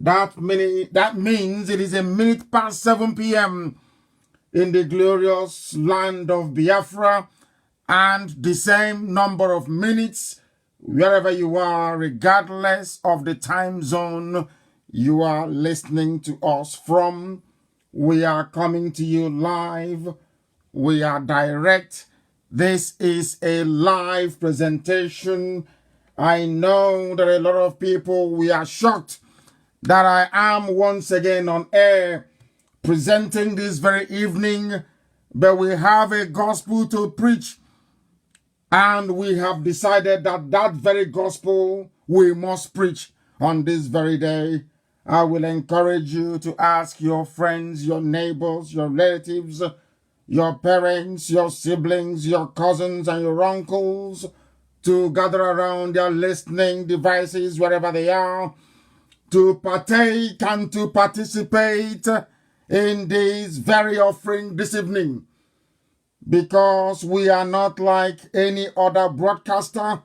That means it is a minute past 7 p.m. in the glorious land of Biafra, and the same number of minutes wherever you are, regardless of the time zone you are listening to us from. We are coming to you live. We are direct. This is a live presentation. I know that a lot of people, we are shocked that I am once again on air presenting this very evening, but we have a gospel to preach, and we have decided that that very gospel we must preach on this very day. I will encourage you to ask your friends, your neighbors, your relatives, your parents, your siblings, your cousins, and your uncles to gather around their listening devices wherever they are, to partake and to participate in this very offering this evening, because we are not like any other broadcaster.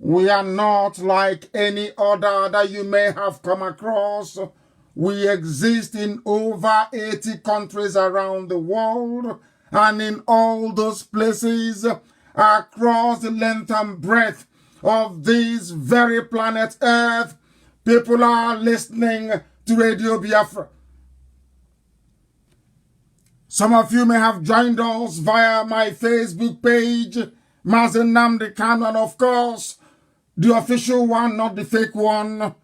We are not like any other that you may have come across. We exist in over 80 countries around the world, and in all those places across the length and breadth of this very planet Earth, people are listening to Radio Biafra. Some of you may have joined us via my Facebook page, Nnamdi Kanu, and of course, the official one, not the fake one,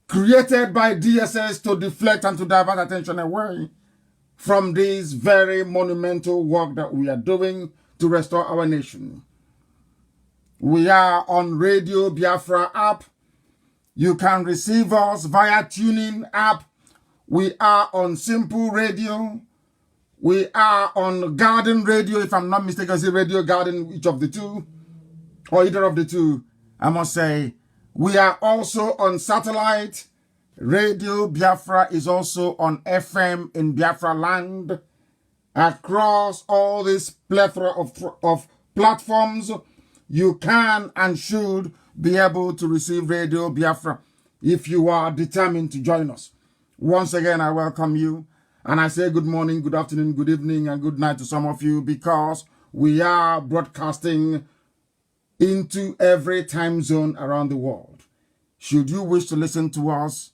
created by DSS to deflect and to divert attention away from this very monumental work that we are doing to restore our nation. We are on Radio Biafra app. You can receive us via TuneIn app. We are on Simple Radio. We are on Garden Radio, if I'm not mistaken. I say Radio Garden, each of the two, or either of the two, I must say. We are also on satellite. Radio Biafra is also on FM in Biafra land. Across all this plethora of platforms, you can and should be able to receive Radio Biafra if you are determined to join us. Once again, I welcome you, and I say good morning, good afternoon, good evening, and good night to some of you, because we are broadcasting into every time zone around the world. Should you wish to listen to us,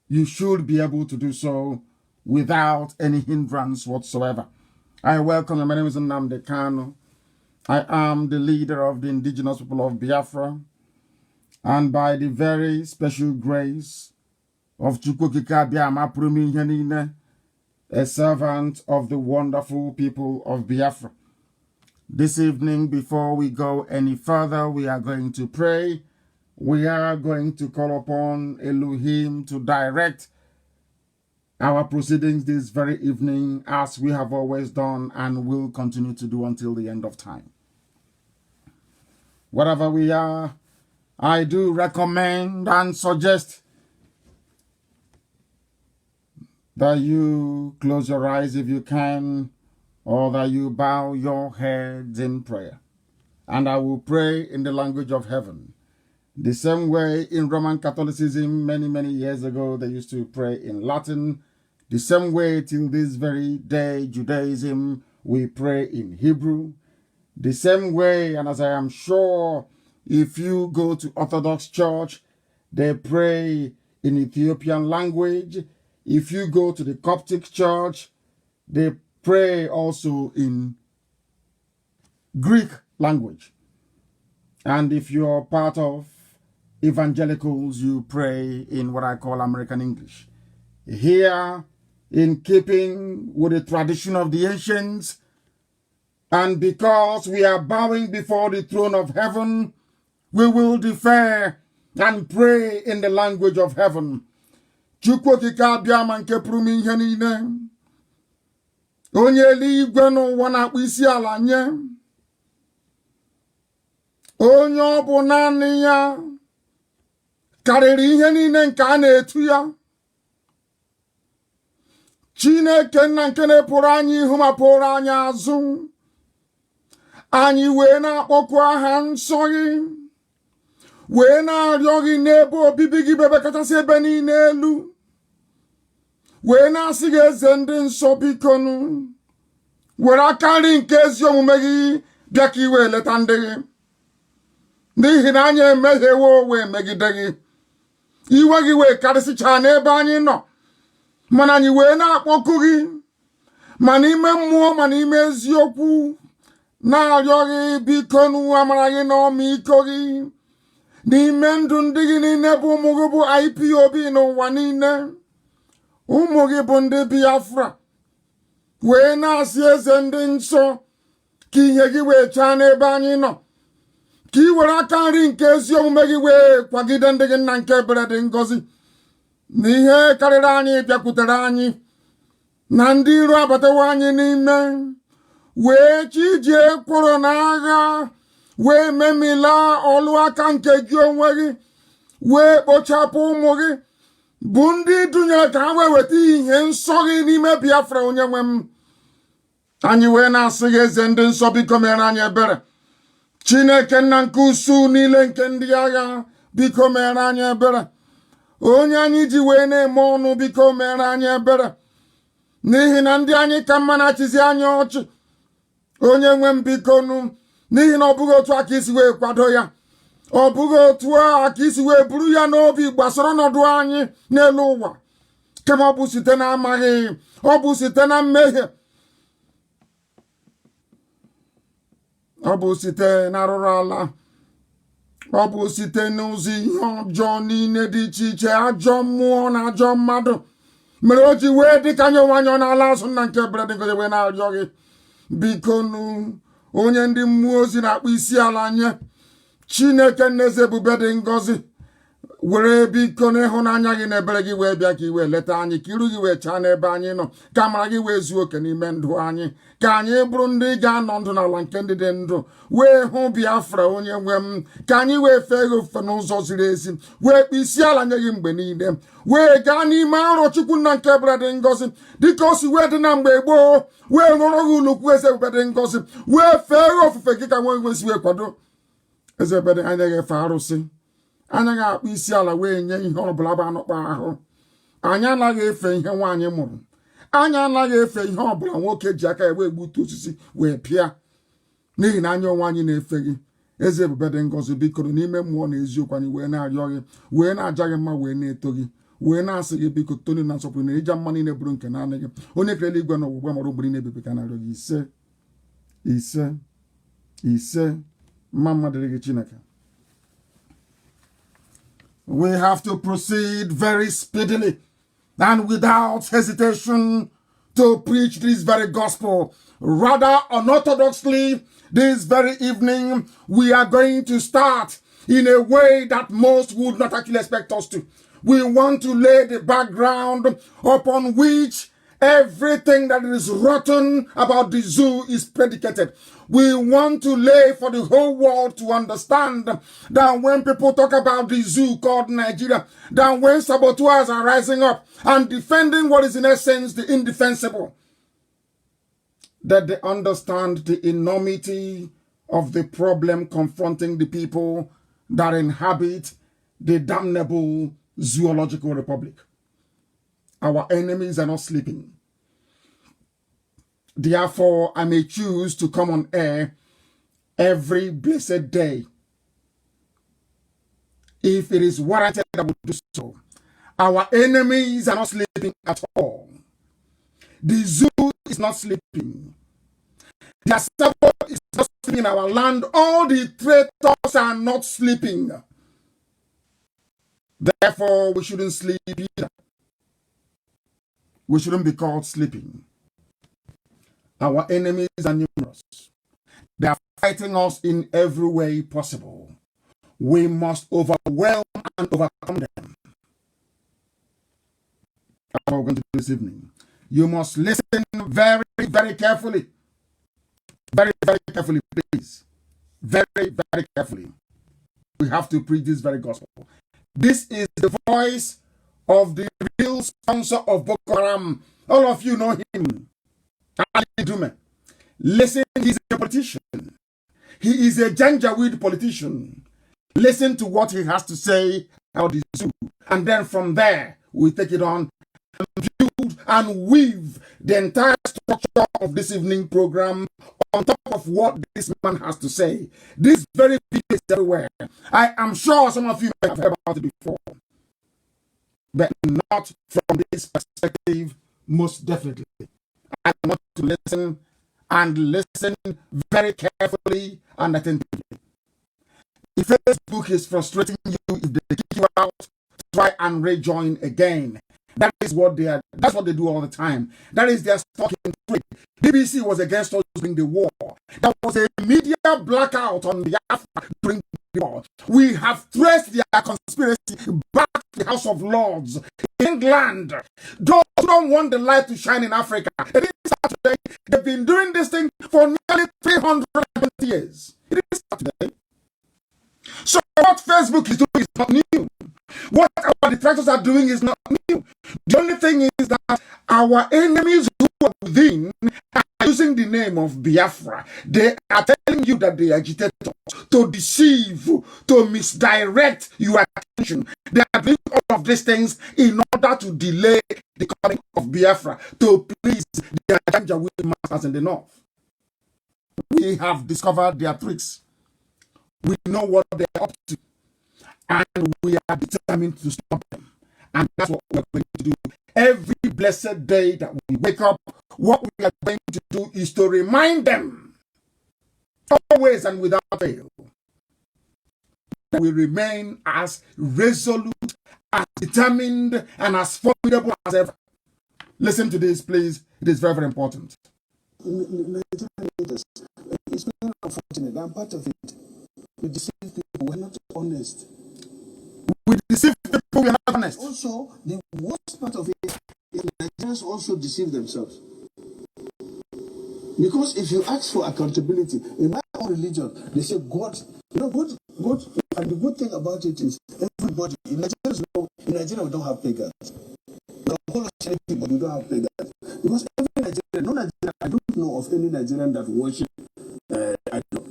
you should be able to do so without any hindrance whatsoever. I welcome you. My name is Nnamdi Kanu. I am the leader of the indigenous people of Biafra, and by the very special grace of Chukwukika Biama Prumi Henine, a servant of the wonderful people of Biafra. This evening, before we go any further, we are going to pray. We are going to call upon Elohim to direct our proceedings this very evening, as we have always done and will continue to do until the end of time. Wherever we are, I do recommend and suggest that you close your eyes if you can, or that you bow your heads in prayer. And I will pray in the language of heaven. The same way in Roman Catholicism many, many years ago, they used to pray in Latin. The same way till this very day, Judaism, we pray in Hebrew. The same way, and as I am sure, if you go to Orthodox Church, they pray in Ethiopian language. If you go to the Coptic Church, they pray also in Greek language. And if you're part of evangelicals, you pray in what I call American English. Here, in keeping with the tradition of the ancients, and because we are bowing before the throne of heaven, we will defer and pray in the language of heaven. Chukwukika Biama nke pụrụ ihe niile, onye eluigwe n'ụwa na-akpụ isi ala nye, onye ọ bụ naanị ya karịrị ihe niile nke a na-etu ya, Chineke nna nke na-epụrụ anyị ihu ma pụrụ anyị azụ, anyị wee na-akpọku aha nsọ gị, wee na-arịọ gị n'ebe obibi gị bebe kachasị ebe niile elu, wee na-asị gị eze ndị nsọ bikonu were aka nri nke ezi omume gị bịa ka iwe leta ndị gị, n'ihi na anyị emehiewo wee megide gị, iwe gị wee karịsịchaa n'ebe anyị nọ, mana anyị wee na-akpọku gị ma n'ime mmụọ ma n'ime eziokwu, na-arịọ gị bikonu amara gị na ọmịiko gị n'ime ndụ ndị gị niile bụ ụmụ gị bụ IPOB n'ụwa niile. Ụmụ gị bụ ndị Biafra, wee na-asị eze ndị nsọ ka ihe gị wee chaa n'ebe anyị nọ, ka ị were aka nri nke ezi omume gị wee kwagide ndị gị nna nke ebere dị ngọzi, na ihe karịrị anyị bịakwutere anyị, na ndị iro abatawo anyị n'ime, wee chijie kwụrụ n'agha, wee memila ọlụ aka nke gị onwe gị, wee kpochapụ ụmụ gị bụ ndị dunyere ka ha wee weta ihe nsọ gị n'ime Biafra. Onye nwe m, anyị wee na-asị gị eze ndị nsọ biko mere anyị ebere. Chineke nna nke usu niile nke ndị agha biko mere anyị ebere. Onye anyị ji wee na-eme ọnụ biko mere anyị ebere, n'ihi na ndị anyị ka mma na-achịzi anyị ọchị. Onye nwe m bikonu, n'ihi na ọ bụghị otu aka isi wee kwado ya, ọ bụghị otu aka isi wee buru ya n'obi gbasara ọnọdụ anyị n'elu ụwa, kama ọ bụ site na amaghị, ọ bụ site na mmehie, ọ bụ site na arụrụ ala, ọ bụ site n'ụzọ ihe ọjọọ niile dị iche iche, ajọ mmụọ na ajọ mmadụ mere o ji wee dị ka anyị onwe anyị ọ na-ala azụ nna nke ebere dị ngozi wee na-arịọ gị bikonu, onye ndị mmụọ ozi na-akpọ isi ala nye Chineke nna eze ebube dị ngọzi, were biko n'ịhụnanya gị na ebere gị wee bịa ka i wee leta anyị, ka iru gị wee chaa n'ebe anyị nọ, ka amara gị wee zuo oke n'ime ndụ anyị, ka anyị bụrụ ndị ga-anọ ndụ n'ala nke ndị dị ndụ, wee hụ Biafra. Onye nwe m, ka anyị wee fee gị ofufe n'ụzọ ziri ezi, wee kpee isi ala nye gị mgbe niile, wee gaa n'ime arọ Chukwu nna nke ebere dị ngọzi, dịka o si wee dị na mgbe gboo, wee rụọrọ gị ụlọukwu eze ebube dị ngọzi, wee fee gị ofufe gị ka nwe si wee kwado. Eze ebere anyị ga-efe arụsị, anyị ga-akpụ isi ala wee nye ihe ọbụla bụ anụkpa ahụ. Anyị anaghị efe ihe nwaanyị mụrụ, anyị anaghị efe ihe ọbụla nwoke ji aka ya wee gbutu osisi wee pịa, n'ihi na anyị onwe anyị na-efe gị eze ebube dị ngọzi. Bikoro n'ime mmụọ na eziokwu anyị wee na-arịọ gị, wee na-aja gị mma, wee na-eto gị, wee na-asị gị biko toni na nsọpụrụ na ija mma niile bụrụ nke naanị gị, onye kerela igwe na ọgbụgba mara ogbiri na-ebibi ka na-arịọ gị ise ise ise. Mma mma dịrị gị Chineke. We have to proceed very speedily and without hesitation to preach this very gospel. Rather unorthodoxly, this very evening, we are going to start in a way that most would not actually expect us to. We want to lay the background upon which everything that is rotten about the zoo is predicated. We want to lay for the whole world to understand that when people talk about the zoo called Nigeria, that when saboteurs are rising up and defending what is in essence the indefensible, that they understand the enormity of the problem confronting the people that inhabit the damnable zoological republic. Our enemies are not sleeping. Therefore, I may choose to come on air every blessed day. If it is warranted, I will do so. Our enemies are not sleeping at all. The zoo is not sleeping. The servo is not sleeping in our land. All the traitors are not sleeping. Therefore, we shouldn't sleep either. We shouldn't be caught sleeping. Our enemies are numerous. They are fighting us in every way possible. We must overwhelm and overcome them. That's what we're going to do this evening. You must listen very, very carefully. Very, very carefully, please. Very, very carefully. We have to preach this very gospel. This is the voice of the real sponsor of Boko Haram. All of you know him. Ali Dume. Listen, he's a politician. He is a Janjaweed politician. listen to what he has to say about the zoo, and then from there we take it on and build and weave the entire structure of this evening program on top of what this man has to say. This very video is everywhere. I am sure some of you have heard about it before, but not from this perspective, most definitely. I want to listen and listen very carefully and attentively. If Facebook is frustrating you, if they kick you out, try and rejoin again. That is what they are. That's what they do all the time. That is their stalking trade. BBC was against us during the war. There was a media blackout on Biafra during the war. We have traced their conspiracy back to the House of Lords in England. Those who don't want the light to shine in Africa, it is Saturday. They've been doing this thing for nearly 320 years. It is Saturday. So what Facebook is doing is not new. What our detractors are doing is not new. The only thing is that our enemies who are within are using the name of Biafra. They are telling you that they are agitators to deceive, to misdirect your attention. They are doing all of these things in order to delay the coming of Biafra, to please their Janjaweed masters in the north. We have discovered their tricks. We know what they are up to, and we are determined to stop them. And that's what we're going to do. Every blessed day that we wake up, what we are going to do is to remind them, always and without fail, that we remain as resolute, as determined, and as formidable as ever. Listen to this, please. It is very, very important. It's very unfortunate. I'm part of it. We deceive people. We're not honest. We deceive people. We're not honest. Also, the worst part of it is Nigerians also deceive themselves. Because if you ask for accountability, in my own religion, they say God. You know, God, and the good thing about it is everybody in Nigeria we don't have pagans. The whole people we don't have pagans. Because every Nigerian, no Nigerian, I don't know of any Nigerian that worship idol.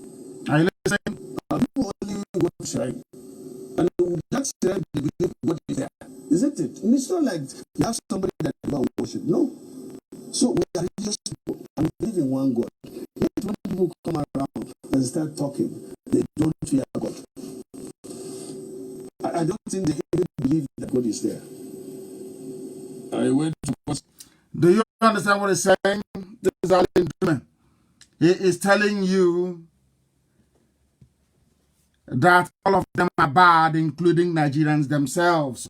Are you listening? People only go to shrine. And that's the belief God is there. Isn't it? And it's not like you have somebody that you don't worship. No. So we are religious people and we believe in one God. Yet when people come around and start talking, they don't fear God. I don't think they even believe that God is there. I went to what? Do you understand what he's saying? This is Ali Ndrume. He is telling you that all of them are bad, including Nigerians themselves.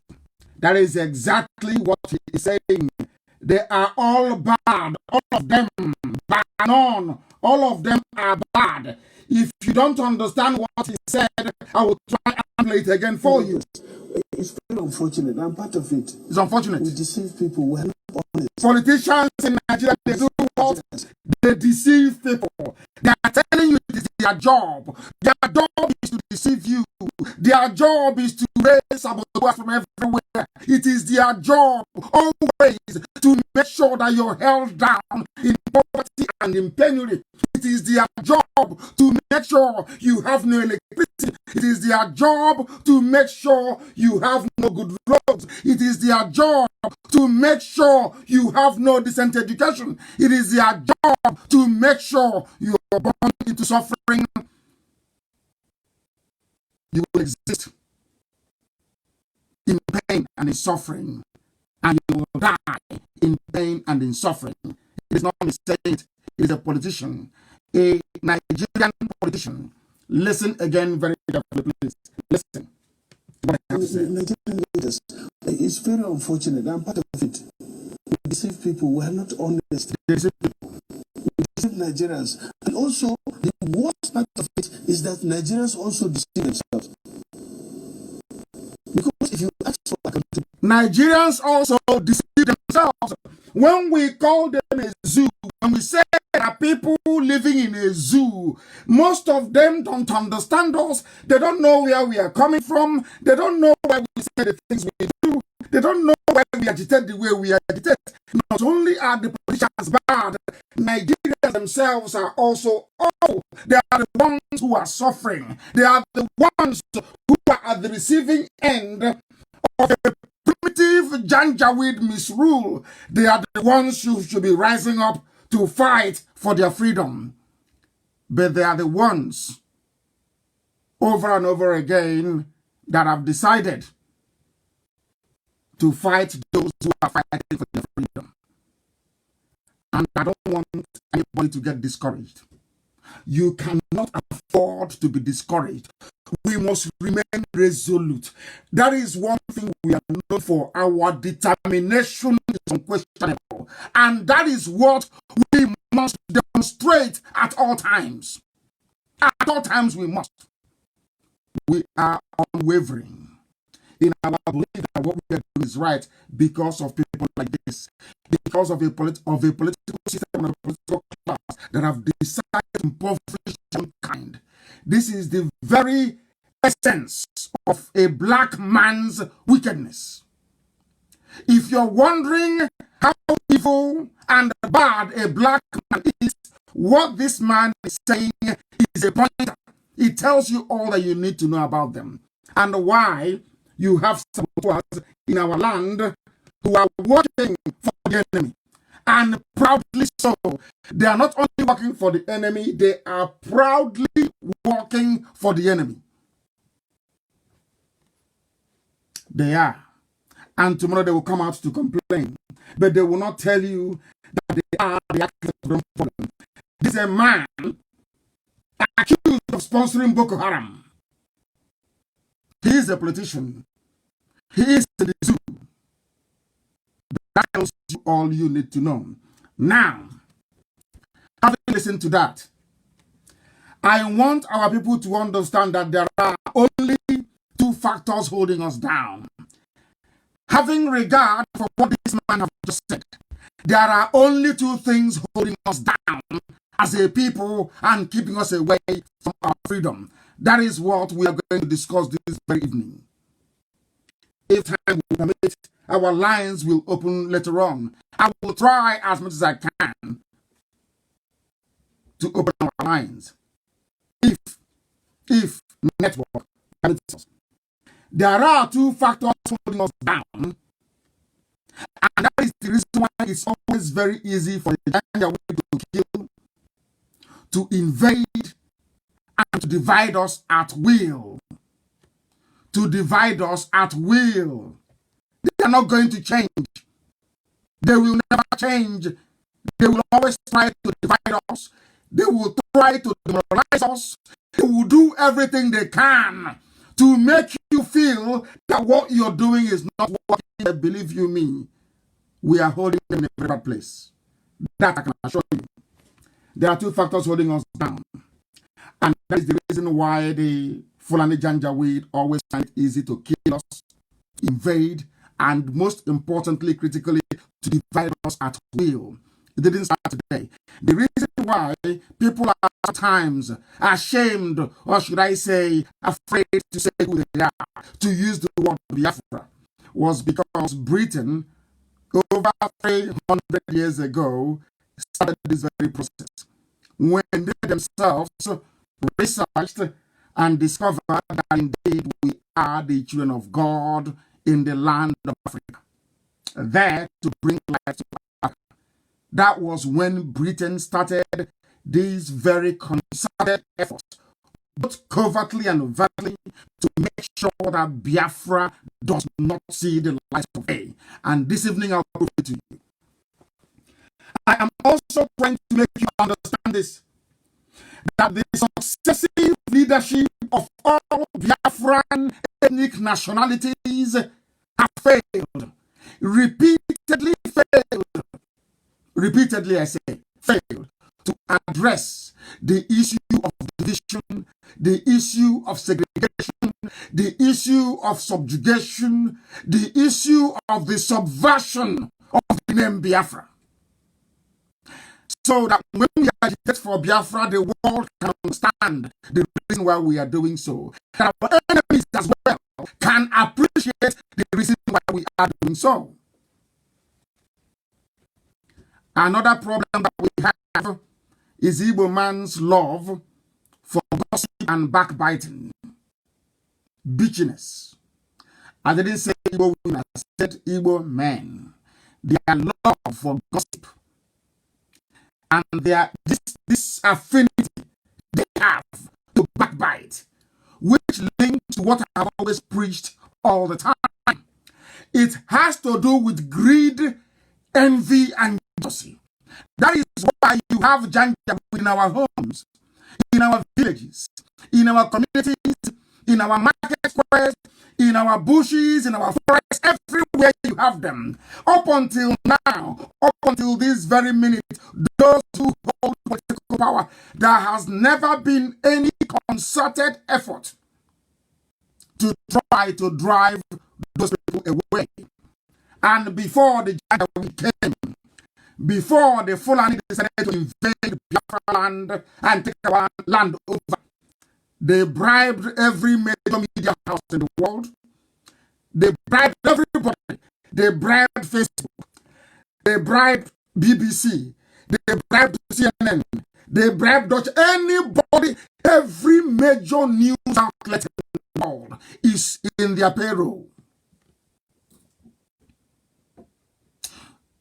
That is exactly what he is saying. They are all bad. All of them, bad on. All of them are bad. If you don't understand what he said, I will try and play it again for you. It's very unfortunate. I'm part of it. It's unfortunate. We deceive people. We're not honest. Politicians in Nigeria, they do what? They deceive people. They are telling you it is their job. Their job is to deceive you. Their job is to raise saboteurs from everywhere. It is their job always to make sure that you're held down in poverty and in penury. It is their job to make sure you have no electricity. It is their job to make sure you have no good roads. It is their job to make sure you have no decent education. It is their job to make sure you are born into suffering. You will exist in pain and in suffering, and you will die in pain and in suffering. It is not a mistake, it is a politician, a Nigerian politician. Listen again very carefully, please. Listen. What I have to say. Nigerian leaders, it's very unfortunate. I'm part of it. We deceive people. We are not honest. They deceive people. We deceive Nigerians. And also, the worst part of it is that Nigerians also deceive themselves. Because if you ask for accountability, Nigerians also deceive themselves. When we call them a zoo, when we say there are people living in a zoo, most of them don't understand us. They don't know where we are coming from. They don't know why we say the things we do. They don't know why we agitate the way we agitate. Not only are the politicians bad, Nigerians themselves are also awful. They are the ones who are suffering. They are the ones who are at the receiving end of a primitive Janjaweed misrule. They are the ones who should be rising up to fight for their freedom. But they are the ones, over and over again, that have decided to fight those who are fighting for their freedom. And I don't want anybody to get discouraged. You cannot afford to be discouraged. We must remain resolute. That is one thing we are known for. Our determination is unquestionable. And that is what we must demonstrate at all times. At all times we must. We are unwavering in our belief that what we are doing is right because of people like this, because of a political system and a political class that have decided to impoverish mankind. This is the very essence of a black man's wickedness. If you're wondering how evil and bad a black man is, what this man is saying is a pointer. It tells you all that you need to know about them and why you have saboteurs in our land who are working for the enemy. And proudly so. They are not only working for the enemy, they are proudly working for the enemy. They are. And tomorrow they will come out to complain. But they will not tell you that they are the actors of the problem. This is a man accused of sponsoring Boko Haram. He is a politician. He is in the zoo. That tells you all you need to know. Now, having listened to that, I want our people to understand that there are only two factors holding us down. Having regard for what this man has just said, there are only two things holding us down as a people and keeping us away from our freedom. That is what we are going to discuss this very evening. If time will permit, our lines will open later on. I will try as much as I can to open our lines. If network permits us. There are two factors holding us down, and that is the reason why it's always very easy for the Janjaweed to kill, to invade, and to divide us at will. To divide us at will. They are not going to change. They will never change. They will always try to divide us. They will try to demoralize us. They will do everything they can to make you feel that what you're doing is not working. Believe you me, we are holding them in a very bad place. That I can assure you. There are two factors holding us down. And that is the reason why the Fulani Janjaweed always find it easy to kill us, invade, and most importantly, critically, to divide us at will. It didn't start today. The reason why people are at times ashamed, or should I say, afraid to say who they are, to use the word Biafra, was because Britain, over 300 years ago, started this very process. When they themselves researched and discovered that indeed we are the children of God in the land of Africa, there to bring life to Africa. That was when Britain started these very concerted efforts, both covertly and overtly, to make sure that Biafra does not see the light of day. And this evening I'll prove it to you. I am also trying to make you understand this, that the successive leadership of all Biafran ethnic nationalities have failed. Repeatedly I say, failed to address the issue of division, the issue of segregation, the issue of subjugation, the issue of the subversion of the name Biafra. So that when we agitate for Biafra, the world can understand the reason why we are doing so. That our enemies as well can appreciate the reason why we are doing so. Another problem that we have is Igbo man's love for gossip and backbiting, bitchiness. I didn't say Igbo women, I said Igbo men. Their love for gossip and their this affinity they have to backbite, which links to what I've always preached all the time. It has to do with greed, envy, and jealousy. That is why you have Janja in our homes, in our villages, in our communities, in our market squares, in our bushes, in our forests, everywhere you have them. Up until now, up until this very minute, those who hold political power, there has never been any concerted effort to try to drive those people away. And before the Janjaweed came, before the Fulani decided to invade Biafra land and take our land over, they bribed every major media house in the world. They bribed everybody. They bribed Facebook. They bribed BBC. They bribed CNN. They bribed Dutch. Anybody, every major news outlet in the world is in their payroll.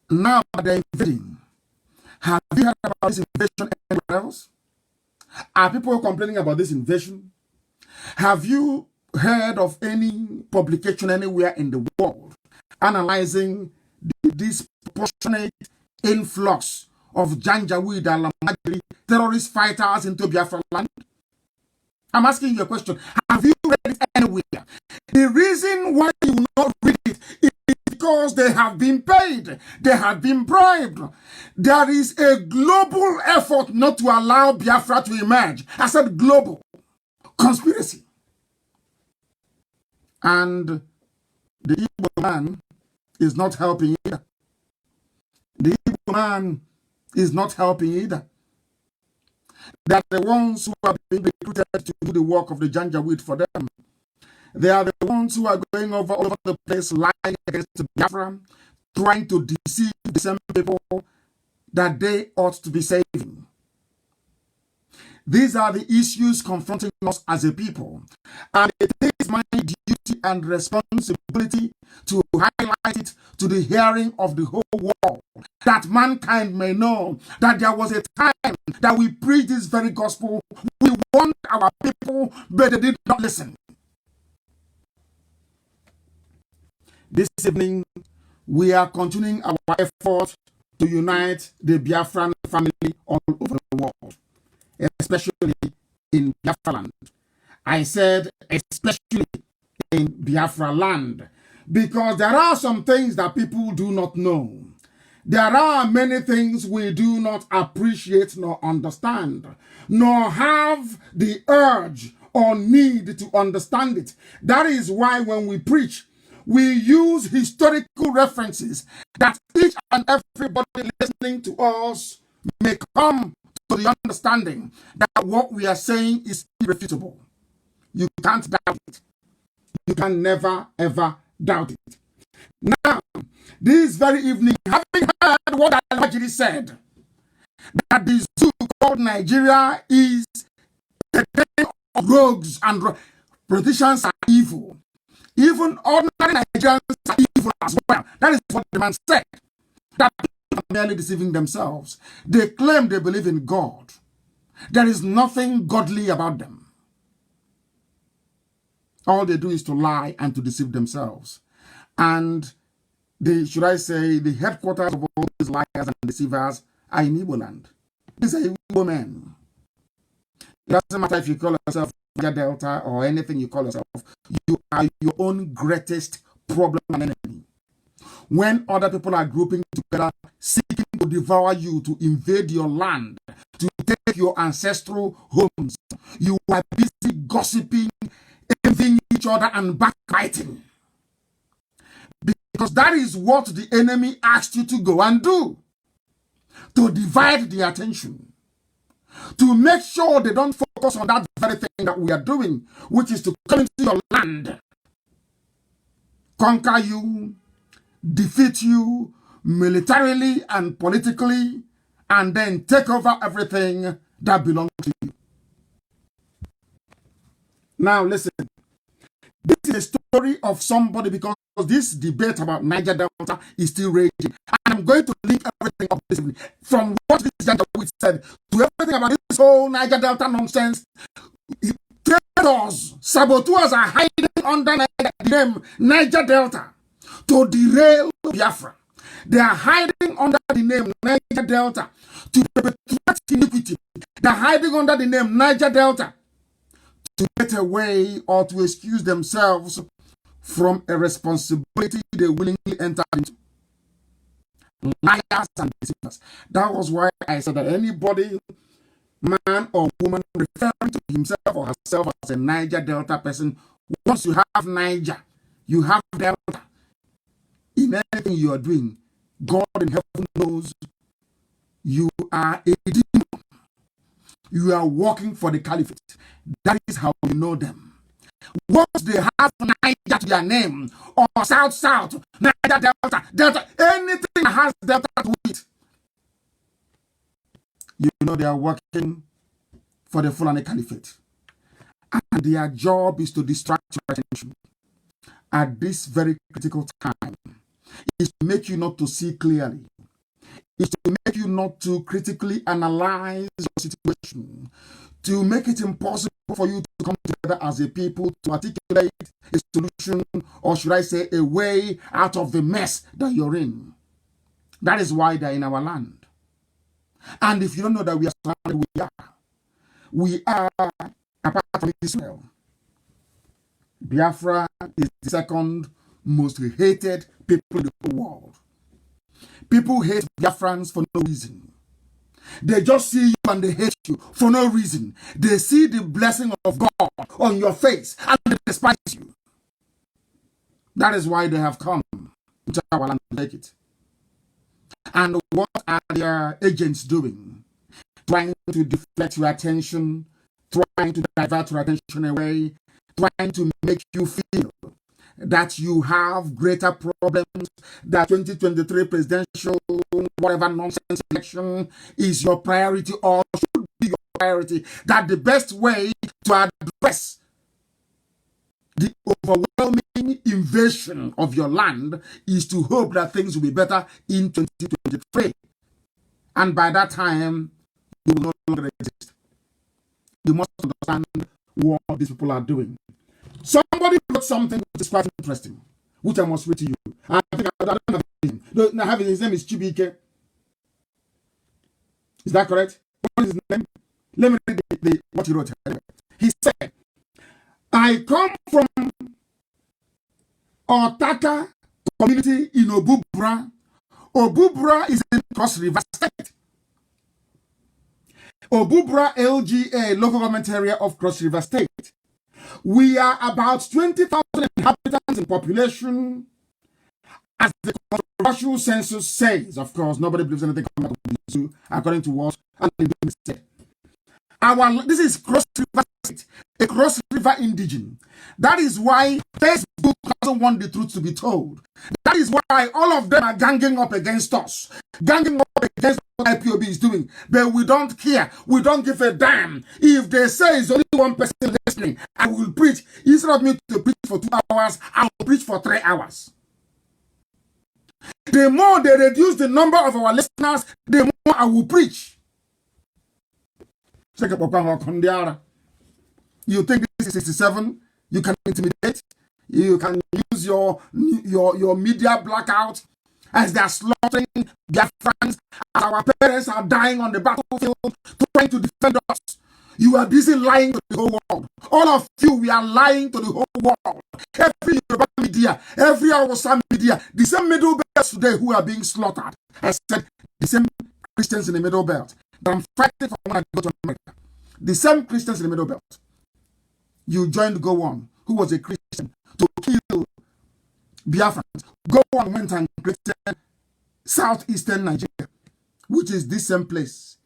Now they're invading. Have you heard about this invasion anywhere else? Are people complaining about this invasion? Have you heard of any publication anywhere in the world analyzing the disproportionate influx of Janjaweed and Lamagiri terrorist fighters into Biafra land? I'm asking you a question. Have you read it anywhere? The reason why you will not read it is because they have been paid. They have been bribed. There is a global effort not to allow Biafra to emerge. I said global. Conspiracy. And the Igbo man is not helping either. The Igbo man is not helping either. They are the ones who are being recruited to do the work of the Janjaweed for them. They are the ones who are going all over the place, lying against the Biafra, trying to deceive the same people that they ought to be saving. These are the issues confronting us as a people. And it is my duty and responsibility to highlight it to the hearing of the whole world, that mankind may know that there was a time that we preached this very gospel. We warned our people, but they did not listen. This evening, we are continuing our effort to unite the Biafran family all over the world, especially in Biafra land. I said especially in Biafra land, because there are some things that people do not know. There are many things we do not appreciate nor understand, nor have the urge or need to understand it. That is why when we preach, we use historical references that each and everybody listening to us may come to the understanding that what we are saying is irrefutable. You can't doubt it. You can never, ever doubt it. Now, this very evening, having heard what Almajiri said, that the zoo called Nigeria is a den of rogues and politicians are evil. Even ordinary Nigerians are evil as well. That is what the man said. That people are merely deceiving themselves. They claim they believe in God. There is nothing godly about them. All they do is to lie and to deceive themselves. And should I say, the headquarters of all these liars and deceivers are in Igbo land. These are Igbo men. It doesn't matter if you call yourself Delta or anything you call yourself. You are your own greatest problem and enemy. When other people are grouping together, seeking to devour you, to invade your land, to take your ancestral homes, you are busy gossiping, envying each other and backbiting. Because that is what the enemy asked you to go and do. To divide the attention. To make sure they don't focus on that very thing that we are doing, which is to come into your land, conquer you, defeat you, militarily and politically, and then take over everything that belongs to you. Now listen, this is a story of somebody, because this debate about Niger Delta is still raging. And I'm going to link everything up this evening, from what this gentleman said to everything about this whole Niger Delta nonsense. Traitors, saboteurs are hiding under the name Niger Delta to derail Biafra. They are hiding under the name Niger Delta to perpetuate iniquity. They are hiding under the name Niger Delta to get away or to excuse themselves from a responsibility they willingly entered into. Liars and deceivers. That was why I said that anybody, man or woman, referring to himself or herself as a Niger Delta person, once you have Niger, you have Delta. In anything you are doing, God in heaven knows you are a demon. You are working for the caliphate. That is how we know them. Once they have Niger to their name, or South, Niger Delta, anything that has Delta to it, you know they are working for the Fulani Caliphate. And their job is to distract your attention at this very critical time. Is to make you not to see clearly. Is to make you not to critically analyze your situation. To make it impossible for you to come together as a people to articulate a solution, or should I say a way out of the mess that you're in. That is why they're in our land. And if you don't know that we are surrounded, we are apart from Israel. Biafra is the second most hated people in the whole world. People hate Biafrans for no reason. They just see you and they hate you for no reason. They see the blessing of God on your face and they despise you. That is why they have come into our land to take it. And what are their agents doing? Trying to deflect your attention, trying to divert your attention away, trying to make you feel that you have greater problems, that 2023 presidential whatever nonsense election is your priority or should be your priority, that the best way to address the overwhelming invasion of your land is to hope that things will be better in 2023. And by that time, you will no longer exist. You must understand what these people are doing. Somebody wrote something which is quite interesting, which I must read to you. I think I don't have his name. No, I have his name is Chibike. Is that correct? What is his name? Let me read what he wrote. He said, I come from Otaka community in Obubra. Obubra is in Cross River State. Obubra LGA, local government area of Cross River State. We are about 20,000 inhabitants in population, as the controversial census says. Of course, nobody believes anything coming out of the zoo, according to what Nnamdi said. This is Cross River State, a Cross River indigene. That is why Facebook doesn't want the truth to be told. That is why all of them are ganging up against us, ganging up against what IPOB is doing. But we don't care. We don't give a damn. If they say it's only one person listening, I will preach. Instead of me to preach for 2 hours, I will preach for 3 hours. The more they reduce the number of our listeners, the more I will preach. You think this is 67? You can intimidate. You can use your media blackout as they are slaughtering their friends, as our parents are dying on the battlefield trying to defend us. You are busy lying to the whole world. All of you, we are lying to the whole world. Every Yoruba media, every Hausa media, the same middle belts today who are being slaughtered. I said the same Christians in the middle belt that I'm fighting for when I go to America. The same Christians in the middle belt. You joined Go On, who was a Christian, to kill Biafrans. Go On went and created southeastern Nigeria, which is this same place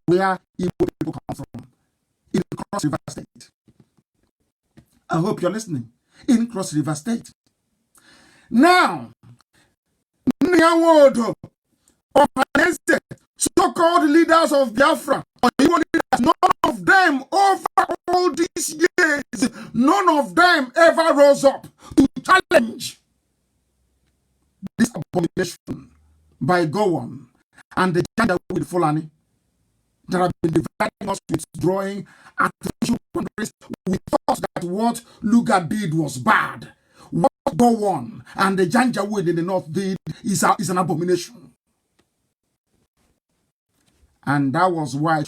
where Igbo people come from, in Cross River State. I hope you're listening. In Cross River State. Now, Nyawodo Ohanese, so-called leaders of Biafra, or even leaders, none of them over all these years, none of them ever rose up to challenge this abomination by Gowon and the gender with Fulani that have been dividing us, withdrawing artificial boundaries. We thought that what Luga did was bad. What Gowon and the Janjaweed in the north did is an abomination. And that was why I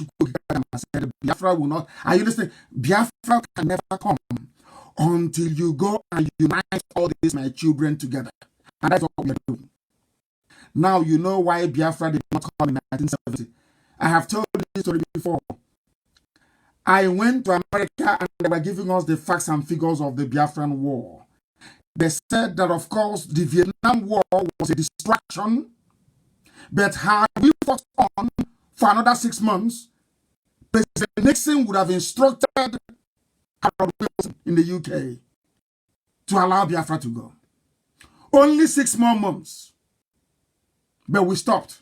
said Biafra will not. Are you listening? Biafra can never come until you go and unite all these my children together. And that's what we are doing. Now you know why Biafra did not come in 1970. I have told this story before. I went to America and they were giving us the facts and figures of the Biafran War. They said that, of course, the Vietnam War was a distraction, but had we fought on for another 6 months, President Nixon would have instructed Harold Wilson in the UK to allow Biafra to go. Only 6 more months. But we stopped.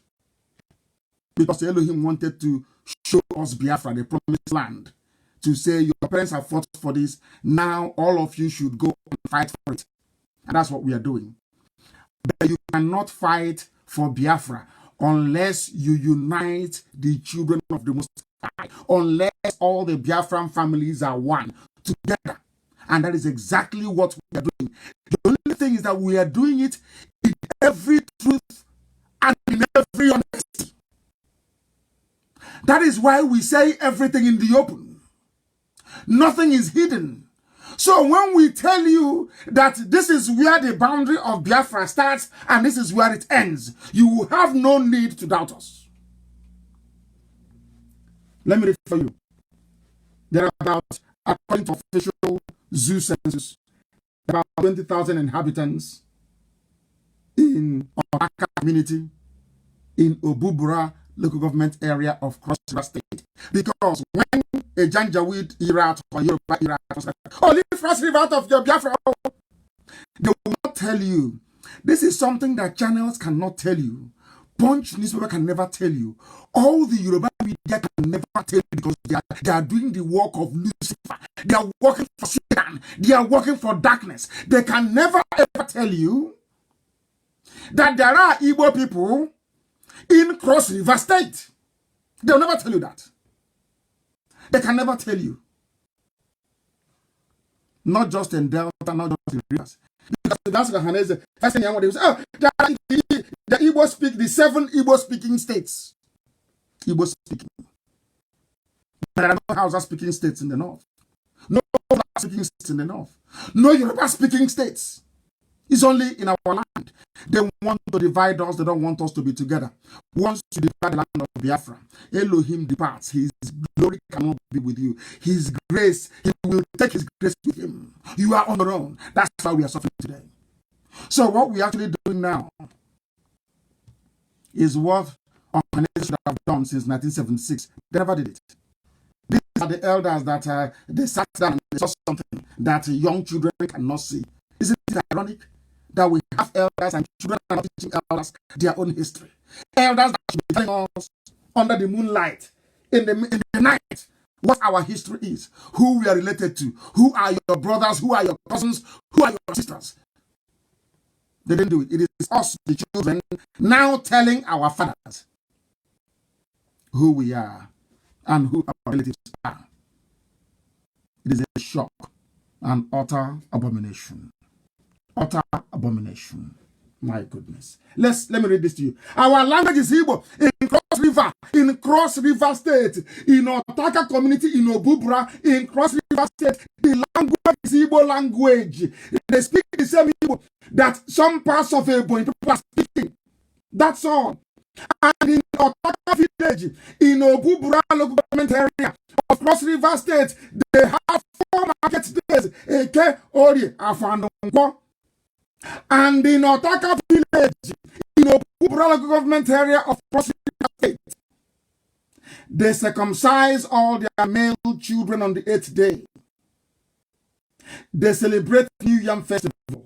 Because Elohim wanted to show us Biafra, the promised land. To say, your parents have fought for this, now all of you should go and fight for it. And that's what we are doing. But you cannot fight for Biafra unless you unite the children of the Most High, unless all the Biafran families are one together. And that is exactly what we are doing. The only thing is that we are doing it in every truth and in every honesty. That is why we say everything in the open. Nothing is hidden. So when we tell you that this is where the boundary of Biafra starts and this is where it ends, you will have no need to doubt us. Let me read for you. There are about, according to official zoo census, about 20,000 inhabitants in Otaka community, in Obubura local government area of Cross River State. Because when a Janjaweed Iraq or Yoruba Iraq was like, oh, leave Cross River out of your Biafra, they will not tell you. This is something that channels cannot tell you. Punch newspaper can never tell you. All the Yoruba media can never tell you because they are doing the work of Lucifer. They are working for Satan. They are working for darkness. They can never ever tell you that there are Igbo people in Cross River State. They'll never tell you that. They can never tell you. Not just in Delta, not just in rivers. Because that's the Hanese. First thing they say, oh, the Igbo speak, the 7 Igbo speaking states. Igbo speaking. There are no Hausa speaking states in the north. No Hausa speaking states in the north. No Yoruba speaking states. It's only in our land. They want to divide us. They don't want us to be together. Wants to divide the land of Biafra. Elohim departs. His glory cannot be with you. His grace, he will take his grace with him. You are on your own. That's why we are suffering today. So what we are actually doing now is what organizations should have done since 1976. They never did it. These are the elders that they sat down and they saw something that young children cannot see. Isn't it ironic that we have elders and children are not teaching elders their own history? Elders that should be telling us under the moonlight, in the night, what our history is, who we are related to, who are your brothers, who are your cousins, who are your sisters. They didn't do it. It is us, the children, now telling our fathers who we are and who our relatives are. It is a shock, an utter abomination. Utter abomination. My goodness. Let me read this to you. Our language is Igbo in Cross River State, in Otaka community, in Obubra, in Cross River State. The language is Igbo language. They speak the same Igbo that some parts of Igbo people are speaking. That's all. And in Otaka village, in Obubra local government area of Cross River State, they have 4 market days. Eke, Ori, Afandonko. And in Otaka village, in Obubra local government area of Cross River State, they circumcise all their male children on the 8th day. They celebrate New Yam Festival.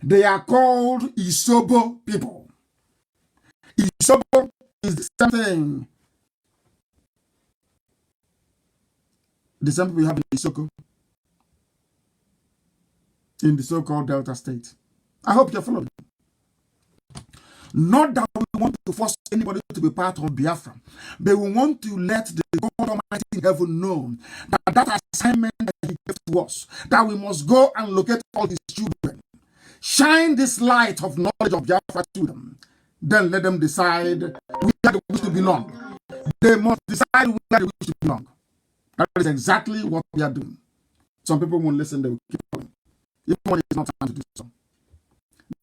They are called Isobo people. Isoko is the same thing. The same people we have in Isoko, in the so-called Delta State. I hope you're following. Not that we want to force anybody to be part of Biafra, but we want to let the God Almighty in heaven know that assignment that He gave to us, that we must go and locate all His children, shine this light of knowledge of Biafra to them, then let them decide where they wish to belong. They must decide where they wish to belong. That is exactly what we are doing. Some people won't listen, they will keep going, even when it's not time to do so.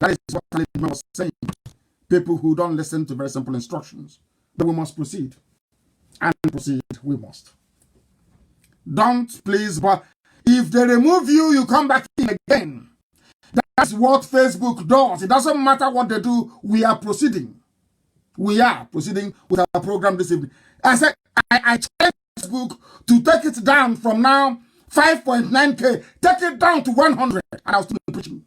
That is what I was saying. People who don't listen to very simple instructions. But we must proceed. And proceed we must. Don't please, but if they remove you, you come back in again. That's what Facebook does. It doesn't matter what they do, we are proceeding. We are proceeding with our program this evening. I said, I challenge Facebook to take it down from now 5.9K, take it down to 100. And I was still preaching.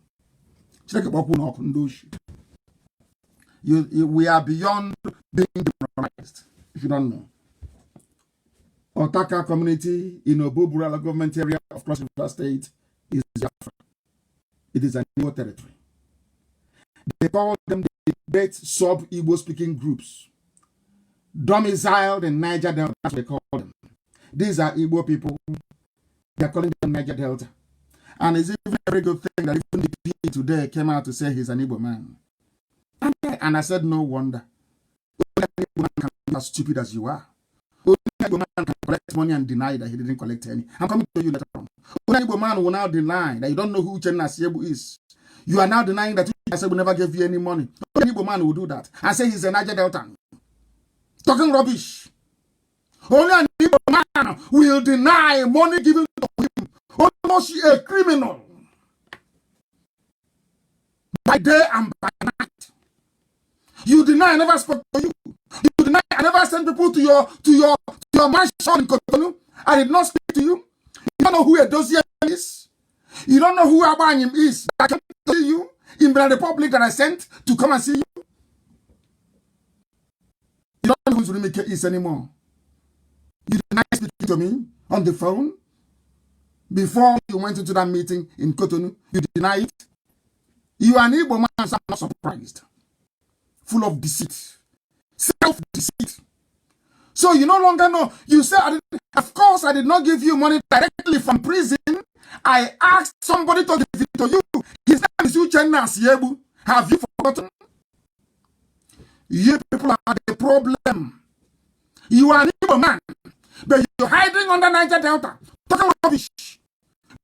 We are beyond being demonized, if you don't know. Otaka community in Oboburala government area of Cross River State is Biafra. It is a new territory. They call them the great sub-Igbo speaking groups. Domiciled in Niger Delta, that's what they call them. These are Igbo people. They are calling them Niger Delta. And it's even a very good thing that even the PA today came out to say he's an Igbo man. And I said, no wonder. Only an Igbo man can be as stupid as you are. Only an Igbo man can collect money and deny that he didn't collect any. I'm coming to you later on. Only an Igbo man will now deny that you don't know who Uchenna Asiebu is. You are now denying that Uchenna Asiebu never gave you any money. Only an Igbo man will do that and say he's a Niger Deltan. Talking rubbish. Only an Igbo man will deny money given to him. Almost a criminal. By day and by night. You deny I never spoke to you. You deny I never sent people to your mansion in Cotonou. I did not speak to you. You don't know who a dossier is. You don't know who Abanyim is. I came to see you in the Republic that I sent to come and see you. You don't know who Zunimike is anymore. You deny speaking to me on the phone before you went into that meeting in Cotonou. You deny it. You are an Igbo man, so I'm not surprised. Full of deceit, self-deceit. So you no longer know. You say, of course, I did not give you money directly from prison. I asked somebody to give it to you. His name is Uchenna Asiebu. Have you forgotten? You people are the problem. You are an Igbo man, but you're hiding under Niger Delta, talking rubbish.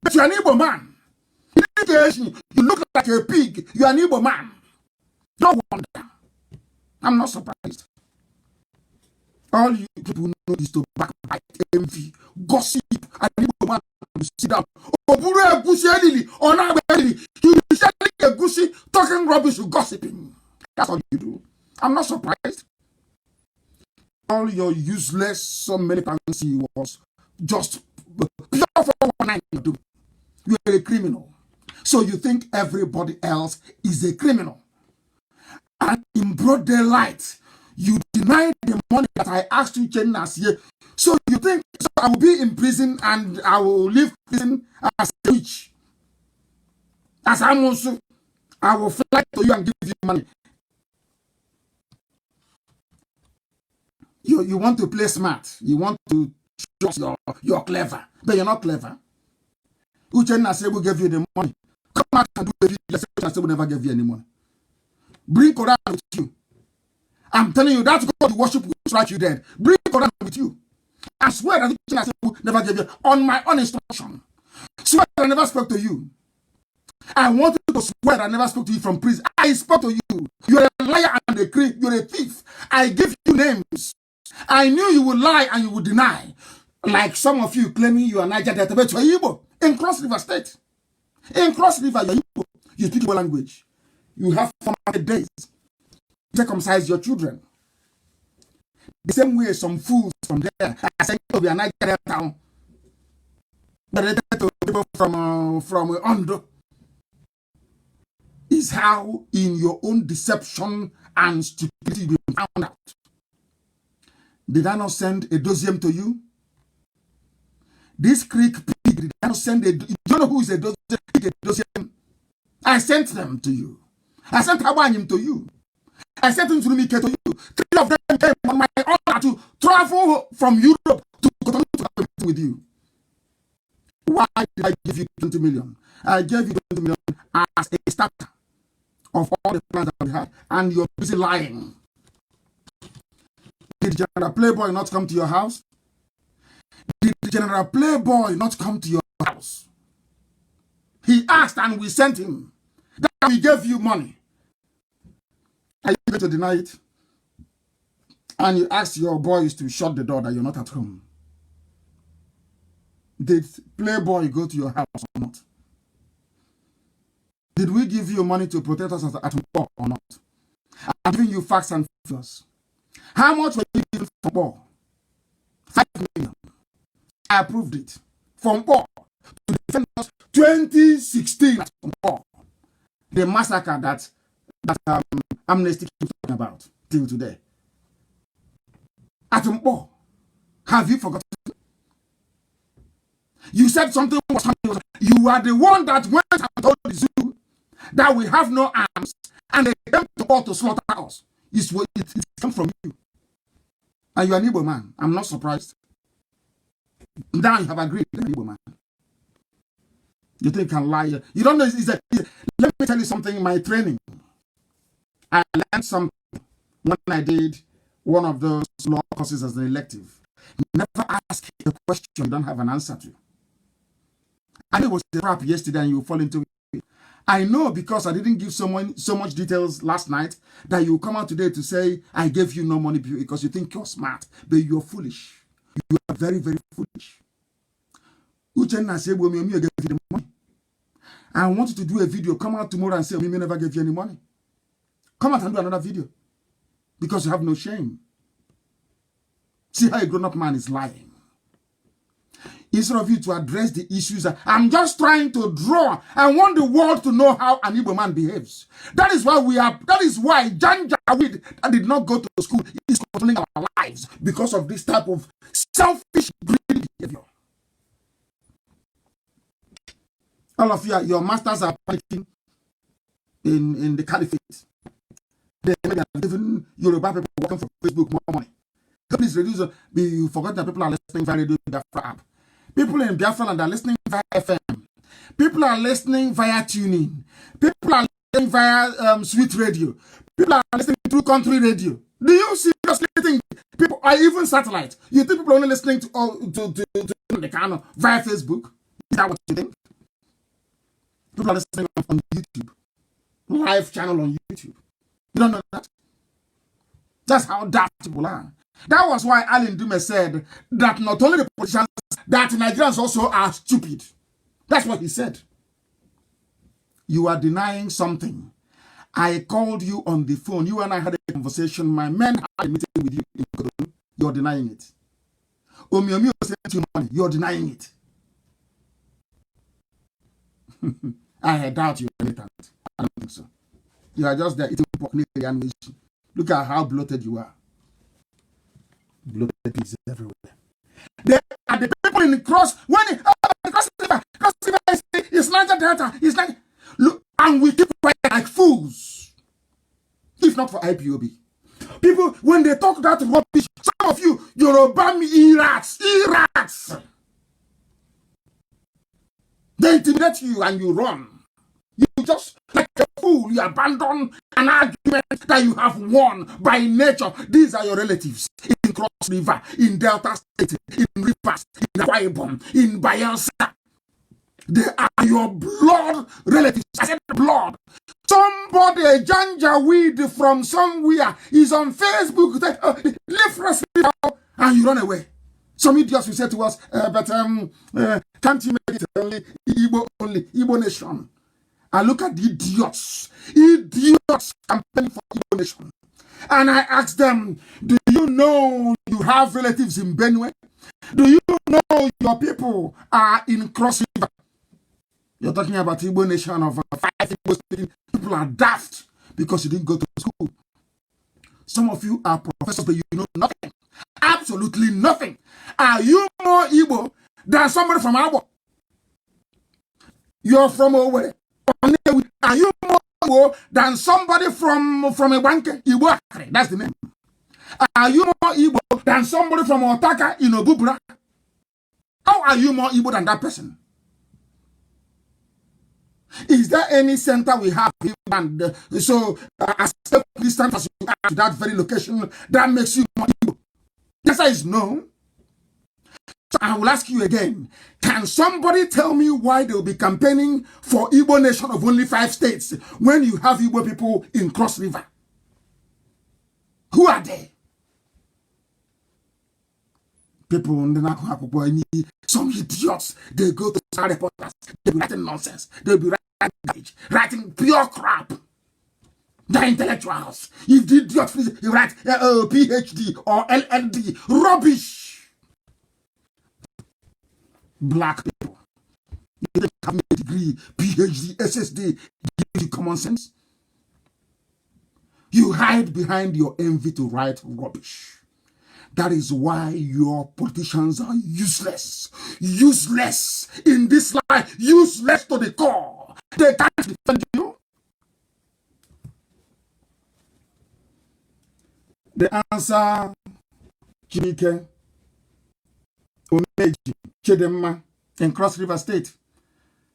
But you're an Igbo man. You look like a pig. You're an Igbo man. Don't wonder. I'm not surprised. All you people know is to backbite, envy, gossip, and Igbo man to sit down. Oburu Egusi Elili, Onabe Elili, you be selling Egusi, talking rubbish, gossiping. That's all you do. I'm not surprised. All your useless, so many fancy was just pure 419 you do. You are a criminal. So you think everybody else is a criminal. And in broad daylight, you deny the money that I asked you to last year. So you think so I will be in prison and I will leave prison as a witch. As I'm also, I will fly to you and give you money. You want to play smart. You want to show you're clever. But you're not clever. Uchenna Asiebu gave you the money. Come out and do the video. Uchenna Asiebu never gave you any money. Bring Quran with you. I'm telling you, that's God you worship will strike you dead. Bring Quran with you. I swear that Uchenna Asiebu never gave you on my own instruction. Swear that I never spoke to you. I want you to swear that I never spoke to you from prison. I spoke to you. You're a liar and a creep. You're a thief. I give you names. I knew you would lie and you would deny. Like some of you claiming you are Niger Delta, but you're Igbo. In Cross River State. In Cross River, you're Igbo. You speak Igbo language. You have 400 days. Circumcise your children. The same way some fools from there are saying to be a Niger Delta. Related to people from Ondo. Is how in your own deception and stupidity will be found out. Did I not send a dosium to you? This Greek pig, did I not send a... You don't know who is a dosium? I sent them to you. I sent Hawanyim to you. I sent him to me to you. 3 of them came on my order to travel from Europe to continue to have with you. Why did I give you 20 million? I gave you 20 million as a starter of all the plans that we had, and you're busy lying. Did General Playboy not come to your house? Did General Playboy not come to your house? He asked and we sent him. That we gave you money. Are you going to deny it? And you asked your boys to shut the door that you're not at home. Did Playboy go to your house or not? Did we give you money to protect us at war or not? I'm giving you facts and figures. How much were you given from war? 5 million. I approved it. From war to defend us 2016 from war. The massacre that Amnesty keeps talking about till today. At war. Have you forgotten? You said something was happening. You are the one that went and told the zoo that we have no arms and they came to war to slaughter us. It comes from you. And you are an Igbo man. I'm not surprised. Now you have agreed with an Igbo man. You think you can lie? You don't know. Let me tell you something in my training. I learned something when I did one of those law courses as an elective. Never ask a question you don't have an answer to. I know it was a trap yesterday and you fall into it. I know because I didn't give someone so much details last night that you come out today to say, I gave you no money because you think you're smart, but you're foolish. You are very, very foolish. Uchenna said, well, me gave you the money. I want you to do a video. Come out tomorrow and say, me never gave you any money. Come out and do another video. Because you have no shame. See how a grown-up man is lying. Instead of you to address the issues, I'm just trying to draw. I want the world to know how an Igbo man behaves. That is why Jan Jawid did not go to school is controlling our lives because of this type of selfish, greedy behavior. All of you, your masters are panicking in the caliphate. They are giving Yoruba people working for Facebook more money. Please reduce. You forgot that people are listening via radio Biafra app. People in Biafran are listening via FM. People are listening via tuning. People are listening via sweet radio. People are listening through country radio. Do you seriously think people are even satellite? You think people are only listening to Nnamdi Kanu via Facebook? Is that what you think? People are listening on YouTube. Live channel on YouTube. You don't know that? That's how daft people are. That was why Alan Dume said that not only the politicians, that Nigerians also are stupid. That's what he said. You are denying something. I called you on the phone. You and I had a conversation. My men had a meeting with you in Kotonou. You're denying it. Omiomi sent you money. You're denying it. I doubt you're militant. I don't think so. You are just there eating pork and look at how bloated you are. Bloated pieces everywhere. They are the people in the cross. When cross river is Niger Delta. It's like, look, and we keep quiet like fools. If not for IPOB. People, when they talk that rubbish, some of you, Yoruba irats. They intimidate you and you run. You just, like a fool, you abandon an argument that you have won by nature. These are your relatives in Cross River, in Delta State, in Rivers, in Akwa Ibom, in Bayelsa. They are your blood relatives. I said blood. Somebody, a Janjaweed from somewhere, is on Facebook, that leave Cross River, and you run away. Some idiots will say to us, can't you make it only Igbo nation? And look at the idiots campaigning for Igbo nation. And I asked them, do you know you have relatives in Benue? Do you know your people are in Cross River? You're talking about Igbo nation of 5 Igbo speaking. People are daft because you didn't go to school. Some of you are professors, but you know nothing. Absolutely nothing. Are you more Igbo than somebody from Abo? You're from Owerri. Are you more Igbo than somebody from Ibanke? Igbo, that's the name. Are you more Igbo than somebody from Otaka in Obubra? How are you more Igbo than that person? Is there any center we have? And as a Christian, as you are to that very location, that makes you more Igbo? The answer is no. So I will ask you again, can somebody tell me why they will be campaigning for Igbo nation of only 5 states when you have Igbo people in Cross River? Who are they? People in the some idiots, they go to Star reporters, they'll be writing nonsense, they'll be writing pure crap. They're intellectuals. If the idiot you write PhD or LLD, rubbish. Black people, you have a degree, PhD, SSD, give you common sense. You hide behind your envy to write rubbish. That is why your politicians are useless. Useless in this life. Useless to the core. They can't defend you. The answer, Chike, Omeji, Chedemma, in Cross River State.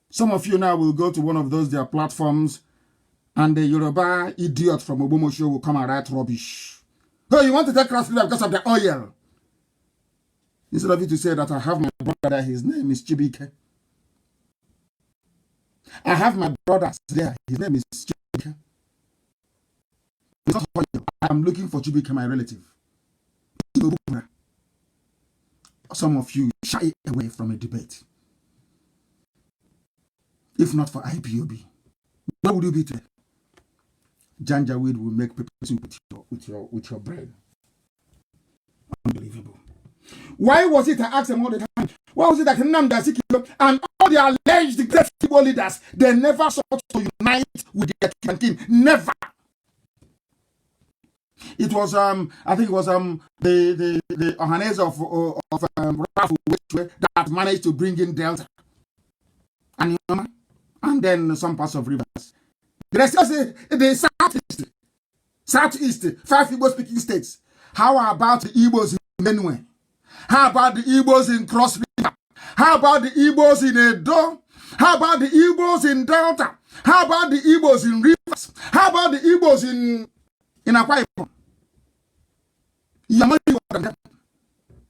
Some of you now will go to one of their platforms and the Yoruba idiot from Obomosho will come and write rubbish. Oh, you want to take Cross River because of the oil? Instead of you to say that I have my brother, his name is Chibike. I have my brothers there, his name is Chibike. It's not oil. I am looking for Chibike, my relative. Some of you shy away from a debate. If not for IPOB, where would you be today? Janjaweed will make people with your brain. Unbelievable. Why was it I asked them all the time? Why was it that Nnamdi Kanu and all the alleged great people leaders, they never sought to unite with the king? Never. It was I think it was the Ohanes of Rafu that managed to bring in Delta and then some parts of rivers. The Southeast, 5 Igbo speaking states. How about the Igbos in Benue? How about the Igbos in Cross River? How about the Igbos in Edo? How about the Igbos in Delta? How about the Igbos in Rivers? How about the Igbos in Akwa Ibom?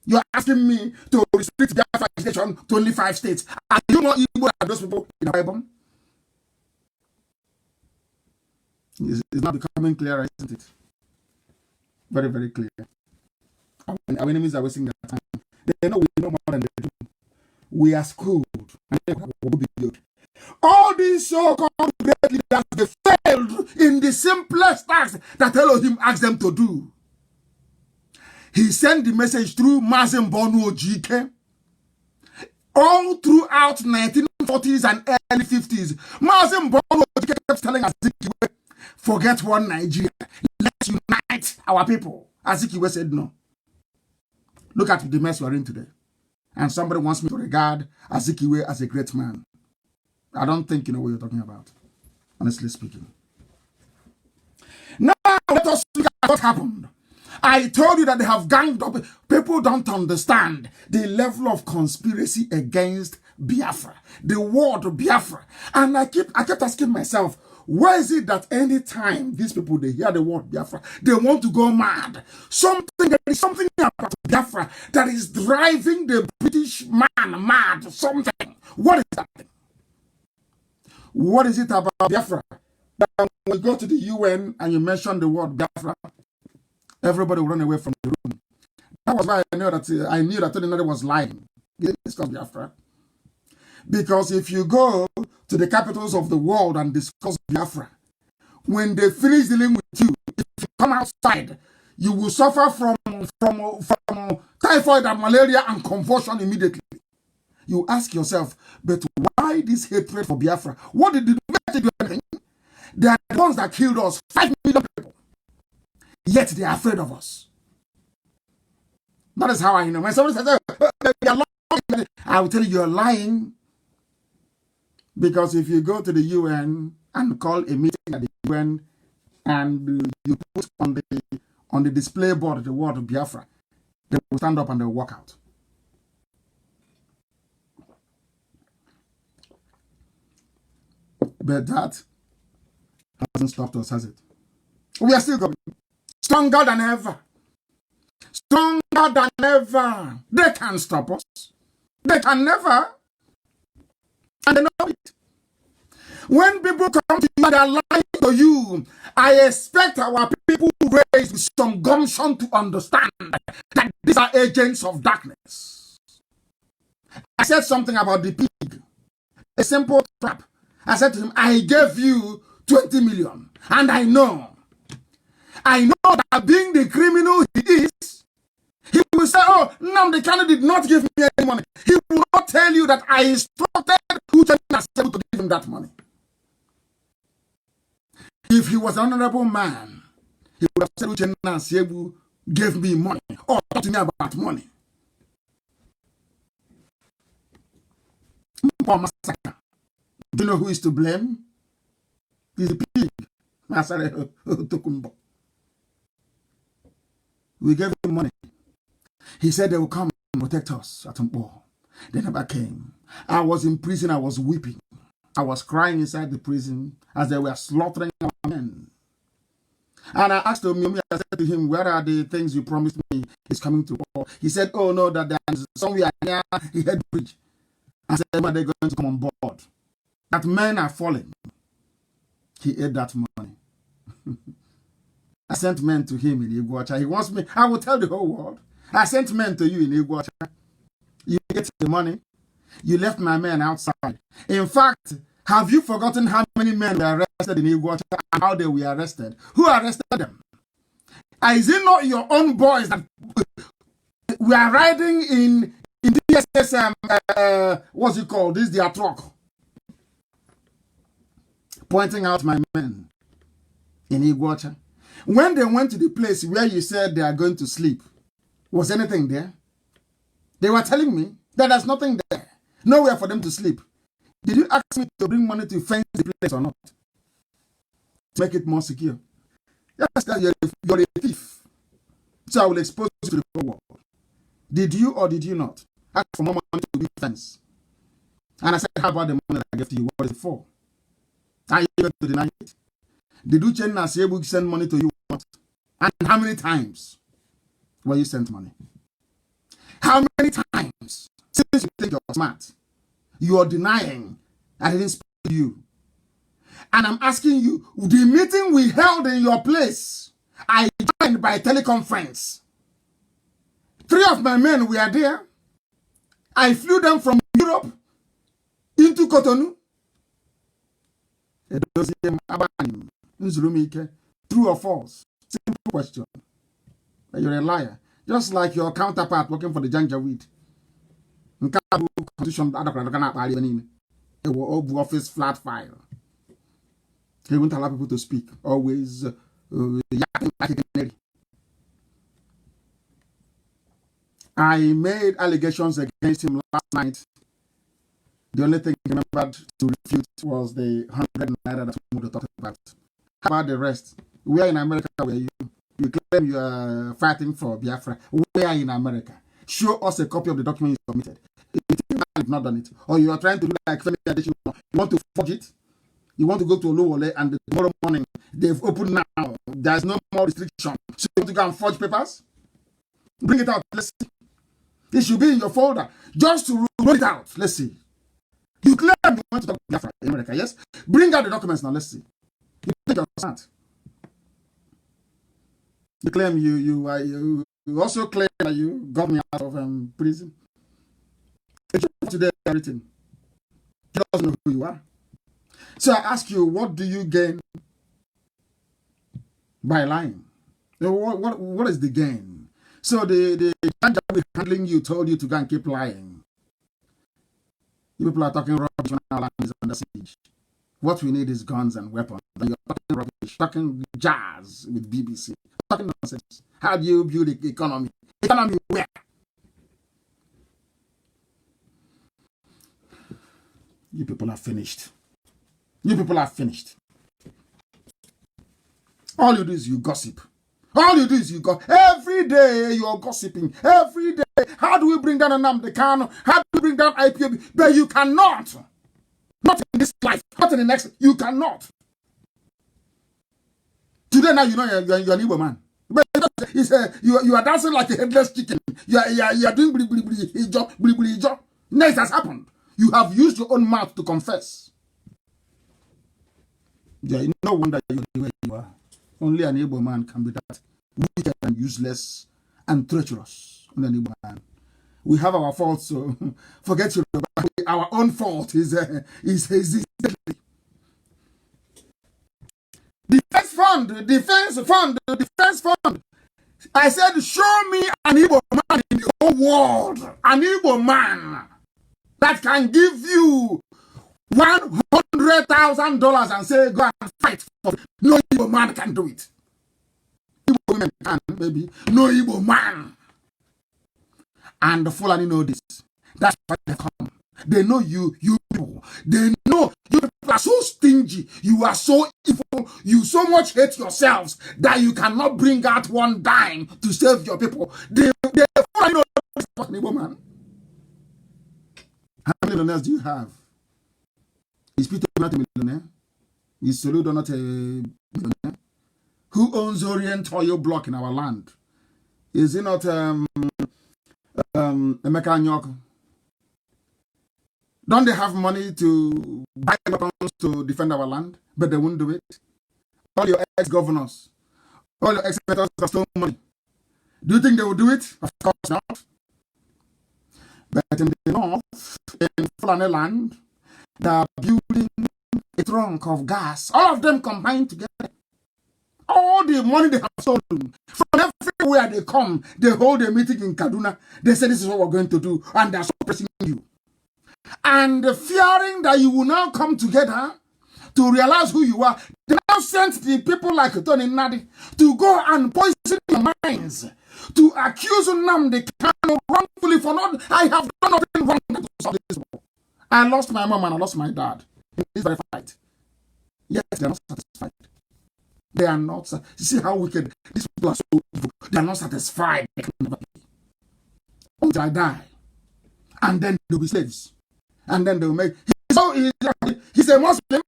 You're asking me to restrict Biafra legislation to only 5 states. Are you more Igbo than those people in Akwa Ibom? It's not becoming clearer, isn't it? Very, very clear. Our enemies are wasting their time. They know we know more than they do. We are schooled. All these so-called great leaders, they failed in the simplest tasks that Elohim asked them to do. He sent the message through Mazin Bonu Ojike all throughout 1940s and early 50s. Mazin Bonu Ojike kept telling Azikiwe, forget one Nigeria. Let's unite our people. Azikiwe said no. Look at the mess we're in today. And somebody wants me to regard Azikiwe as a great man. I don't think you know what you're talking about, honestly speaking. Now, let us look at what happened. I told you that they have ganged up. People don't understand the level of conspiracy against Biafra, the word Biafra. And I kept asking myself, why is it that any time these people, they hear the word Biafra, they want to go mad? There is something about Biafra that is driving the British man mad. Something. What is that thing? What is it about Biafra that when we go to the UN and you mention the word Biafra, everybody will run away from the room? That was why I knew that Tony was lying. It's called Biafra. Because if you go to the capitals of the world and discuss Biafra, when they finish dealing with you, if you come outside, you will suffer from typhoid and malaria and convulsion immediately. You ask yourself, but why this hatred for Biafra? What did they do anything? They are the ones that killed us, 5 million people. Yet they are afraid of us. That is how I know. When somebody says, oh, you're lying, I will tell you you're lying. Because if you go to the UN and call a meeting at the UN and you put on the display board the word Biafra, they will stand up and they will walk out. But that hasn't stopped us, has it? We are still going. Stronger than ever. Stronger than ever. They can't stop us. They can never. And they know it. When people come to you and are lying to you, I expect our people raised with some gumption to understand that these are agents of darkness. I said something about the pig. A simple trap. I said to him, I gave you 20 million. And I know that being the criminal he is, he will say, oh, Nnamdi Kanu did not give me any money. He will not tell you that I instructed Uche Nnasebu to give him that money. If he was an honorable man, he would have said Uche Nnasebu gave me money or talked to me about money. Do you know who is to blame? He's the pig. We gave him money. He said they will come and protect us at Mpo. They never came. I was in prison. I was weeping. I was crying inside the prison as they were slaughtering our men. And I asked him, I said to him, where are the things you promised me is coming to war? He said, oh no, that there's somewhere near the head bridge. I said, when are they going to come on board? That men are falling. He ate that money. I sent men to him in Iguacha. He wants me, I will tell the whole world. I sent men to you in Iguacha. You get the money. You left my men outside. In fact, have you forgotten how many men were arrested in Iguacha and how they were arrested? Who arrested them? Is it not your own boys that we are riding in DSS, what's it called? This is their truck. Pointing out my men in Iguacha. When they went to the place where you said they are going to sleep, was anything there? They were telling me that there's nothing there. Nowhere for them to sleep. Did you ask me to bring money to fence the place or not? To make it more secure. Yes, you're a thief. So I will expose you to the whole world. Did you or did you not ask for more money to build fence? And I said, how about the money that I gave to you? What is it for? Are you going to deny it? Did Uche Nnasebu send money to you or not? And how many times were you sent money? How many times, since you think you're smart, you are denying I didn't speak to you? And I'm asking you, the meeting we held in your place, I joined by teleconference. 3 of my men were there. I flew them from Europe into Cotonou. True or false? Simple question. You're a liar. Just like your counterpart working for the Janjaweed. Constitution, it will office flat file. He won't allow people to speak. Always I made allegations against him last night. The only thing he remembered to refute was the 100 naira that we talked about. How about the rest? Where in America were you? You claim you are fighting for Biafra. Where in America? Show us a copy of the document you submitted. If you have not done it, or you are trying to do like Femi Adesina, you want to forge it, you want to go to Oluwole and tomorrow morning they've opened now. There's no more restriction. So you want to go and forge papers? Bring it out. Let's see. It should be in your folder. Just to roll it out. Let's see. You claim you want to talk to Biafra in America, yes? Bring out the documents now. Let's see. You think you're smart. You claim you also claim that you got me out of prison. Today, everything. He doesn't know who you are. So I ask you, what do you gain by lying? What is the gain? So the Janjaweed handling you told you to go and keep lying. You people are talking rubbish when our land is under siege. What we need is guns and weapons. And you're talking rubbish, talking jazz with BBC. talking nonsense. How do you build the economy? Economy where? You people are finished. You people are finished. All you do is you gossip. All you do is you go. Every day you are gossiping. Every day. How do we bring down Nnamdi Kanu? How do we bring down IPOB? But you cannot. Not in this life. Not in the next. You cannot. Today now you know you're an Igbo man. But you are dancing like a headless chicken. You are doing bli job. Now it has happened. You have used your own mouth to confess. Yeah, no wonder you're the way you are. Only an Igbo man can be that wicked and useless and treacherous. Only an Igbo man. We have our faults, so forget your our own fault is deadly. Defense fund. I said, show me an Igbo man in the whole world, an Igbo man that can give you $100,000 and say, go and fight for it. No Igbo man can do it. Igbo women can, maybe. No Igbo man. And the Fulani know this. That's why they come. They know you people. They know you people are so stingy. You are so evil. You so much hate yourselves that you cannot bring out one dime to save your people. They Fulani know this fucking Igbo man. How many millionaires do you have? Is Peter not a millionaire? Is Soludo not a millionaire? Who owns Orient Oil Block in our land? Is it not Emeka Anyok? Don't they have money to buy weapons to defend our land? But they won't do it. All your ex-governors, all your ex-senators have stolen money. Do you think they will do it? Of course not. But in the north, in Fulani land, they are building a trunk of gas. All of them combined together. All the money they have stolen, from everywhere they come, they hold a meeting in Kaduna. They say, this is what we're going to do. And they're suppressing you. And fearing that you will now come together to realize who you are, they now sent the people like Tony Nnadi to go and poison your minds, to accuse Nnamdi Kanu wrongfully for not, I have done nothing wrong to solve this war. I lost my mom and I lost my dad in this very fight. Yes, they are not satisfied. They are not. You see how wicked these people are so evil. They are not satisfied. They can never be. Until I die. And then they'll be slaves. And then they'll make. He's a Muslim.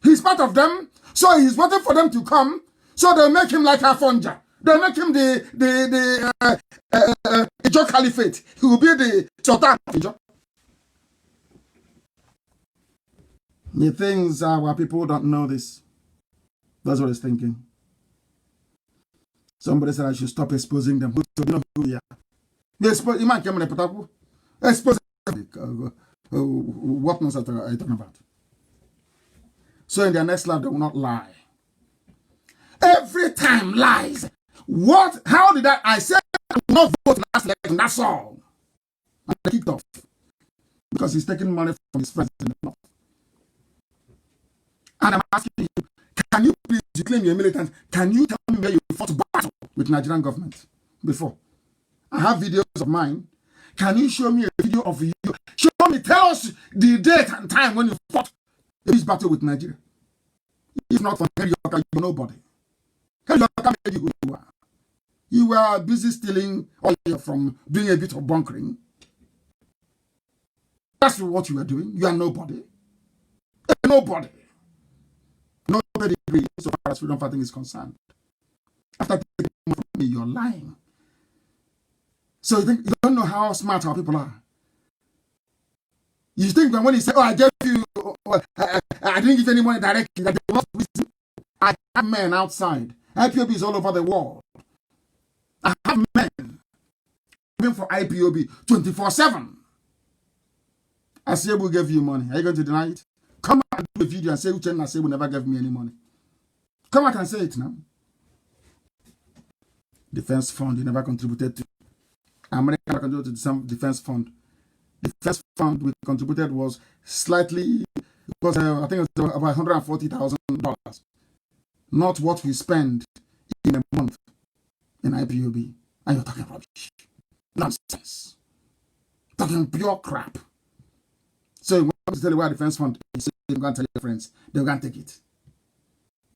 He's part of them. So he's waiting for them to come. So they'll make him like a Fonja. They'll make him the Ijo Caliphate. He will be the Sultan of Ijo. The things are where people don't know this. That's what he's thinking. Somebody said I should stop exposing them. So you know who we are. You might come in expose what knows are you talking about? So in their next life, they will not lie. Every time lies. What? How did I said I will not vote in last election, that's all. And they kicked off. Because he's taking money from his friends in the north. And I'm asking you, can you please, you claim you're a militant, can you tell me where you fought battle with Nigerian government before? I have videos of mine. Can you show me a video of you? Show me, tell us the date and time when you fought this battle with Nigeria. If not for Henry Yoka, you're nobody. Henry Yoka made you who you are. You were busy stealing oil from doing a bit of bunkering. That's what you were doing. You are nobody. Nobody. Nobody agrees so far as freedom fighting is concerned. After taking money from me, you're lying. So you think you don't know how smart our people are. You think when he said, "Oh, I gave you, I didn't give any money directly," that they will not listen. I have men outside. IPOB is all over the world. I have men even for IPOB 24/7. Asebu gave you money. Are you going to deny it? Come out and do a video and say Uchen Asebu never gave me any money. Come out and say it now. Defense fund, you never contributed to. America never contributed to some defense fund. The first fund we contributed was slightly, because I think it was about $140,000. Not what we spend in a month in IPOB, and you're talking rubbish. Nonsense. Talking pure crap. So you want to tell you where defense fund is, you're going to tell your friends, they're going to take it.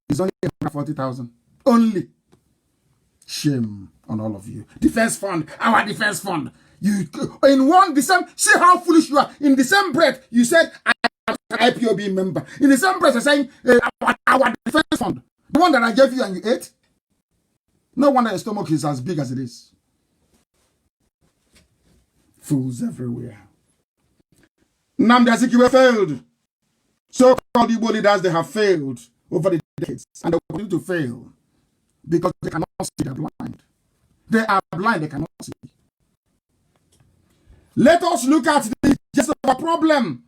It's only 40,000. Only. Shame on all of you. Defense fund, our defense fund. You in one December, see how foolish you are. In the same breath, you said I am an IPOB member. In the same breath, you're saying our defense fund, the one that I gave you and you ate. No wonder your stomach is as big as it is. Fools everywhere. Nnamdi Azikiwe failed. So-called Igbo leaders, they have failed over the decades, and they will continue to fail because they cannot see, they're blind. They are blind, they cannot see. Let us look at the gist of the problem.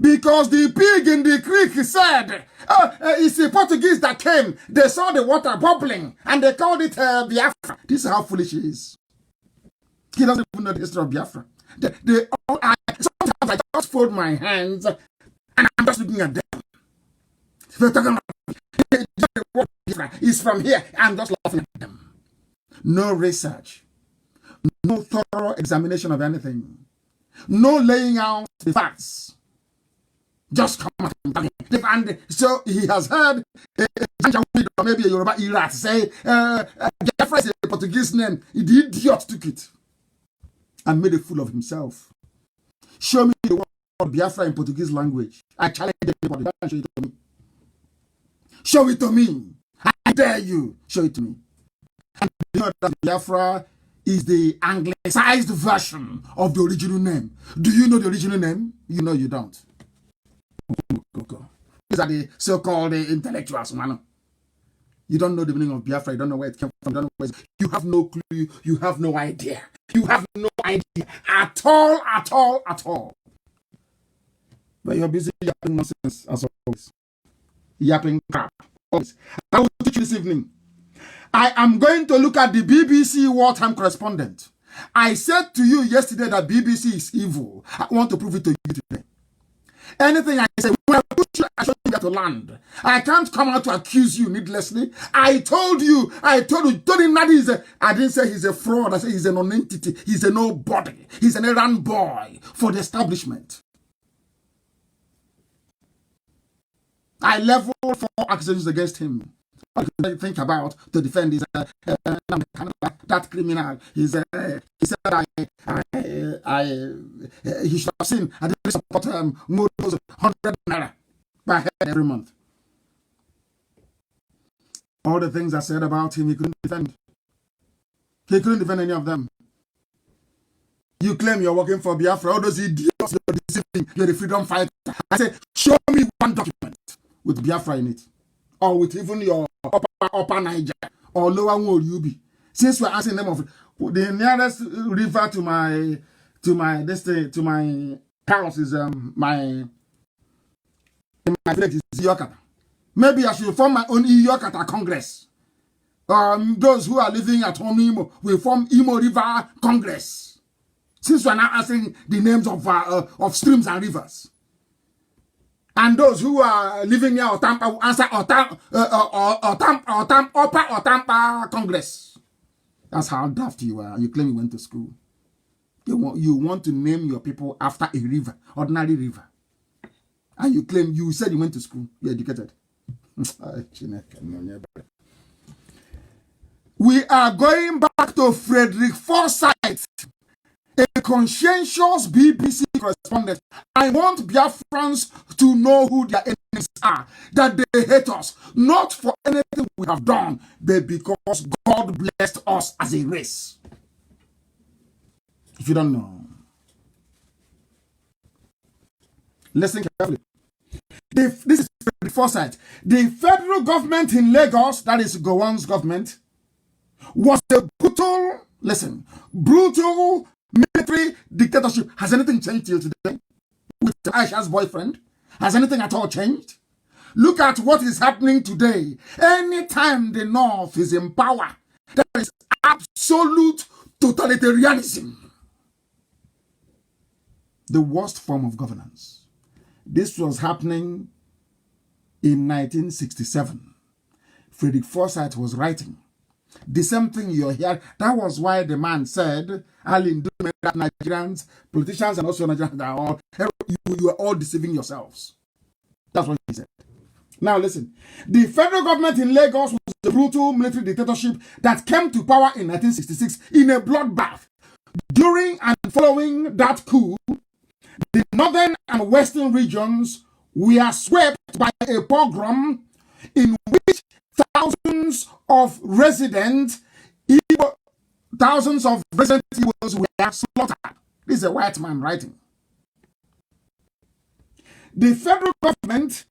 Because the pig in the creek said, it's the Portuguese that came. They saw the water bubbling and they called it Biafra. This is how foolish he is. He doesn't even know the history of Biafra. Sometimes I just fold my hands and I'm just looking at them. If you're talking about Biafra, it's from here. I'm just laughing at them. No research. No thorough examination of anything. No laying out the facts. Just come out and so he has heard maybe a Yoruba Irat say Biafra is a Portuguese name. The idiot took it and made a fool of himself. Show me the word Biafra in Portuguese language. I challenge everybody. Show it to me. Show it to me. I dare you. Show it to me. And you know that Biafra is the anglicized version of the original name. Do you know the original name? You know you don't. These are the so-called intellectuals, man. You don't know the meaning of Biafra. You don't know where it came from. You don't know where you have no clue. You have no idea. You have no idea at all, at all, at all. But you're busy yapping nonsense as always. Yapping crap. Always. I will teach you this evening. I am going to look at the BBC wartime correspondent. I said to you yesterday that BBC is evil. I want to prove it to you today. Anything I say, when I put you, I show you to land. I can't come out to accuse you needlessly. I told you, Tony Nnadi I didn't say he's a fraud. I said he's a non-entity. He's a nobody. He's an errand boy for the establishment. I leveled 4 accusations against him. What do you think about to defend his that criminal? He said he should have seen I didn't support more than 100 naira per head every month. All the things I said about him, he couldn't defend. He couldn't defend any of them. You claim you're working for Biafra. All those idiots you're deceiving. You're the freedom fighter. I said, show me one document with Biafra in it, or with even your upper Niger or lower Nworiubi. Since we're asking them of the nearest river to my house is my village is Iyokata. Maybe I should form my own Iyokata Congress. Those who are living at home Imo will form Imo River Congress. Since we're now asking the names of streams and rivers. And those who are living near Otampa will answer Upper Otampa Congress. That's how daft you are. You claim you went to school. You want to name your people after a river, ordinary river. And you claim you said you went to school. You're educated. We are going back to Frederick Forsyth, a conscientious BBC correspondent. I want Biafrans to know who their enemies are, that they hate us, not for anything we have done, but because God blessed us as a race. If you don't know, listen carefully. This is Frederick Forsyth. The federal government in Lagos, that is Gowon's government, was a brutal, brutal military dictatorship. Has anything changed till today? With Aisha's boyfriend? Has anything at all changed? Look at what is happening today. Anytime the North is in power, there is absolute totalitarianism. The worst form of governance. This was happening in 1967. Frederick Forsyth was writing The same thing you're here. That was why the man said, that Nigerians, politicians, and also Nigerians are all, you are all deceiving yourselves. That's what he said. Now listen, the federal government in Lagos was a brutal military dictatorship that came to power in 1966 in a bloodbath. During and following that coup, the northern and western regions were swept by a pogrom in which thousands of resident Igbos were slaughtered. This is a white man writing. The federal government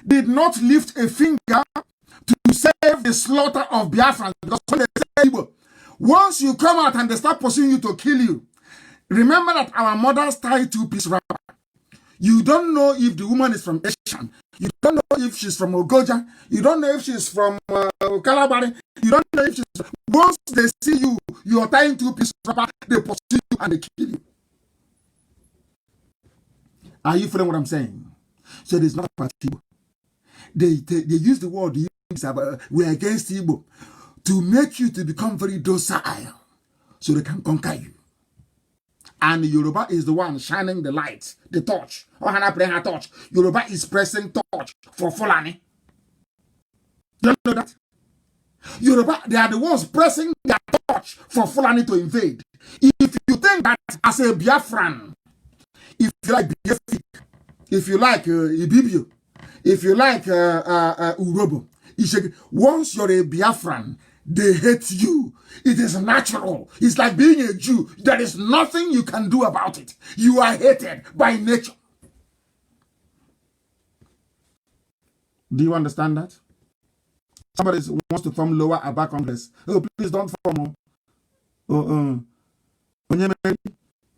did not lift a finger to save the slaughter of Biafran, because when they say Igbo, once you come out and they start pursuing you to kill you, remember that our mothers tie two-piece wrapper. You don't know if the woman is from Asian. You don't know if she's from Ogoja. You don't know if she's from Calabari. You don't know if she's... Once they see you, you are tying two-piece wrapper, they pursue you and they kill you. Are you feeling what I'm saying? So there's not a party. They use the word, we're against Igbo, to make you to become very docile so they can conquer you. And Yoruba is the one shining the light, the torch. Torch. Yoruba is pressing torch for Fulani. You know that? Yoruba, they are the ones pressing their torch for Fulani to invade. If you think that as a Biafran, if you like Biafra, if you like Ibibio, if you like Urobo, once you're a Biafran, they hate you. It is natural. It's like being a Jew. There is nothing you can do about it. You are hated by nature. Do you understand that? Somebody wants to form lower Aba Congress. Oh, please don't form.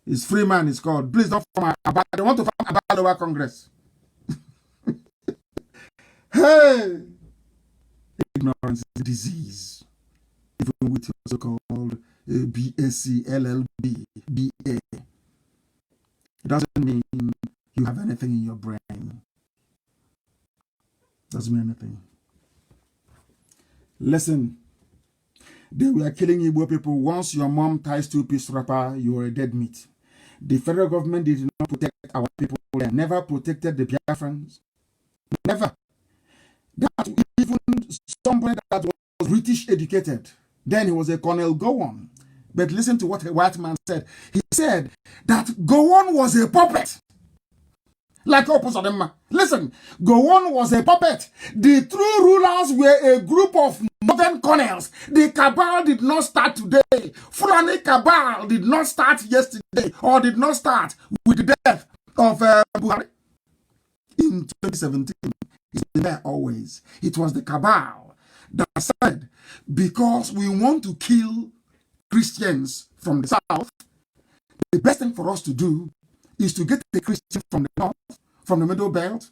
It's Freeman, it's called. Please don't form Aba. They want to form Aba Lower Congress. Hey! Ignorance is a disease. Even with your so-called BSc, LLB, BA. It doesn't mean you have anything in your brain. Doesn't mean anything. Listen, they were killing Igbo people. Once your mom ties two-piece wrapper, you are a dead meat. The federal government did not protect our people. They never protected the Biafrans. Never. That even somebody that was British educated, then he was a colonel, go on. But listen to what a white man said. He said that Gowon was a puppet. Like opposite them. Listen, Gowon was a puppet. The true rulers were a group of northern colonels. The cabal did not start today. Fulani cabal did not start yesterday, or did not start with the death of Buhari in 2017. It's been there always. It was the cabal that said, because we want to kill Christians from the south, the best thing for us to do is to get the Christian from the north, from the middle belt,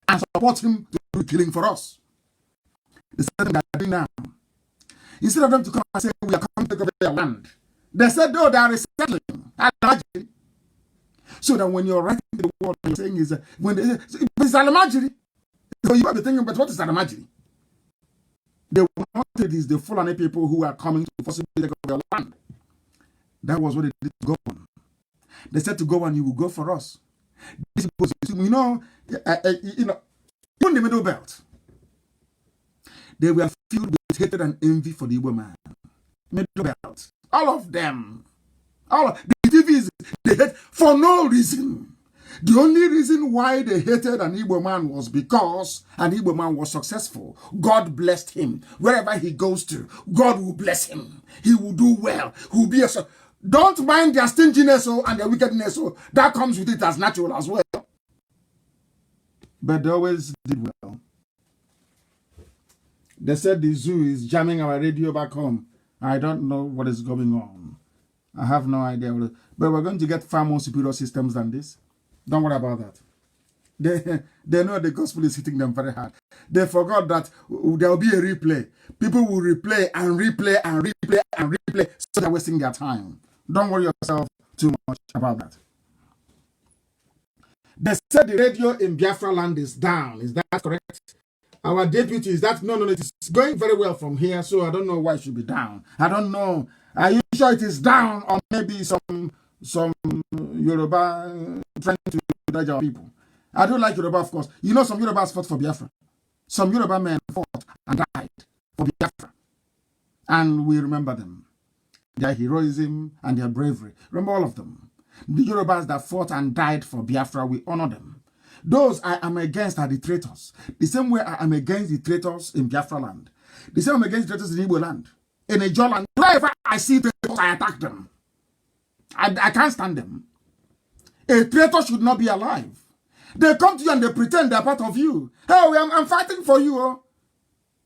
and support him to do killing for us. The same thing they're doing now. Instead of them to come and say, we are coming to take over your land, they said, no, they are resettling. So that when you're writing the word, you're saying is, when they say, it's Alamajiri. So you might be thinking, but what is Alamajiri? They wanted is the Fulani people who are coming to forcibly take over your land. That was what they did to go on. They said to go on, you will go for us. This was, you know, even the middle belt, they were filled with hatred and envy for the Igbo man. Middle belt, all of them, all of the TVs, they hate for no reason. The only reason why they hated an Igbo man was because an Igbo man was successful. God blessed him. Wherever he goes to, God will bless him. He will do well. He will be a... Don't mind their stinginess and their wickedness. That comes with it as natural as well. But they always did well. They said the zoo is jamming our radio back home. I don't know what is going on. I have no idea. But we're going to get far more superior systems than this. Don't worry about that. They know the gospel is hitting them very hard. They forgot that there will be a replay. People will replay and replay and replay and replay, so they're wasting their time. Don't worry yourself too much about that. They said the radio in Biafra land is down. Is that correct? Our deputy is that no, it is going very well from here, so I don't know why it should be down. I don't know. Are you sure it is down, or maybe some Yoruba trying to judge our people? I don't like Yoruba, of course. You know, some Yorubas fought for Biafra. Some Yoruba men fought and died for Biafra, and we remember them. Their heroism and their bravery. Remember all of them. The Yorubas that fought and died for Biafra, we honor them. Those I am against are the traitors. The same way I am against the traitors in Biafra land. The same way I'm against the traitors in Igbo land. In a land. Wherever I see traitors, I attack them. I can't stand them. A traitor should not be alive. They come to you and they pretend they're part of you. Hey, I'm fighting for you. Oh.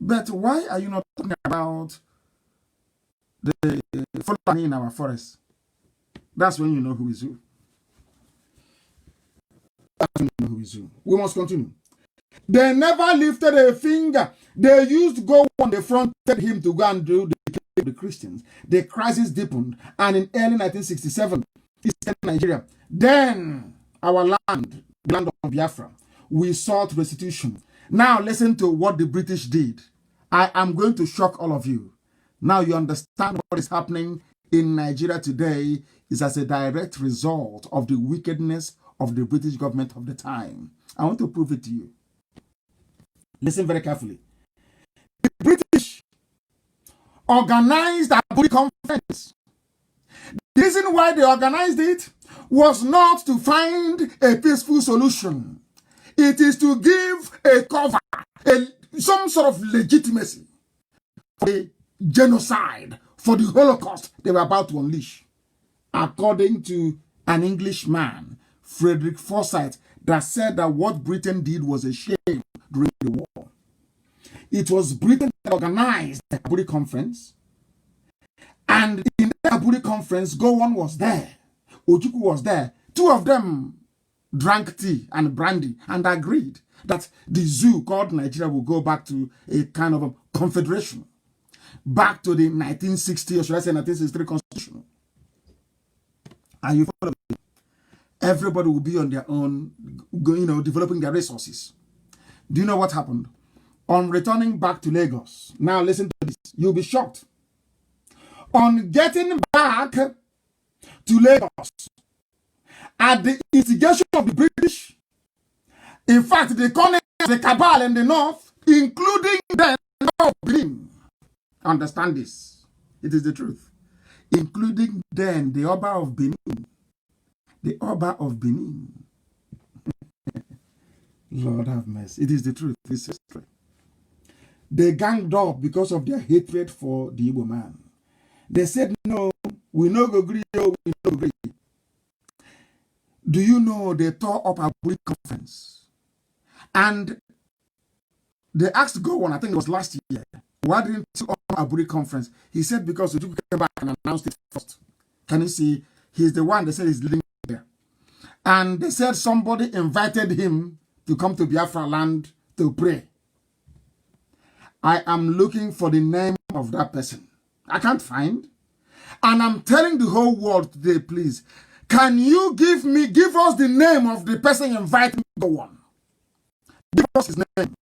But why are you not talking about the Fulani in our forest? That's when you know who is who. That's when you know who is who. We must continue. They never lifted a finger. They used to go on the front, him to go and do the Christians. The crisis deepened, and in early 1967, Eastern Nigeria, then our land, the land of Biafra, we sought restitution. Now listen to what the British did. I am going to shock all of you. Now you understand what is happening in Nigeria today is as a direct result of the wickedness of the British government of the time. I want to prove it to you. Listen very carefully. The British organized a Aburi conference. The reason why they organized it was not to find a peaceful solution. It is to give a cover, some sort of legitimacy for the genocide, for the Holocaust they were about to unleash. According to an Englishman, Frederick Forsyth, that said that what Britain did was a shame during the war. It was Britain that organized the Aburi conference. And in the Aburi conference, Gowon was there. Ojukwu was there. Two of them drank tea and brandy and agreed that the zoo called Nigeria will go back to a kind of a confederation. Back to the 1960, or should I say 1963 constitution. Are you following me? Everybody will be on their own, developing their resources. Do you know what happened? On returning back to Lagos, now listen to this, you'll be shocked. On getting back to Lagos, at the instigation of the British, in fact, the colonial, the cabal in the north, including the Benin, understand this, it is the truth, including then the Oba of Benin, the Oba of Benin. Lord have mercy, it is the truth, this is history. They ganged up because of their hatred for the Igbo man. They said, no, we no go agree, we no agree. Do you know they tore up a Aburi conference? And they asked Gowon, I think it was last year, why didn't you up Aburi conference? He said because Ojukwu came back and announced it first. Can you see? He's the one they said is living there. And they said somebody invited him to come to Biafra land to pray. I am looking for the name of that person. I can't find. And I'm telling the whole world today, please, can you give us the name of the person inviting me to go on? Give us his name.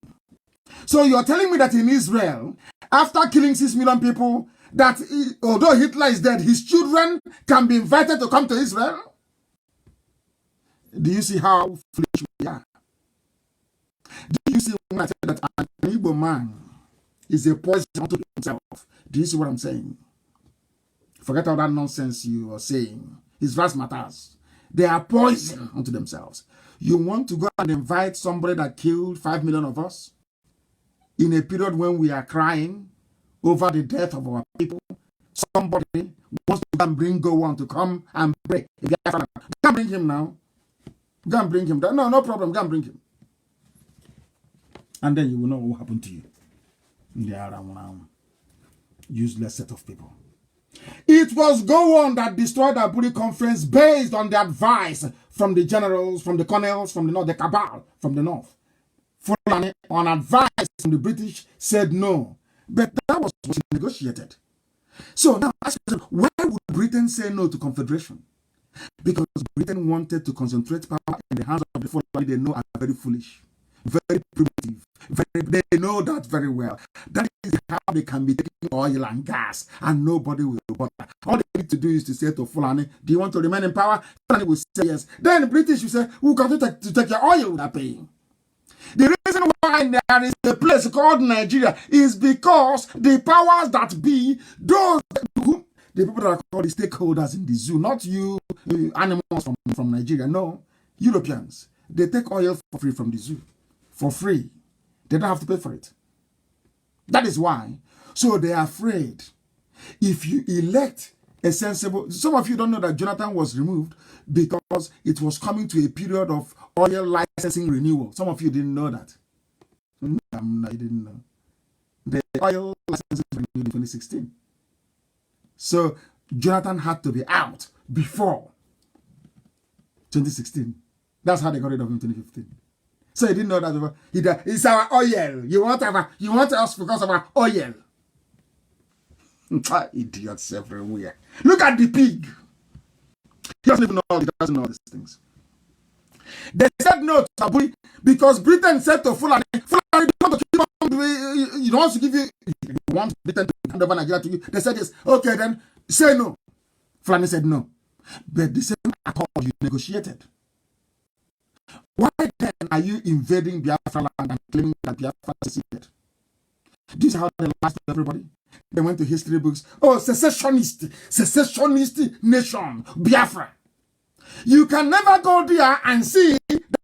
So you're telling me that in Israel, after killing 6 million people, that although Hitler is dead, his children can be invited to come to Israel? Do you see how foolish we are? Do you see when I say that an Igbo man is a poison unto himself? Do you see what I'm saying? Forget all that nonsense you are saying. His verse matters. They are poison unto themselves. You want to go and invite somebody that killed 5 million of us in a period when we are crying over the death of our people? Somebody wants to go and bring Gowon to come and pray. Go and bring him now. Go and bring him. No problem. Go and bring him. And then you will know what will happen to you. They are around useless set of people. It was Gowon that destroyed the Aburi conference based on the advice from the generals, from the colonels, from the north, the cabal from the north. Fulani, on advice from the British, said no. But that was negotiated. So now, why would Britain say no to confederation? Because Britain wanted to concentrate power in the hands of the Fulani they know are very foolish. very primitive. They know that very well. That is how they can be taking oil and gas, and nobody will bother. All they need to do is to say to Fulani, do you want to remain in power? Fulani will say yes. Then the British will say, who can to take your oil without paying? The reason why there is a place called Nigeria is because the powers that be, those who, the people that are called the stakeholders in the zoo, not you animals from Nigeria, no, Europeans, they take oil for free from the zoo. For free. They don't have to pay for it. That is why. So they are afraid. If you elect a sensible... Some of you don't know that Jonathan was removed because it was coming to a period of oil licensing renewal. Some of you didn't know that. No, you didn't know. The oil licensing renewed in 2016. So Jonathan had to be out before 2016. That's how they got rid of him in 2015. So he didn't know that before. It's our oil. You want us because of our oil. Idiots everywhere. Look at the pig. He doesn't even know. He doesn't know these things. They said no to Aburi because Britain said to Fulani, Fulani, you don't want to give you want Britain to hand over Nigeria to you. They said yes. Okay, then say no. Fulani said no. But the same accord you negotiated. Why then are you invading Biafra land and claiming that Biafra is secret? This is how they lied to everybody. They went to history books. Oh, secessionist nation, Biafra. You can never go there and see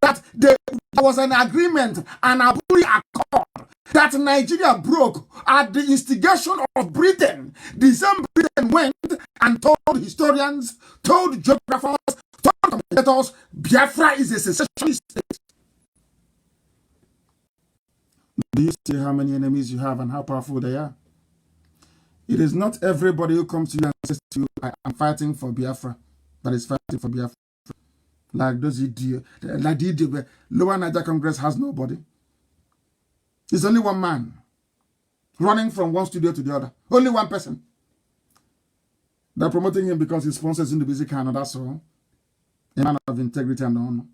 that there was an agreement, an Aburi Accord, that Nigeria broke at the instigation of Britain. The same Britain went and told historians, told geographers, told commentators, Biafra is a secessionist state. Do you see how many enemies you have and how powerful they are? It is not everybody who comes to you and says to you, I am fighting for Biafra, that is fighting for Biafra. Like those idiots, like the idiot, Lower Niger Congress has nobody. It's only one man running from one studio to the other. Only one person. They're promoting him because he sponsors in the music and that's all. A man of integrity and honor.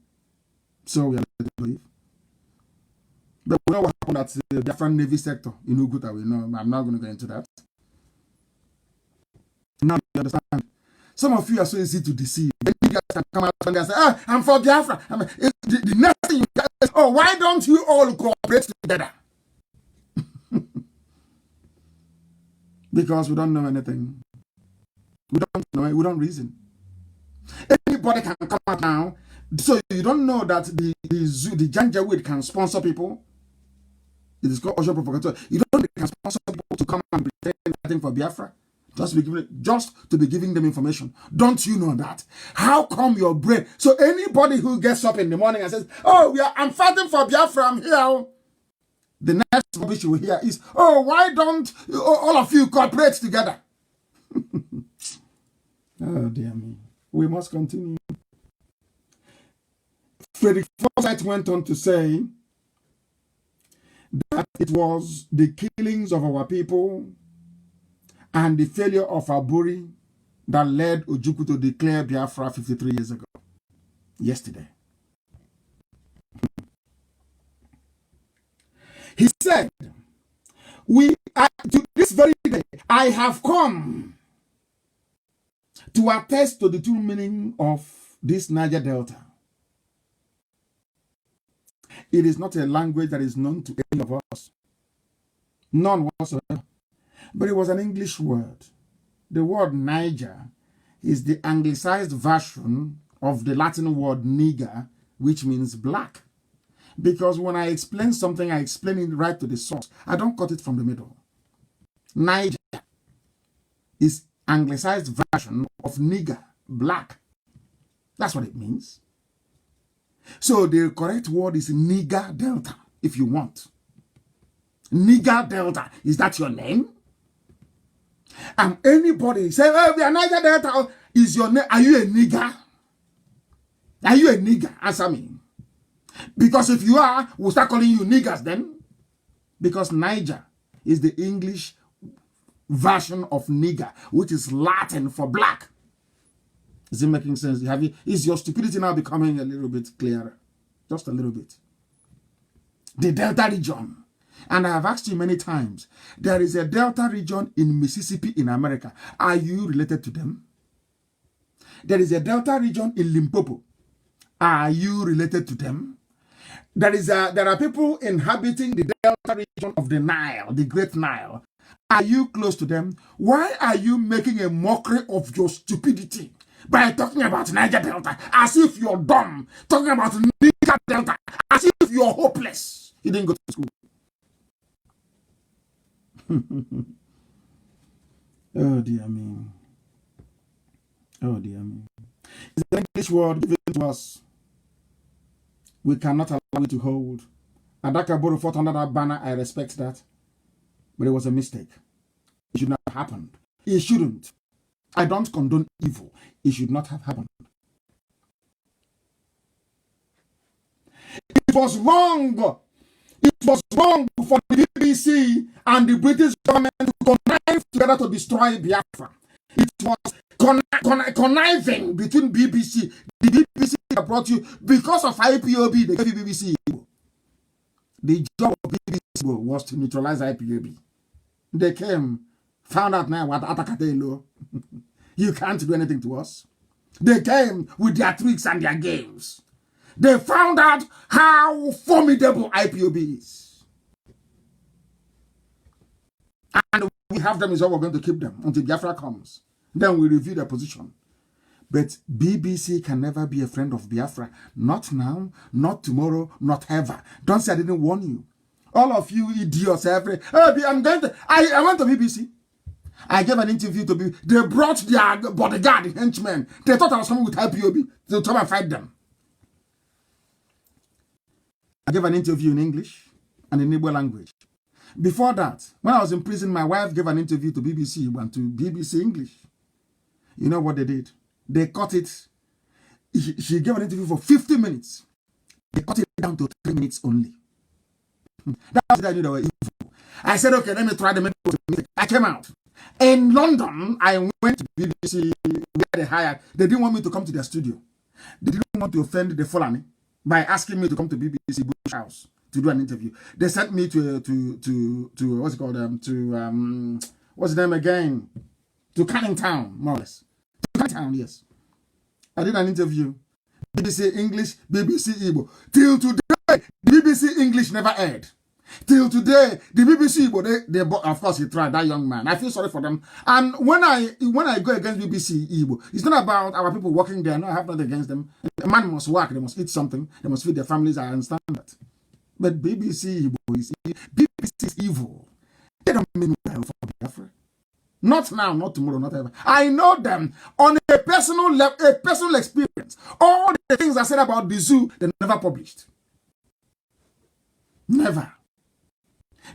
So we are led to believe. But we know what happened at the Biafran Navy sector in Uguta. We know. I'm not going to go into that. Now you understand. Some of you are so easy to deceive. Then you guys can come out and say, I'm for Biafra. The next thing you guys say, why don't you all cooperate together? Because we don't know anything. We don't know it. We don't reason. Anybody can come out now. So you don't know that the Janjaweed can sponsor people. It is called Ocean Propagator. You don't know they can sponsor people to come and pretend nothing for Biafra. Just to be giving them information. Don't you know that? How come your brain? So anybody who gets up in the morning and says, I'm fighting for Biafra, I'm here. The next rubbish you will hear is, why don't all of you cooperate together? Oh, dear me. We must continue. Frederick Forsyth went on to say that it was the killings of our people and the failure of Aburi that led Ojukwu to declare Biafra 53 years ago. Yesterday. He said, to this very day, I have come to attest to the true meaning of this Niger Delta. It is not a language that is known to any of us. None whatsoever. But it was an English word. The word Niger is the anglicized version of the Latin word niger, which means black. Because when I explain something, I explain it right to the source. I don't cut it from the middle. Niger is anglicized version of nigger, black. That's what it means. So the correct word is Niger Delta, if you want. Niger Delta. Is that your name? And anybody say, we are Niger Delta. Is your name? Are you a nigger? Are you a nigger? Answer me. Because if you are, we'll start calling you niggers then. Because Niger is the English version of nigger, which is Latin for black. Is it making sense? Is your stupidity now becoming a little bit clearer? Just a little bit. the Delta region. And I have asked you many times, there is a Delta region in Mississippi in America. Are you related to them? There is a Delta region in Limpopo. Are you related to them? There are people inhabiting the Delta region of the Nile, the Great Nile. Are you close to them? Why are you making a mockery of your stupidity by talking about Niger Delta as if you're dumb? Talking about Niger Delta as if you're hopeless. You didn't go to school. Oh dear me. Oh dear me. It's the English word given to us. We cannot allow it to hold. Adaka Boro fought under that banner. I respect that. But it was a mistake. It should not have happened. It shouldn't. I don't condone evil. It should not have happened. It was wrong. It was wrong for the BBC and the British government to connive together to destroy Biafra. It was conniving between BBC. The BBC that brought you, because of IPOB, they gave you BBC. The job of BBC was to neutralize IPOB. They came, found out now what Atakatelo. You can't do anything to us. They came with their tricks and their games. They found out how formidable IPOB is. And we have them, is all we're going to keep them until Biafra comes. Then we review their position. But BBC can never be a friend of Biafra. Not now, not tomorrow, not ever. Don't say I didn't warn you. All of you idiots, I went to BBC. I gave an interview to BBC. They brought their bodyguard, the henchmen. They thought I was coming with IPOB to come and fight them. I gave an interview in English and in Igbo language. Before that, when I was in prison, my wife gave an interview to BBC and to BBC English. You know what they did? They cut it. She gave an interview for 50 minutes. They cut it down to 3 minutes only. That was the I knew they were evil. I said, okay, let me try the method. I came out. In London, I went to BBC where they hired. They didn't want me to come to their studio. They didn't want to offend the Fulani by asking me to come to BBC Bush House to do an interview. They sent me to what's it called, what's the name again? To Canning Town, more or less. To Canning Town, yes. I did an interview. BBC English, BBC Igbo. Till today, the BBC English never aired. Till today, the BBC Igbo, they of course he tried, that young man. I feel sorry for them. And when I go against BBC Igbo, it's not about our people working there. No, I have nothing against them. A man must work, they must eat something, they must feed their families, I understand that. But BBC is evil. They don't mean well for Biafra. Not now, not tomorrow, not ever. I know them on a personal level, a personal experience. All the things I said about the zoo, they never published. Never.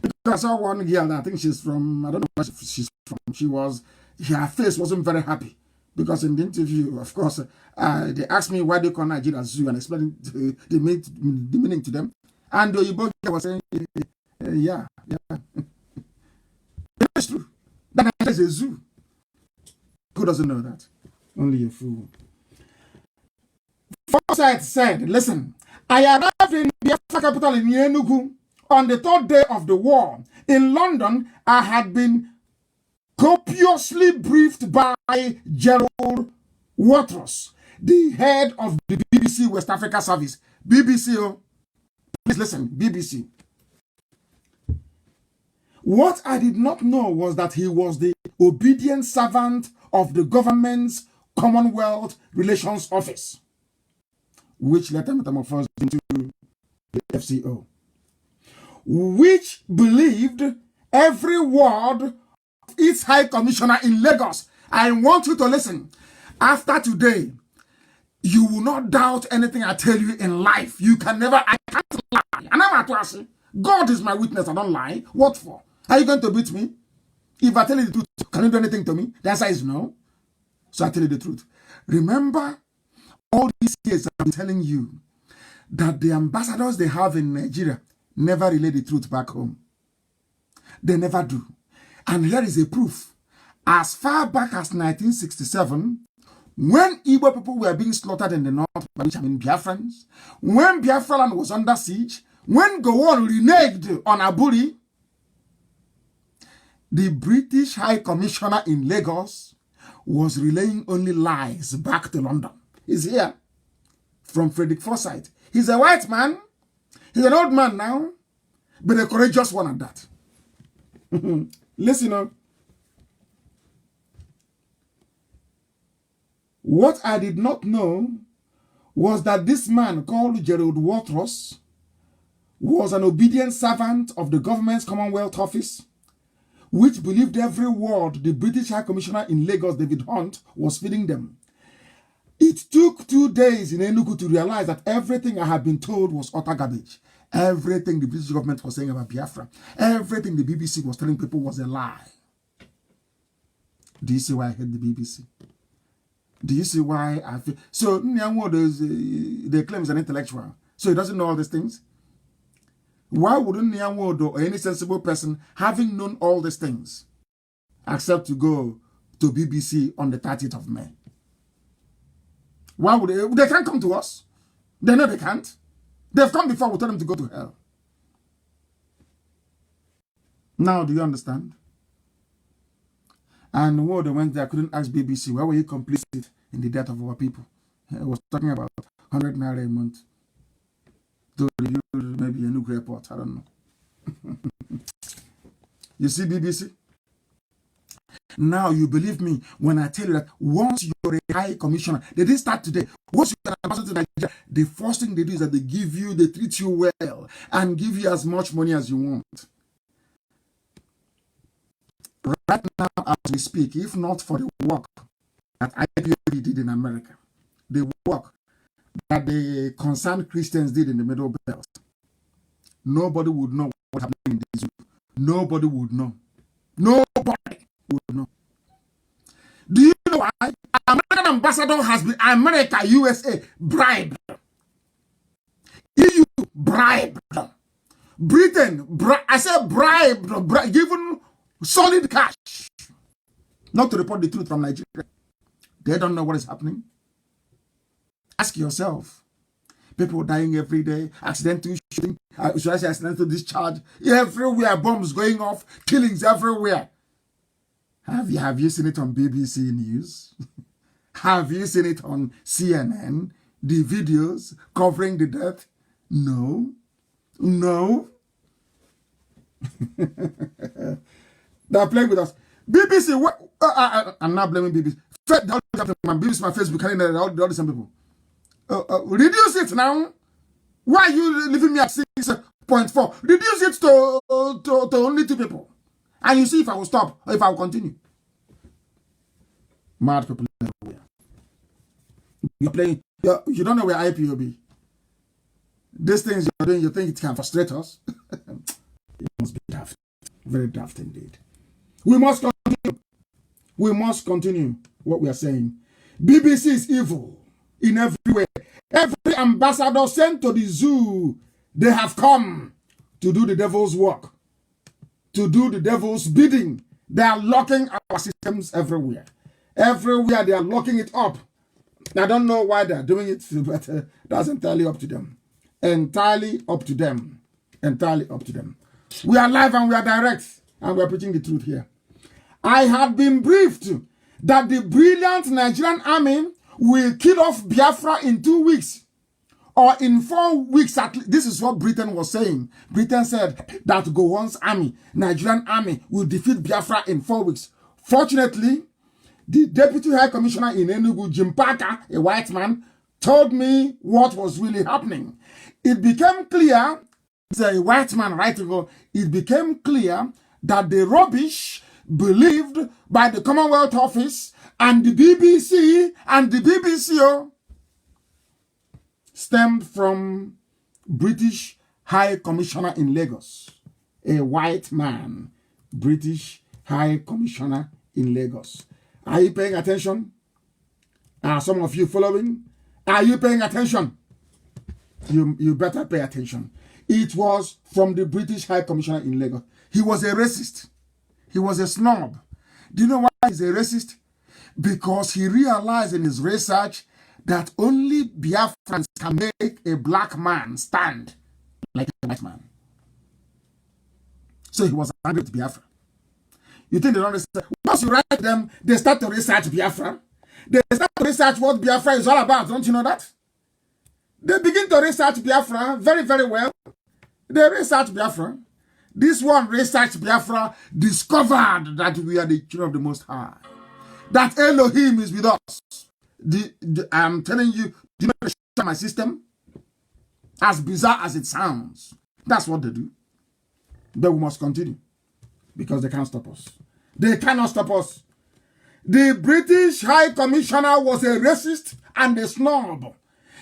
Because I saw one girl, I think she's from, I don't know where she's from. Her face wasn't very happy. Because in the interview, of course, they asked me why they call Nigeria zoo and explained the meaning to them. And the Igbo girl was saying, yeah. It's true. That is a zoo. Who doesn't know that? Only a fool. Forsyth said, listen, I arrived in the Biafra capital in Enugu on the 3rd day of the war. In London, I had been copiously briefed by Gerald Waters, the head of the BBC West Africa Service. BBC, oh, please listen, BBC. What I did not know was that he was the obedient servant of the government's Commonwealth Relations Office, which later metamorphosed into the FCO, which believed every word of its High Commissioner in Lagos. I want you to listen. After today, you will not doubt anything I tell you in life. You can never, I can't lie. And I'm at God is my witness, I don't lie. What for? Are you going to beat me? If I tell you the truth, can you do anything to me? The answer is no. So I tell you the truth. Remember, all these years I've been telling you that the ambassadors they have in Nigeria never relay the truth back home. They never do. And here is a proof. As far back as 1967, when Igbo people were being slaughtered in the north, by which I mean Biafrans, when Biafra land was under siege, When Gowon reneged on Aburi, the British High Commissioner in Lagos was relaying only lies back to London. He's here from Frederick Forsyth. He's a white man. He's an old man now, but a courageous one at that. Listen up. What I did not know was that this man called Gerald Watrous was an obedient servant of the government's Commonwealth Office, which believed every word the British High Commissioner in Lagos, David Hunt, was feeding them. It took 2 days in Enugu to realize that everything I had been told was utter garbage. Everything the British government was saying about Biafra, everything the BBC was telling people was a lie. Do you see why I hate the BBC? Do you see why I feel... So, they claim he's an intellectual. So he doesn't know all these things. Why wouldn't Nyanwodo or any sensible person, having known all these things, accept to go to BBC on the 30th of May? Why would they? They can't come to us. They know they can't. They've come before, we told them to go to hell. Now, do you understand? And when they went there, I couldn't ask BBC, why were you complicit in the death of our people? I was talking about 100 naira a month to review maybe a new report. I don't know. You see, BBC? Now you believe me when I tell you that once you're a high commissioner, they didn't start today. Once you're an ambassador to Nigeria, the first thing they do is that they treat you well and give you as much money as you want. Right now, as we speak, if not for the work that IPOB did in America, the work that the concerned Christians did in the Middle Belt, nobody would know what happened in this group. Nobody would know. Nobody would know. Do you know why? American ambassador has been America, USA, bribed. EU, bribed. Britain, I said bribed, given solid cash. Not to report the truth from Nigeria. They don't know what is happening. Ask yourself. People dying every day, accidental shooting, should I say accidental discharge, everywhere, bombs going off, killings everywhere. Have you seen it on BBC News? Have you seen it on CNN? The videos covering the death? No. No. They're playing with us. BBC, I'm not blaming BBC. BBC, my Facebook, all the same people. Reduce it now. Why are you leaving me at 6.4? Reduce it to only 2 people. And you see if I will stop or if I will continue. Mad people everywhere. You're playing. You don't know where IPOB. These things you're doing, you think it can frustrate us? It must be daft. Very daft indeed. We must continue. We must continue what we are saying. BBC is evil in every way. Every ambassador sent to the zoo, they have come to do the devil's work, to do the devil's bidding. They are locking our systems everywhere. Everywhere they are locking it up. I don't know why they are doing it, but that's entirely up to them. Entirely up to them. Entirely up to them. We are live and we are direct, and we are preaching the truth here. I have been briefed that the brilliant Nigerian army will kill off Biafra in 2 weeks or in 4 weeks. This is what Britain was saying. Britain said that Gowon's army, Nigerian army, will defeat Biafra in 4 weeks. Fortunately, the Deputy High Commissioner in Enugu, Jim Parker, a white man, told me what was really happening. It became clear, he's a white man right ago, it became clear that the rubbish believed by the Commonwealth Office and the BBC and the BBC stemmed from British High Commissioner in Lagos, a white man, British High Commissioner in Lagos. Are you paying attention? Are some of you following? Are you paying attention? You better pay attention. It was from the British High Commissioner in Lagos. He was a racist. He was a snob. Do you know why he's a racist? Because he realized in his research that only Biafrans can make a black man stand like a white man. So he was angry with Biafra. You think they don't research? Once you write them, they start to research Biafra. They start to research what Biafra is all about. Don't you know that? They begin to research Biafra very, very well. They research Biafra. This one researched Biafra, discovered that we are the children of the Most High. That Elohim is with us. I'm telling you, do you know my system? As bizarre as it sounds, that's what they do. But we must continue because they can't stop us. They cannot stop us. The British High Commissioner was a racist and a snob.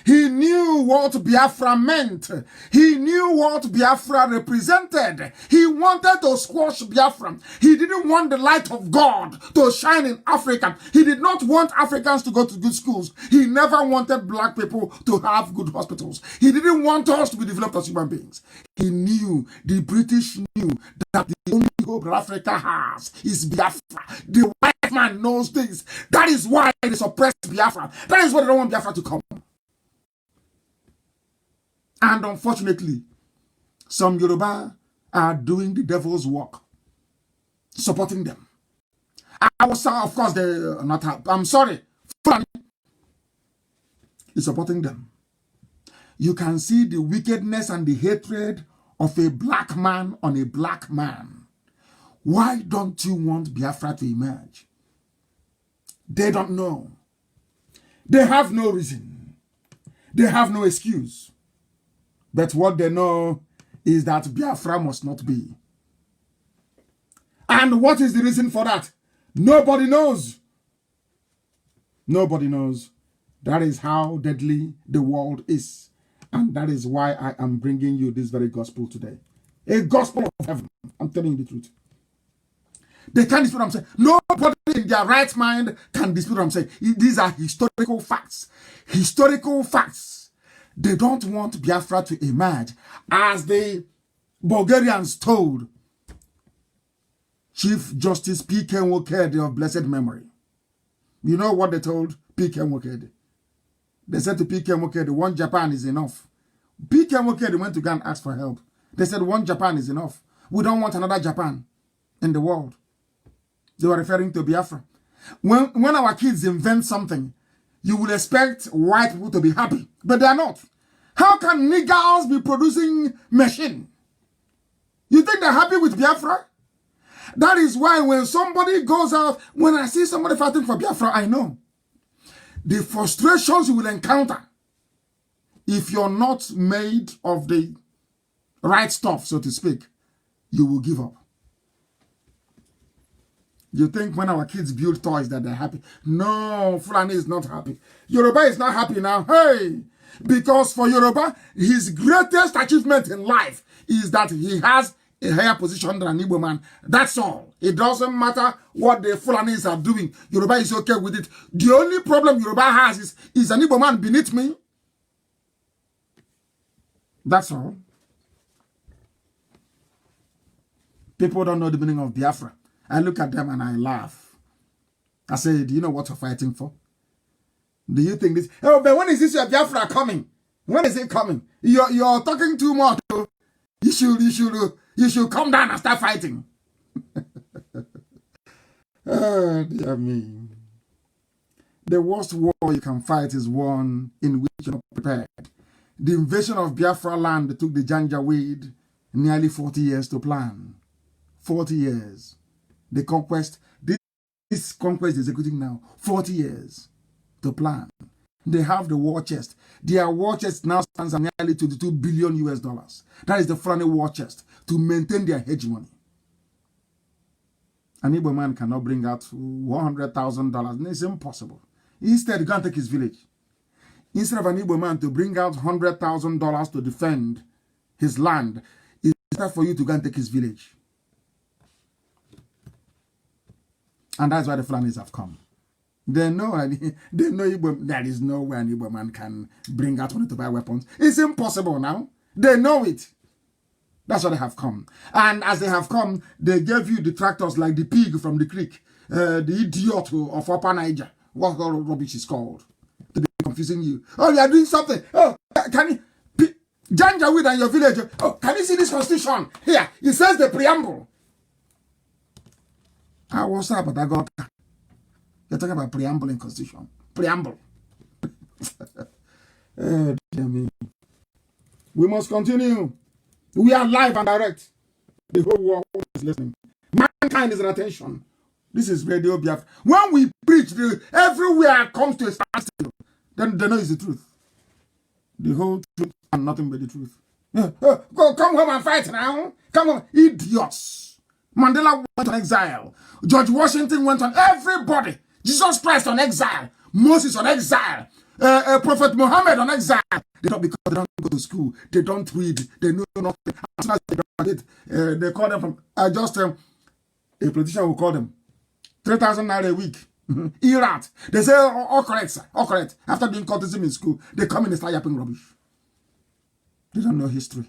He knew what Biafra meant. He knew what Biafra represented. He wanted to squash Biafra. He didn't want the light of God to shine in Africa. He did not want Africans to go to good schools. He never wanted black people to have good hospitals. He didn't want us to be developed as human beings. He knew, the British knew, that the only hope that Africa has is Biafra. The white man knows this. That is why they suppress Biafra. That is why they don't want Biafra to come. And unfortunately, some Yoruba are doing the devil's work, supporting them. I was, of course, they're not. I'm sorry, Fulani is supporting them. You can see the wickedness and the hatred of a black man on a black man. Why don't you want Biafra to emerge? They don't know. They have no reason. They have no excuse. But what they know is that Biafra must not be. And what is the reason for that? Nobody knows. Nobody knows. That is how deadly the world is. And that is why I am bringing you this very gospel today. A gospel of heaven. I'm telling you the truth. They can't dispute what I'm saying. Nobody in their right mind can dispute what I'm saying. These are historical facts. Historical facts. They don't want Biafra to emerge, as the Bulgarians told Chief Justice P.K. Nwokedi of blessed memory. You know what they told P.K. Nwokedi? They said to P.K. Nwokedi, one Japan is enough. P.K. Nwokedi went to go and ask for help. They said, one Japan is enough. We don't want another Japan in the world. They were referring to Biafra. When our kids invent something, you will expect white people to be happy, but they are not. How can niggers be producing machine? You think they're happy with Biafra? That is why when somebody goes out, when I see somebody fighting for Biafra, I know the frustrations you will encounter if you're not made of the right stuff, so to speak, you will give up. You think when our kids build toys that they're happy? No, Fulani is not happy. Yoruba is not happy now. Hey, because for Yoruba, his greatest achievement in life is that he has a higher position than an Igbo man. That's all. It doesn't matter what the Fulanis are doing. Yoruba is okay with it. The only problem Yoruba has is an Igbo man beneath me. That's all. People don't know the meaning of Biafra. I look at them and I laugh. I say, do you know what you're fighting for? Do you think this? Oh, but when is this your Biafra coming? When is it coming? You're talking too much. You should come down and start fighting. Oh, dear me. The worst war you can fight is one in which you're not prepared. The invasion of Biafra land took the Janjaweed nearly 40 years to plan. 40 years. The conquest, this conquest is executing now, 40 years to plan. They have the war chest. Their war chest now stands at nearly $22 billion US. That is the Fulani war chest to maintain their hegemony. An Igbo man cannot bring out $100,000. It's impossible. Instead, go and take his village. Instead of an Igbo man to bring out $100,000 to defend his land, it's better for you to go and take his village. And that's why the Fulanis have come. They know Igbo, there is no way an Igbo man can bring out money to buy weapons. It's impossible now. They know it. That's why they have come. And as they have come, they gave you the tractors like the pig from the creek, the idiot of Upper Niger, what rubbish is called, to be confusing you. Oh, you are doing something. Oh, can you? Janjaweed and your village. Oh, can you see this constitution? Here, it says the preamble. I was up, but I got. You're talking about preamble in constitution. Preamble. Oh, dear me. We must continue. We are live and direct. The whole world is listening. Mankind is in attention. This is Radio Biafra. When we preach, everywhere comes to a standstill. Then they know it's the truth. The whole truth and nothing but the truth. Go, come home and fight now. Come on, idiots. Mandela went on exile. George Washington went on. Everybody. Jesus Christ on exile. Moses on exile. Prophet Muhammad on exile. They don't, because they don't go to school. They don't read. They know nothing. As soon as they graduate, they call them from a politician will call them 3,000 naira a week. Irat. They say, all correct, sir. All correct. After doing cultism in school, they come in and start yapping rubbish. They don't know history.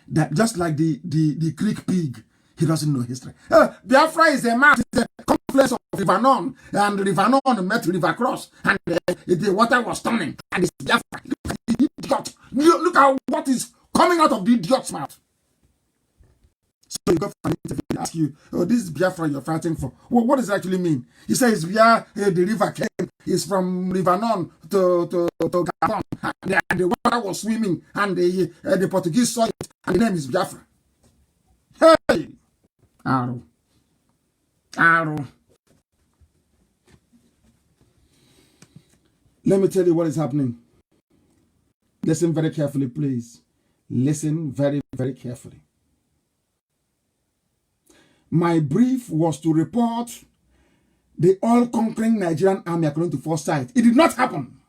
That just like the Greek pig, he doesn't know history. Biafra is a map, it's a confluence of River Nun, and River Nun met River Cross, and the water was turning, and it's Biafra. Idiot. Look at what is coming out of the idiot's mouth. So you go for an interview and ask you, oh, this is Biafra you're fighting for. Well, what does it actually mean? He says, yeah, the river came, it's from River Nun to Gabon, and the water was swimming, and the Portuguese saw it, and the name is Biafra. Hey! Arrow. Arrow. Let me tell you what is happening. Listen very carefully, please. Listen very, very carefully. My brief was to report the all-conquering Nigerian army according to foresight. It did not happen.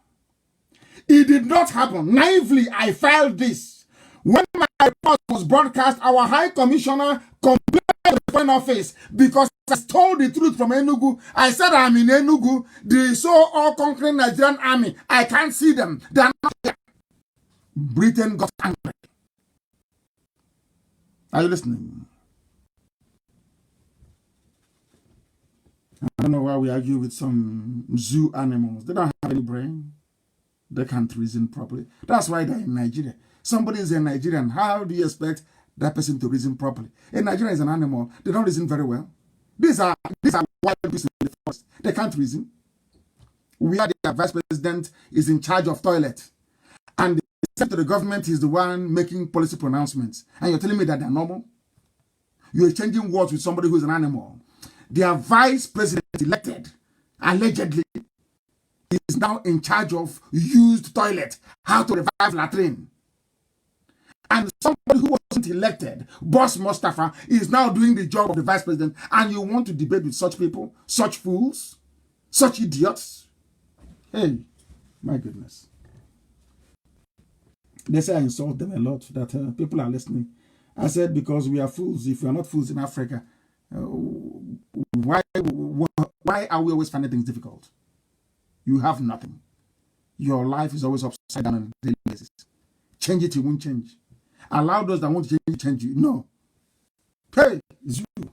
It did not happen. Naively, I filed this. When my report was broadcast, our High Commissioner complained to the Foreign Office because I told the truth from Enugu. I said I'm in Enugu. The so all-conquering Nigerian army, I can't see them. They are not here. Britain got angry. Are you listening? I don't know why we argue with some zoo animals. They don't have any brain. They can't reason properly. That's why they're in Nigeria. Somebody is a Nigerian. How do you expect that person to reason properly? A Nigerian is an animal. They don't reason very well. These are wild beasts in the forest. They can't reason. We are the vice president is in charge of toilet. And the government is the one making policy pronouncements. And you're telling me that they're normal? You're exchanging words with somebody who's an animal. Their vice president elected, allegedly, is now in charge of used toilet, how to revive latrine. And somebody who wasn't elected, Boss Mustafa, is now doing the job of the vice president. And you want to debate with such people, such fools, such idiots? Hey, my goodness. They say I insult them a lot, that people are listening. I said, because we are fools. If we are not fools in Africa, why are we always finding things difficult? You have nothing. Your life is always upside down on a daily basis. Change it, you won't change. Allow those that want to change you. No. Hey, it's you.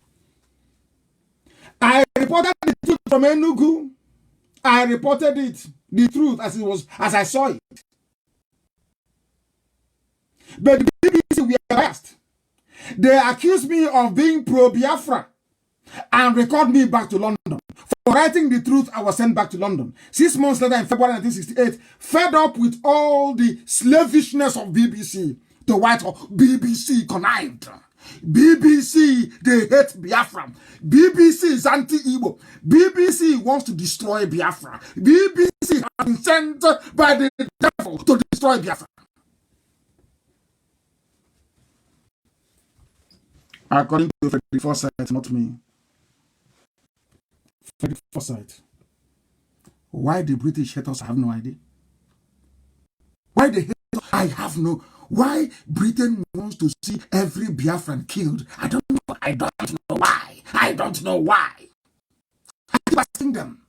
I reported the truth from Enugu. I reported it, the truth as it was, as I saw it. But the BBC were biased. They accused me of being pro-Biafra and record me back to London. For writing the truth, I was sent back to London. 6 months later, in February 1968, fed up with all the slavishness of BBC, the Whitehall, BBC connived. BBC, they hate Biafra. BBC is anti-Igbo. BBC wants to destroy Biafra. BBC has been sent by the devil to destroy Biafra. According to Frederick Forsyth, not me. Frederick Forsyth. Why the British hate us, I have no idea. Why they hate us, I have no. Why Britain wants to see every Biafran killed, I don't know. I don't know why. I don't know why. I keep asking them.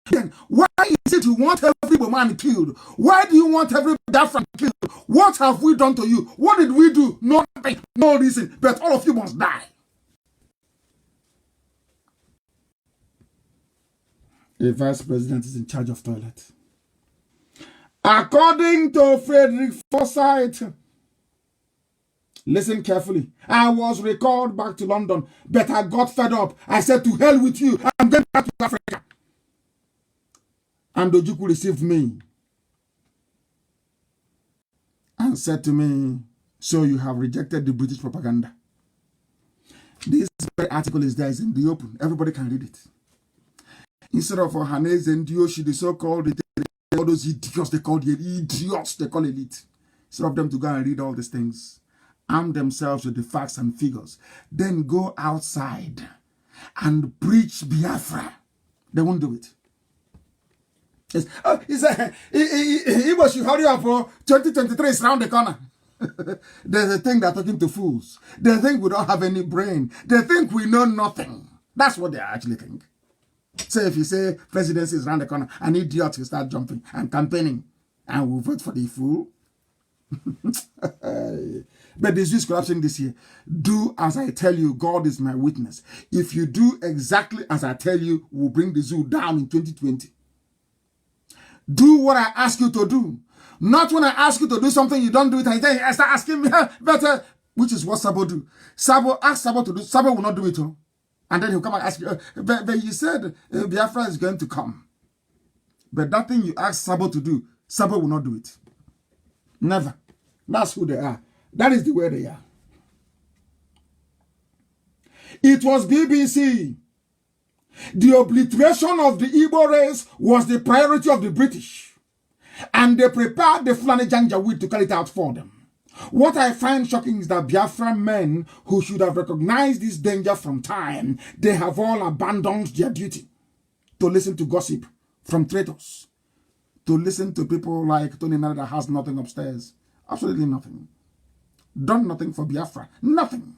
Then why is it you want every woman killed? Why do you want every Biafran killed? What have we done to you? What did we do? Nothing, no reason, but all of you must die. The vice president is in charge of toilet. According to Frederick Forsyth, listen carefully. I was recalled back to London, but I got fed up. I said, to hell with you. I'm going back to Africa. And Ojukwu received me and said to me, so you have rejected the British propaganda. This very article is there, it's in the open. Everybody can read it. Instead of Ohaneze and Dioshi, the so-called, all those idiots, they call the idiots, they call elite. Instead of them to go and read all these things, arm themselves with the facts and figures, then go outside and preach Biafra. They won't do it. Igbo should hurry up, 2023 is around the corner. They think they're talking to fools. They think we don't have any brain. They think we know nothing. That's what they actually think. So if you say presidency is around the corner, an idiot will start jumping and campaigning and we'll vote for the fool. But this is corruption this year. Do as I tell you. God is my witness. If you do exactly as I tell you, we'll bring the zoo down in 2020. Do what I ask you to do. Not when I ask you to do something, you don't do it, and then I start asking me better, which is what Sabo do. Sabo, ask Sabo to do. Sabo will not do it. And then he'll come and ask you, but you said Biafra is going to come. But that thing you ask Sabo to do, Sabo will not do it. Never. That's who they are. That is the way they are. It was BBC. The obliteration of the Igbo race was the priority of the British. And they prepared the Fulani Janjaweed to carry it out for them. What I find shocking is that Biafran men who should have recognized this danger from time, they have all abandoned their duty to listen to gossip from traitors, to listen to people like Tony Nara that has nothing upstairs. Absolutely nothing. Done nothing for Biafra. Nothing.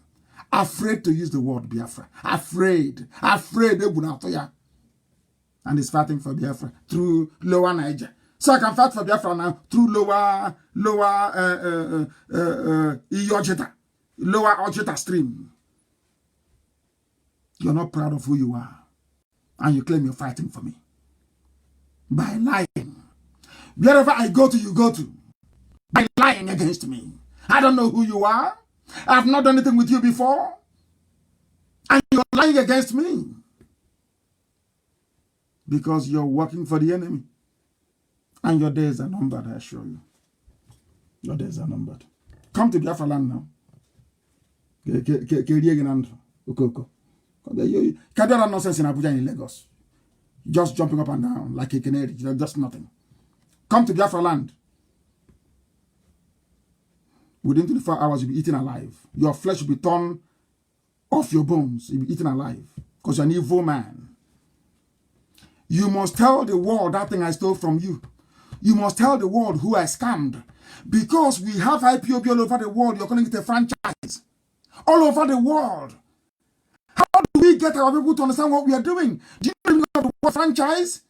Afraid to use the word Biafra. Afraid. Afraid. And is fighting for Biafra through Lower Niger. So I can fight for Biafra now through lower Ojeta stream. You're not proud of who you are. And you claim you're fighting for me. By lying. Wherever I go to, you go to. By lying against me. I don't know who you are. I've not done anything with you before. And you're lying against me. Because you're working for the enemy. And your days are numbered, I assure you. Your days are numbered. Come to Biafra land now. Can't do that nonsense in Abuja and in Lagos. Just jumping up and down like a canary. Just nothing. Come to Biafra land. Within 24 hours, you'll be eaten alive. Your flesh will be torn off your bones. You'll be eaten alive. Because you're an evil man. You must tell the world that thing I stole from you. You must tell the world who I scammed. Because we have IPOB all over the world. You're calling it a franchise. All over the world. How do we get our people to understand what we are doing? Do you know the meaning of the word franchise?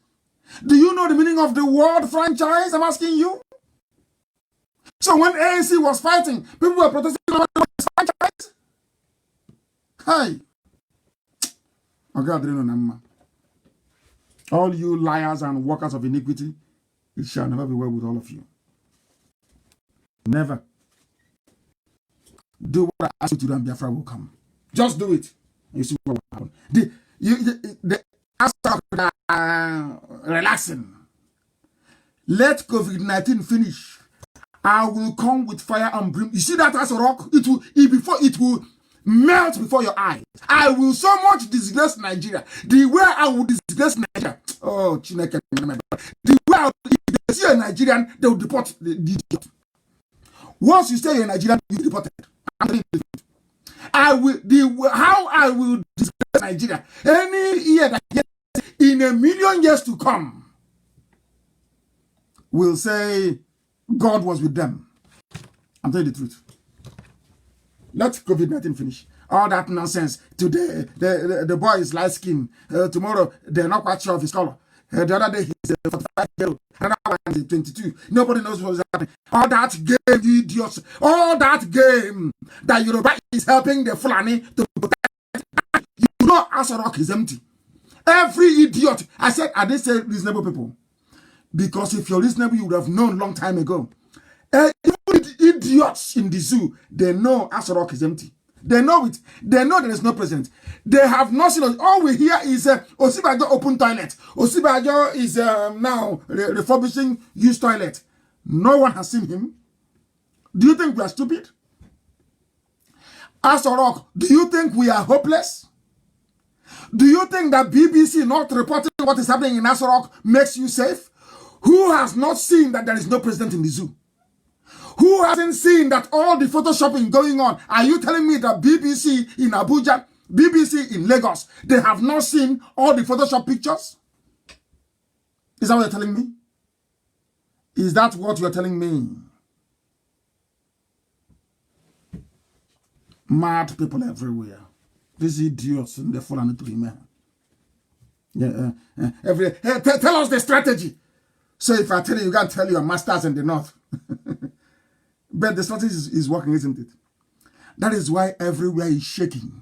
Do you know the meaning of the word franchise? I'm asking you. So when ANC was fighting, people were protesting about the word franchise. Hey. All you liars and workers of iniquity, it shall never be well with all of you. Never. Do what I ask you to do and Biafra will come. Just do it. You see what will happen. The aspect relaxing. Let COVID-19 finish. I will come with fire and brim. You see that as a rock? It will melt before your eyes. I will so much disgrace Nigeria. The way I will disgrace Nigeria. Oh, Chineke. The way if they see a Nigerian, they will deport the idiot. Once you say you're a Nigerian, you're deported. How I will disgrace Nigeria. Any year that in a million years to come will say God was with them. I'm telling you the truth. Let COVID-19 finish. All that nonsense. Today, the boy is light skinned. Tomorrow, they're not quite sure of his color. The other day, he's 45-year-old. Another one is 22. Nobody knows what's happening. All that game, you idiots. All that game that Yoruba is helping the Fulani to protect. You know, Asarok is empty. Every idiot. I said, I didn't say reasonable people. Because if you're reasonable, you would have known long time ago. Even idiots in the zoo, they know Aso Rock is empty. They know it. They know there is no president. They have not seen it. All we hear is Osibajo open toilet. Osibajo is now refurbishing used toilet. No one has seen him. Do you think we are stupid? Aso Rock, do you think we are hopeless? Do you think that BBC not reporting what is happening in Aso Rock makes you safe? Who has not seen that there is no president in the zoo? Who hasn't seen that all the photoshopping going on? Are you telling me that BBC in Abuja, BBC in Lagos, they have not seen all the Photoshop pictures? Is that what you're telling me? Is that what you're telling me? Mad people everywhere. These idiots in the fallen tree, man. Tell us the strategy. So if I tell you, you can't tell your masters in the north. But the strategy is working, isn't it? That is why everywhere is shaking.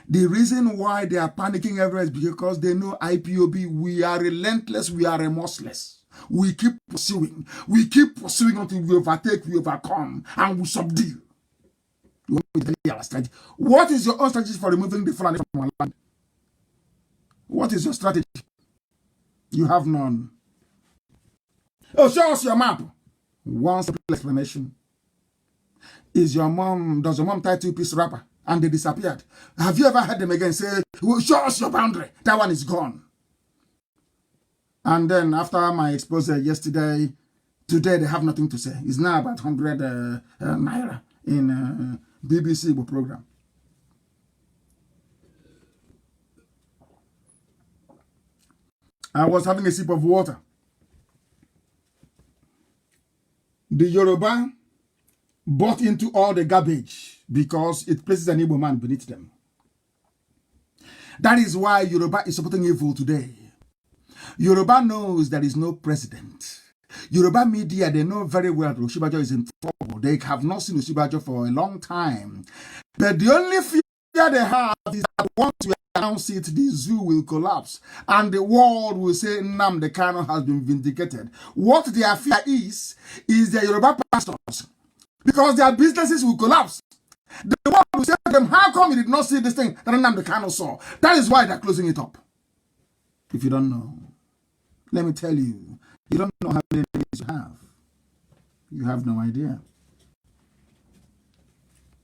The reason why they are panicking everywhere is because they know IPOB, we are relentless, we are remorseless. We keep pursuing. We keep pursuing until we overtake, we overcome, and we subdue. You want me to tell you our strategy? What is your own strategy for removing the Fulani from our land? What is your strategy? You have none. Oh, show us your map. One simple explanation. Does your mom tie two-piece wrapper and they disappeared? Have you ever heard them again say, well, show us your boundary? That one is gone. And then after my exposure yesterday, today they have nothing to say. It's now about 100 naira in BBC program. I was having a sip of water. The Yoruba bought into all the garbage because it places an Igbo man beneath them. That is why Yoruba is supporting evil today. Yoruba knows there is no president. Yoruba media, they know very well that Osibajo is in trouble. They have not seen Osibajo for a long time. But the only fear they have is that once we announce it, the zoo will collapse. And the world will say Nnamdi Kanu has been vindicated. What their fear is the Yoruba pastors. Because their businesses will collapse. The world will say to them, how come you did not see this thing that Nnamdi Kanu saw? That is why they're closing it up. If you don't know, let me tell you, you don't know how many enemies you have. You have no idea.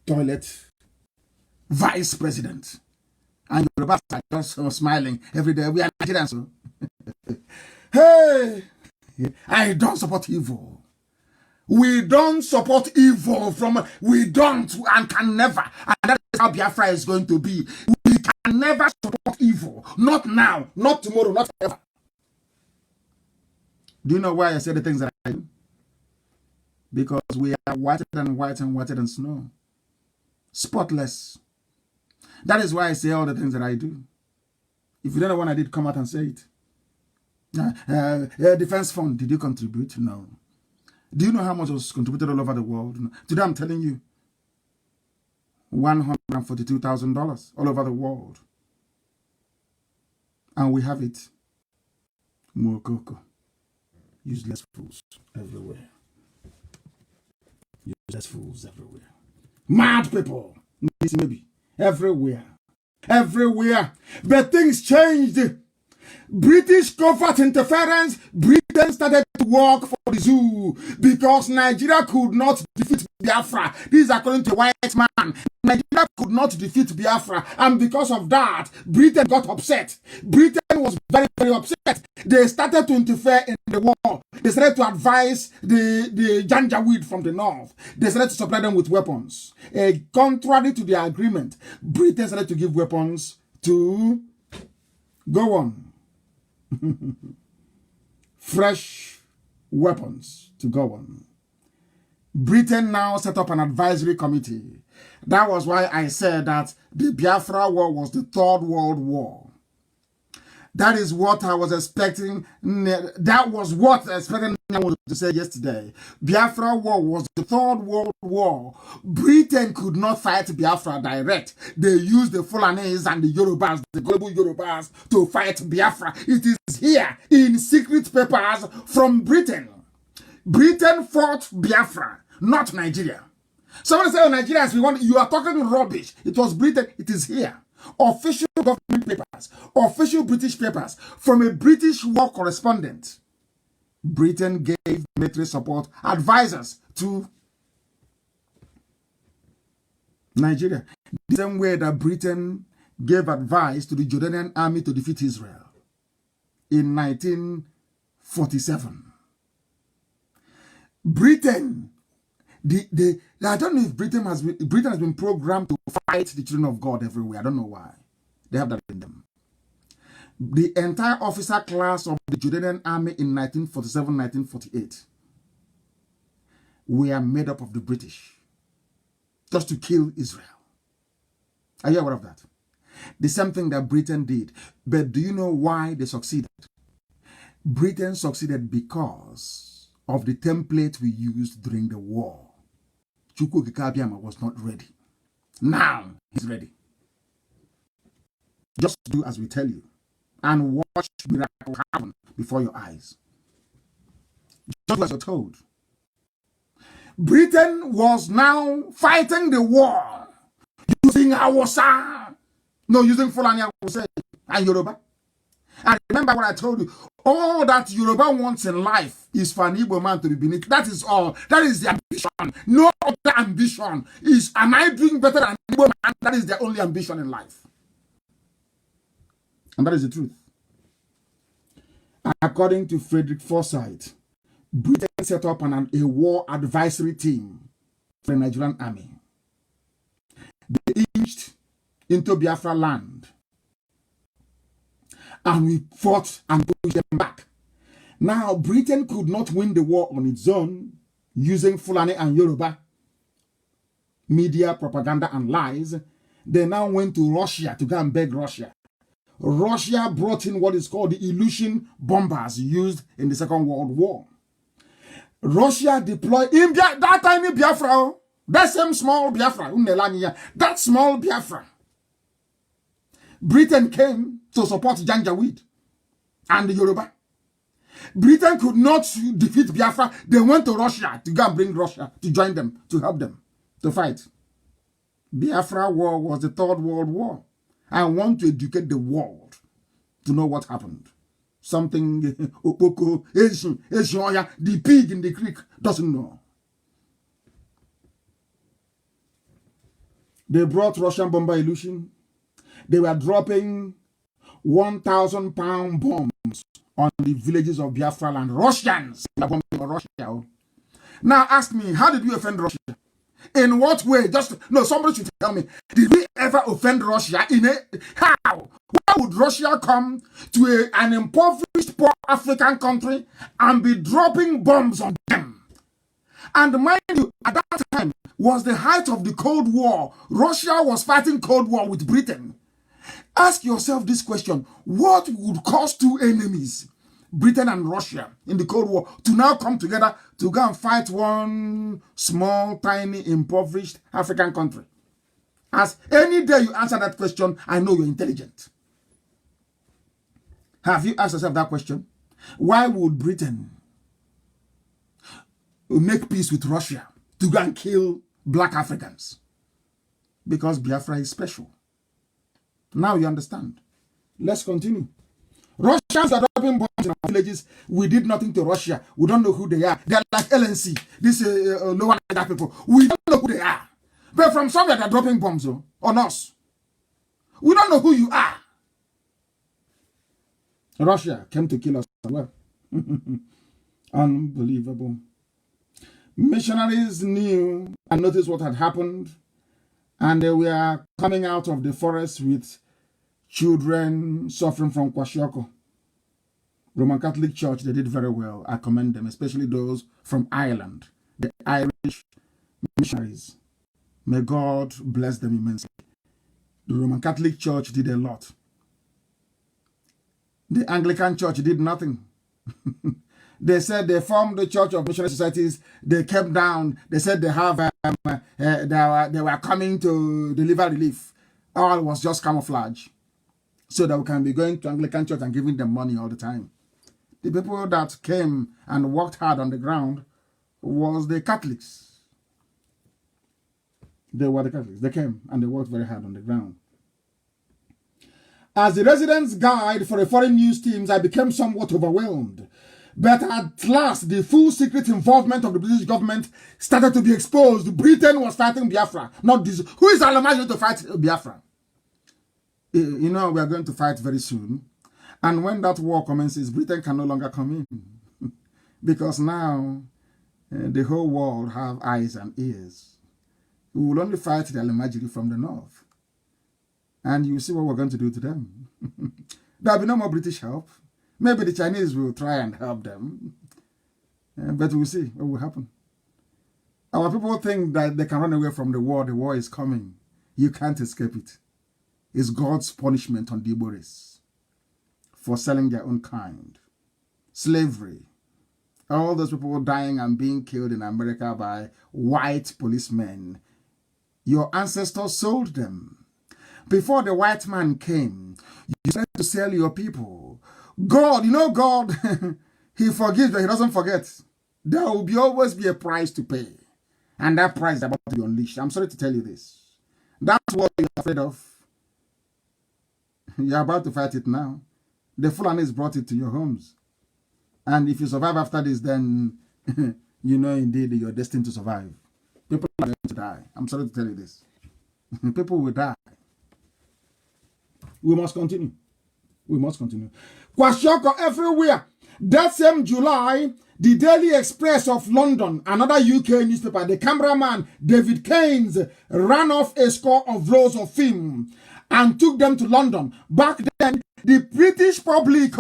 Toilet, vice president, and Yoruba are just smiling every day. We are Nigerians. Hey, I don't support evil. We don't support evil we don't and can never. And that is how Biafra is going to be. We can never support evil. Not now, not tomorrow, not ever. Do you know why I say the things that I do? Because we are whiter than white and whiter than snow. Spotless. That is why I say all the things that I do. If you don't know when I did, come out and say it. Defense fund, did you contribute? No. Do you know how much was contributed all over the world? No. Today I'm telling you, $142,000 all over the world. And we have it. Mokoko. Useless fools everywhere. Useless fools everywhere. Mad people. Maybe. Everywhere. Everywhere. But things changed. British covert interference. Britain started to work for the zoo because Nigeria could not defeat Biafra. This is according to a white man. Nigeria could not defeat Biafra, and because of that, Britain got upset. Britain was very, very upset. They started to interfere in the war. They started to advise the Janjaweed from the north. They started to supply them with weapons. Contrary to the agreement, Britain started to give weapons to go on. Fresh weapons to go on. Britain now set up an advisory committee. That was why I said that the Biafra War was the Third World War. That is what I was expecting. That was what I expected to say yesterday. Biafra War was the Third World War. Britain could not fight Biafra direct. They used the Fulanese and the Yorubas, the global Yorubas, to fight Biafra. It is here in secret papers from Britain. Britain fought Biafra, not Nigeria. Somebody say, oh, Nigerians, you are talking rubbish. It was Britain, it is here. Official government papers, official British papers from a British war correspondent. Britain gave military support, advisors to Nigeria. The same way that Britain gave advice to the Jordanian army to defeat Israel in 1947. Britain, I don't know if Britain has been programmed to fight the children of God everywhere. I don't know why. They have that in them. The entire officer class of the Jordanian army in 1947-1948 were made up of the British just to kill Israel. Are you aware of that? The same thing that Britain did. But do you know why they succeeded? Britain succeeded because of the template we used during the war. Chukwu Kikabiama was not ready. Now he's ready. Just do as we tell you and watch miracles happen before your eyes. Just do as you're told. Britain was now fighting the war using Hausa, using Fulani Hausa and Yoruba. And remember what I told you, all that Yoruba wants in life is for an Igbo man to be beneath. That is all. That is the ambition. No other ambition is, am I doing better than an Igbo man? That is their only ambition in life. And that is the truth. According to Frederick Forsyth, Britain set up a war advisory team for the Nigerian army. They inched into Biafra land. And we fought and pushed them back. Now, Britain could not win the war on its own using Fulani and Yoruba media, propaganda, and lies. They now went to Russia to go and beg Russia. Russia brought in what is called the illusion bombers used in the Second World War. Russia deployed in that tiny Biafra, that same small Biafra, that small Biafra. Britain came to support Janjaweed and the Yoruba. Britain could not defeat Biafra. They went to Russia to go and bring Russia to join them, to help them to fight. Biafra War was the Third World War. I want to educate the world to know what happened. Something Okoko, the pig in the creek doesn't know. They brought Russian bomber illusion. They were dropping 1,000-pound bombs on the villages of Biafra land. Russians were bombing Russia. Now ask me, how did we offend Russia? In what way? Somebody should tell me. Did we ever offend Russia? How? Why would Russia come to an impoverished, poor African country and be dropping bombs on them? And mind you, at that time was the height of the Cold War. Russia was fighting Cold War with Britain. Ask yourself this question. What would cause two enemies, Britain and Russia, in the Cold War, to now come together to go and fight one small, tiny, impoverished African country? As any day you answer that question, I know you're intelligent. Have you asked yourself that question? Why would Britain make peace with Russia to go and kill black Africans? Because Biafra is special. Now you understand. Let's continue. Russians are dropping bombs in our villages. We did nothing to Russia. We don't know who they are. They're like LNC. These lower people. We don't know who they are. But from somewhere they're dropping bombs on us. We don't know who you are. Russia came to kill us as well. Unbelievable. Missionaries knew and noticed what had happened. And they were coming out of the forest with children suffering from kwashiorkor. Roman Catholic Church, they did very well. I commend them, especially those from Ireland, the Irish missionaries. May God bless them immensely. The Roman Catholic Church did a lot. The Anglican Church did nothing. They said they formed the Church of Missionary Societies. They came down. They said they have they were coming to deliver relief. All was just camouflage. so that we can be going to Anglican church and giving them money all the time. The people that came and worked hard on the ground was the Catholics. They were the Catholics. They came and they worked very hard on the ground. As the residence guide for the foreign news teams, I became somewhat overwhelmed. But at last, the full secret involvement of the British government started to be exposed. Britain was fighting Biafra, not this. Who is Alamaji to fight Biafra? You know, we are going to fight very soon. And when that war commences, Britain can no longer come in. Because now, the whole world have eyes and ears. We will only fight the Alamaji from the north. And you see what we're going to do to them. There will be no more British help. Maybe the Chinese will try and help them. But we'll see what will happen. Our people think that they can run away from the war. The war is coming. You can't escape it. It's God's punishment on the Igbo race for selling their own kind. Slavery. All those people dying and being killed in America by white policemen. Your ancestors sold them. Before the white man came, you tried to sell your people. God, you know God, he forgives, but he doesn't forget. There will always be a price to pay. And that price is about to be unleashed. I'm sorry to tell you this. That's what you're afraid of. You're about to fight it now. The Fulanis brought it to your homes. And if you survive after this, then you know indeed you're destined to survive. People are going to die. I'm sorry to tell you this. People will die. We must continue. We must continue. Kwashiorkor everywhere. That same July, the Daily Express of London, another UK newspaper, the cameraman David Keynes ran off a score of rolls of film and took them to London. Back then, the British public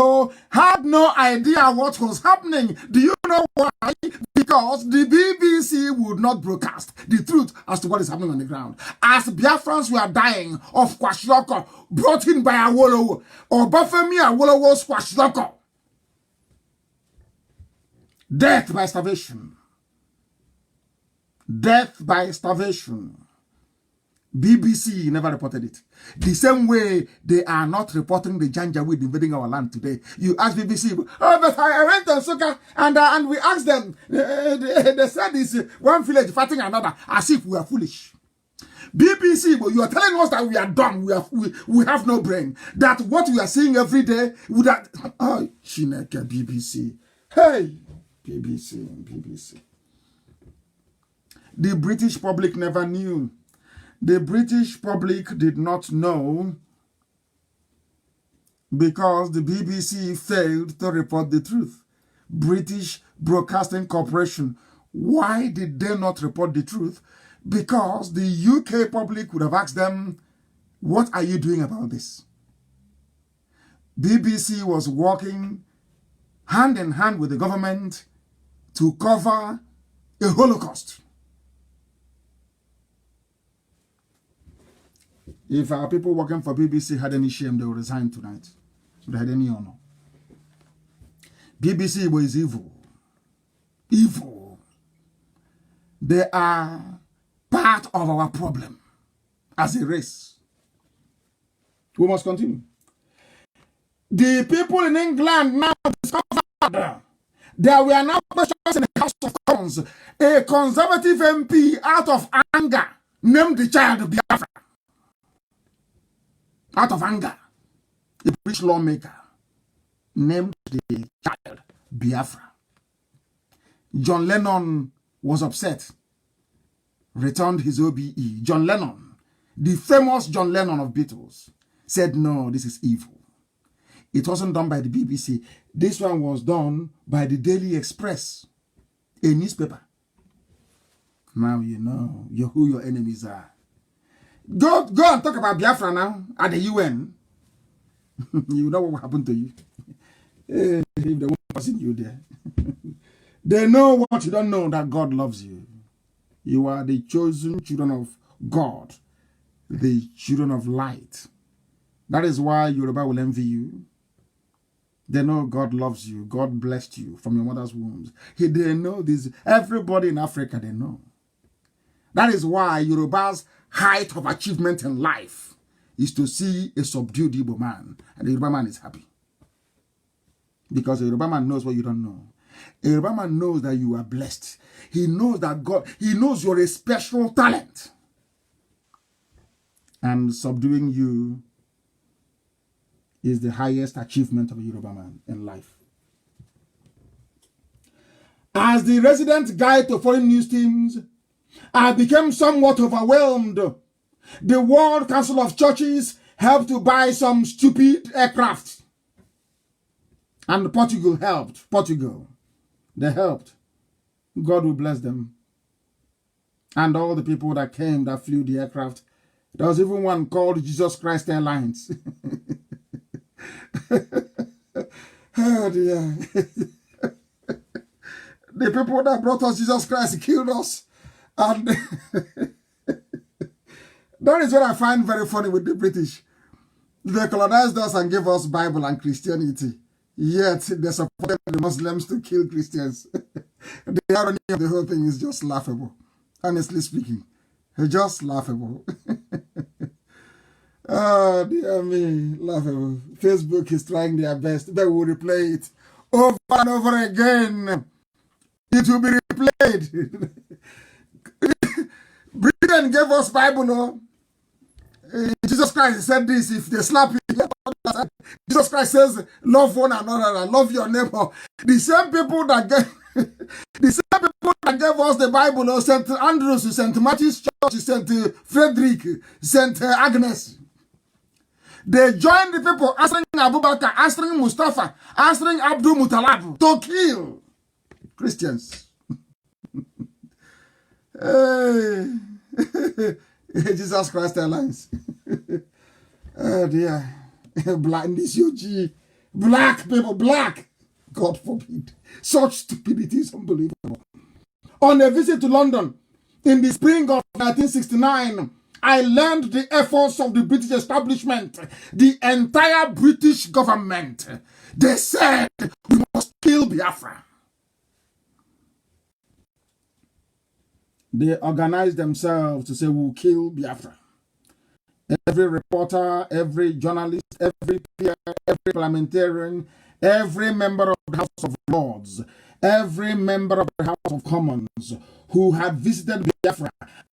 had no idea what was happening. Do you know why? Because the BBC would not broadcast the truth as to what is happening on the ground. As Biafrans were dying of Kwashiorkor, brought in by Awolowo, or Bafemi Awolowo's Kwashiorkor. Death by starvation. Death by starvation. BBC never reported it. The same way they are not reporting the Janjaweed invading our land today. You ask BBC, oh, but I went to Soka and we asked them, they said it's one village fighting another, as if we are foolish. BBC, but you are telling us that we are dumb, we have no brain, that what we are seeing every day, would that, oh, Chineke, BBC. Hey, BBC. The British public never knew. The British public did not know because the BBC failed to report the truth. British Broadcasting Corporation, why did they not report the truth? Because the UK public would have asked them, what are you doing about this? BBC was working hand in hand with the government to cover a Holocaust. If our people working for BBC had any shame, they would resign tonight. If they had any honor. BBC was evil. Evil. They are part of our problem as a race. We must continue. The people in England now discovered there were now questions in the House of Commons. A conservative MP, out of anger, named the child Biafra. Out of anger, a British lawmaker named the child Biafra. John Lennon was upset, returned his OBE. John Lennon, the famous John Lennon of Beatles, said, no, this is evil. It wasn't done by the BBC. This one was done by the Daily Express, a newspaper. Now you know who your enemies are. Go and talk about Biafra now at the UN. You know what will happen to you. If they won't pass you there. They know what you don't know, that God loves you. You are the chosen children of God, the children of light. That is why Yoruba will envy you. They know God loves you. God blessed you from your mother's womb. They know this. Everybody in Africa, they know. That is why Yoruba's height of achievement in life is to see a subdued Igbo man, and the Yoruba man is happy. Because a Yoruba man knows what you don't know. A Yoruba man knows that you are blessed. He knows that God, he knows you're a special talent. And subduing you is the highest achievement of a Yoruba man in life. As the resident guide to foreign news teams, I became somewhat overwhelmed. The World Council of Churches helped to buy some stupid aircraft. And Portugal helped. Portugal. They helped. God will bless them. And all the people that came that flew the aircraft. There was even one called Jesus Christ Airlines. Oh dear. The people that brought us Jesus Christ killed us. And that is what I find very funny with the British. They colonized us and gave us Bible and Christianity. Yet they supported the Muslims to kill Christians. The irony of the whole thing is just laughable. Honestly speaking. Just laughable. Oh, dear me. Laughable. Facebook is trying their best. They will replay it over and over again. It will be replayed. Britain gave us Bible, no? Jesus Christ said this, if they slap you, Jesus Christ says, love one another and love your neighbor. The same people that gave us the Bible, no? St. Andrews, St. Matthew's Church, St. Frederick, St. Agnes. They joined the people answering Abu Bakr, answering Mustafa, answering Abdul Muttalib to kill Christians. Hey. Jesus Christ Airlines. Oh dear. Black, this UG. Black people, black. God forbid. Such stupidity is unbelievable. On a visit to London in the spring of 1969, I learned the efforts of the British establishment, the entire British government. They said, we must kill Biafra. They organized themselves to say, we'll kill Biafra. Every reporter, every journalist, every peer, every parliamentarian, every member of the House of Lords, every member of the House of Commons who had visited Biafra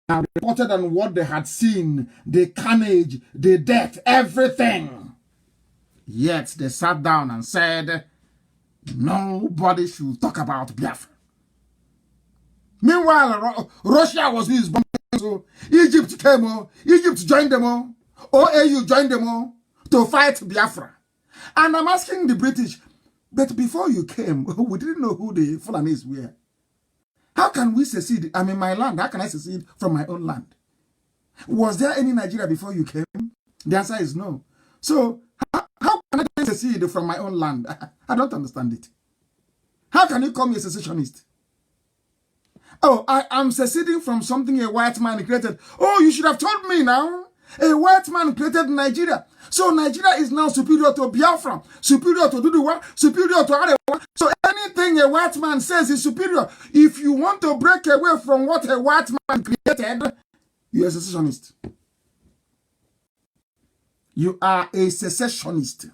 and reported on what they had seen, the carnage, the death, everything. Yet they sat down and said, nobody should talk about Biafra. Meanwhile, Russia was his bombing, so Egypt came, Egypt joined them all, OAU joined them all to fight Biafra. And I'm asking the British, but before you came, we didn't know who the Fulanis were. How can we secede? I'm in my land. How can I secede from my own land? Was there any Nigeria before you came? The answer is no. So how can I secede from my own land? I don't understand it. How can you call me a secessionist? Oh, I am seceding from something a white man created. Oh, you should have told me now. A white man created Nigeria. So Nigeria is now superior to Biafra, superior to Duduwa, superior to Arewa. So anything a white man says is superior. If you want to break away from what a white man created, you're a secessionist. You are a secessionist.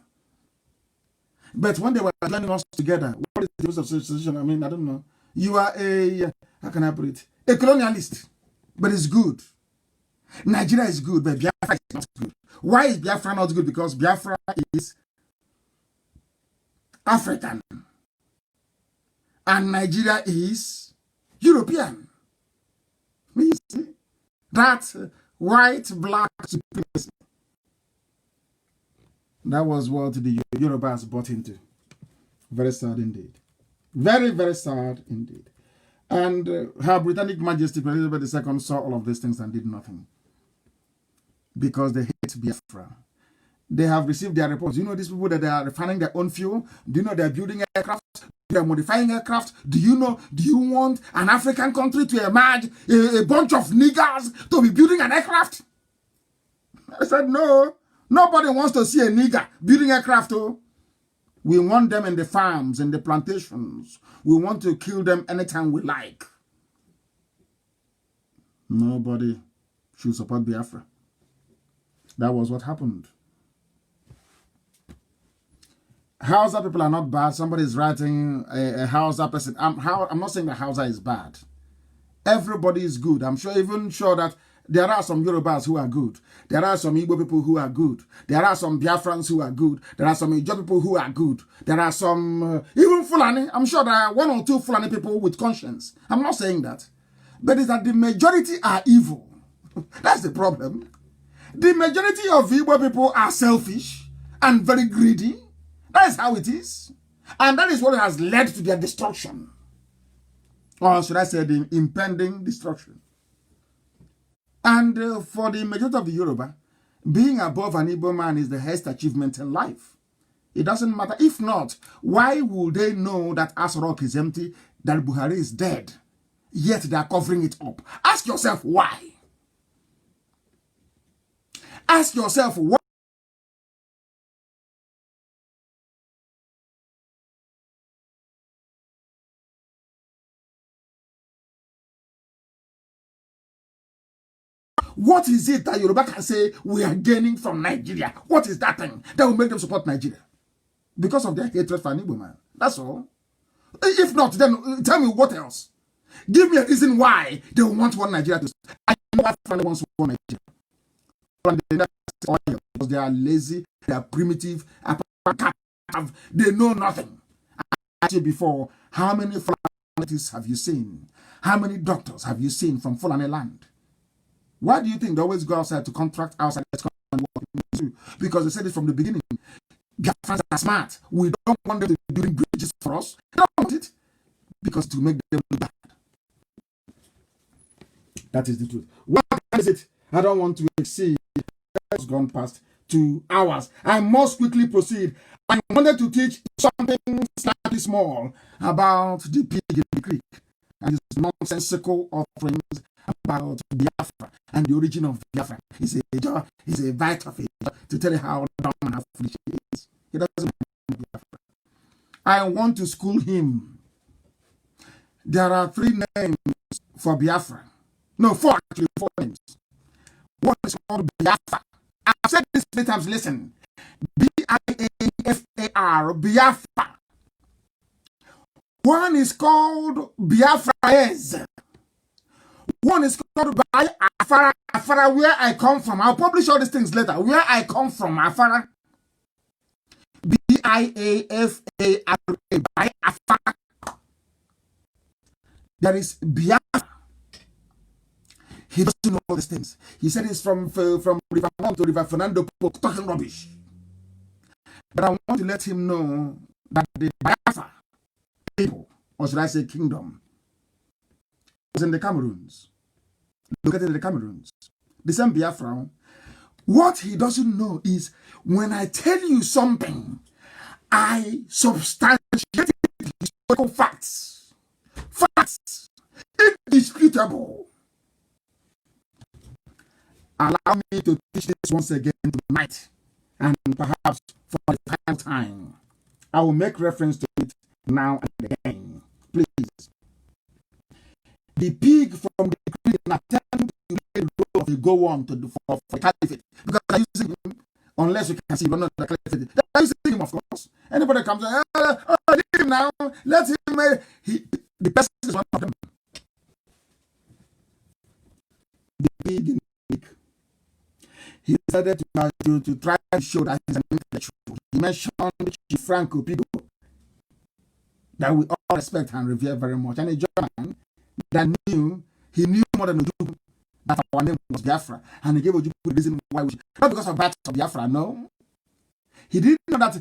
But when they were joining us together, what is the use of secession? I mean, I don't know. You are a, how can I put it? A colonialist. But it's good. Nigeria is good, but Biafra is not good. Why is Biafra not good? Because Biafra is African. And Nigeria is European. You see? That white, black supremacy. That was what the Yorubas bought into. Very sad indeed. Very, very sad indeed. And Her Britannic Majesty Elizabeth II saw all of these things and did nothing. Because they hate Biafra. They have received their reports. You know these people that they are refining their own fuel? Do you know they're building aircraft? They're modifying aircraft? Do you know, do you want an African country to emerge, a bunch of niggers to be building an aircraft? I said, no. Nobody wants to see a nigger building aircraft. Oh. We want them in the farms, in the plantations. We want to kill them anytime we like. Nobody should support Biafra. That was what happened. Hausa people are not bad. Somebody is writing a Hausa person. I'm not saying that Hausa is bad. Everybody is good. I'm even sure that there are some Yorubas who are good. There are some Igbo people who are good. There are some Biafrans who are good. There are some Ijo people who are good. There are some, even Fulani. I'm sure there are 1 or 2 Fulani people with conscience. I'm not saying that. But it's that the majority are evil. That's the problem. The majority of Igbo people are selfish and very greedy. That is how it is. And that is what has led to their destruction. Or should I say the impending destruction. And for the majority of the Yoruba, being above an Igbo man is the highest achievement in life. It doesn't matter. If not, why would they know that Asarok is empty, that Buhari is dead, yet they are covering it up? Ask yourself why. Ask yourself why. What is it that Yoruba can say we are gaining from Nigeria? What is that thing that will make them support Nigeria? Because of their hatred for an Igbo man. That's all. If not, then tell me what else. Give me a reason why they want one Nigeria to. I know why Biafra wants one Nigeria. Because they are lazy, they are primitive, they know nothing. I asked you before, how many Fulani have you seen? How many doctors have you seen from Fulani land? Why do you think they always go outside to contract outside? Because they said it from the beginning. Biafrans are smart. We don't want them to be doing bridges for us. They don't want it because to make them look bad. That is the truth. What is it? I don't want to exceed. It's gone past 2 hours. I must quickly proceed. I wanted to teach something slightly small about the pig in the creek and his nonsensical offerings about Biafra and the origin of Biafra. He's a bite of it to tell you how dumb and how foolish he is. He doesn't know Biafra. I want to school him. There are 3 names for Biafra. No, 4 actually, 4 names. One is called Biafra. I've said this many times, listen. B-I-A-F-A-R, Biafra. One is called Biafraese. One is called Biafra, Afara, where I come from. I'll publish all these things later. Where I come from, Afara. B-I-A-F-A-R-A, Biafra. There is Biafra. He doesn't know all these things. He said it's from River Mount to River Fernando, talking rubbish. But I want to let him know that the Biafra people, or should I say kingdom, was in the Cameroons. Located in the Cameroons. The same Biafra. What he doesn't know is when I tell you something, I substantiate historical facts. Facts. Indisputable. Allow me to teach this once again tonight, and perhaps for the final time. I will make reference to it now and again. Please. The pig from the creek attempting to play the role of a go-on for the caliphate. Because they're using him, unless you can see, but not the caliphate. They're using him, of course. Anybody comes and leave him now, let him, the person is one of them. The pig in the creek. He decided to try to show that he's an intellectual. He mentioned Chief Franco Pigo, that we all respect and revere very much. And a German that knew more than Ojukwu, that our name was Biafra. And he gave Ojukwu the reason why we should. Not because of that of Biafra, no. He didn't know that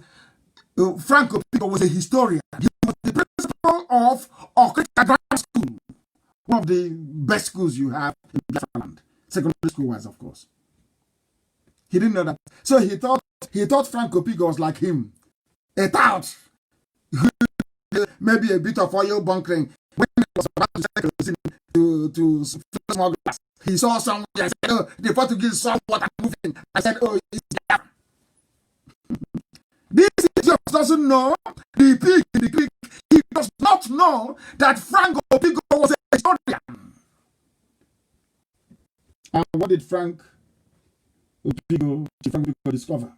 Franco Pigo was a historian. He was the principal of Okrika Grammar School, one of the best schools you have in Biafra land. Secondary school wise, of course. He didn't know that. So he thought Franco Pigo was like him. A tout. Maybe a bit of oil bunkering. When he was about to take to small glass, he saw someone and said, oh, the Portuguese saw water moving. I said, oh, it's there. This idiot doesn't know the pig in the creek. He does not know that Franco Pigo was a historian. And what did Frank Upigo discover.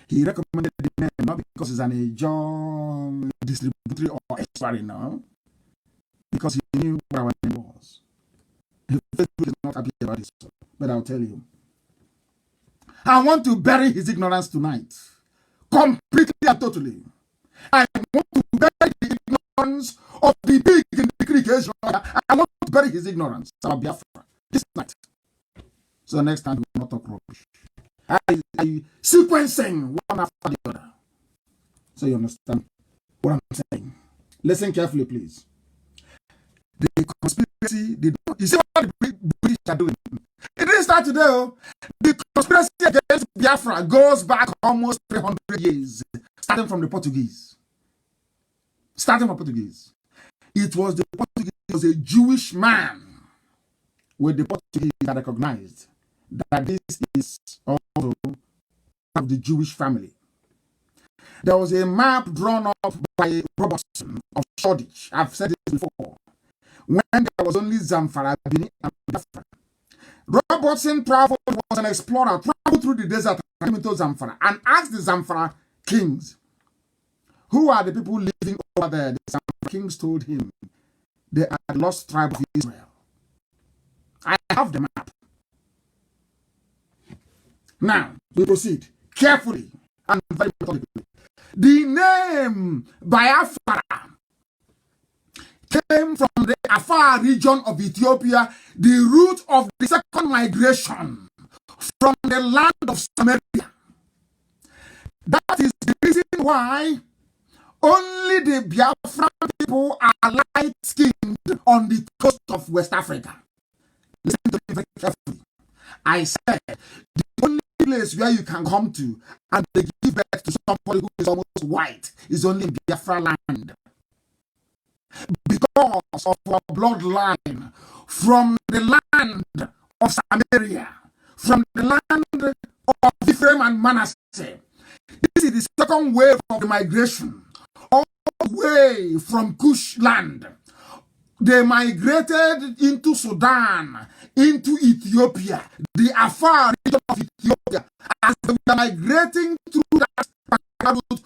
He recommended the name not because it's an John distributory or expiring now, because he knew what our name was. Facebook is not happy about this, but I'll tell you. I want to bury his ignorance tonight. Completely and totally. I want to bury the ignorance of the big in the congregation. I want to bury his ignorance about Biafra this night. So next time we will not talk rubbish. I sequencing one after the other. So you understand what I'm saying. Listen carefully, please. The conspiracy, you see what the British are doing? It didn't start today. The conspiracy against Biafra goes back almost 300 years, starting from the Portuguese. It was the Portuguese, it was a Jewish man with the Portuguese that recognized that this is also of the Jewish family. There was a map drawn up by Robertson of Shoreditch. I've said it before. When there was only Zamfara, Benin, and Biafra. Robertson traveled, was an explorer, traveled through the desert and came into Zamfara and asked the Zamfara kings, who are the people living over there? The Zamfara kings told him they are the lost tribe of Israel. I have the map. Now, we proceed carefully and very methodically. The name Biafra came from the Afar region of Ethiopia, the root of the second migration from the land of Samaria. That is the reason why only the Biafran people are light-skinned on the coast of West Africa. Listen to me very carefully. I said the only place where you can come to and they give birth to somebody who is almost white is only in Biafra land. Because of our bloodline from the land of Samaria, from the land of Ephraim and Manasseh. This is the second wave of the migration, all the way from Kush land. They migrated into Sudan, into Ethiopia, the Afar region of Ethiopia. As they were migrating through that route,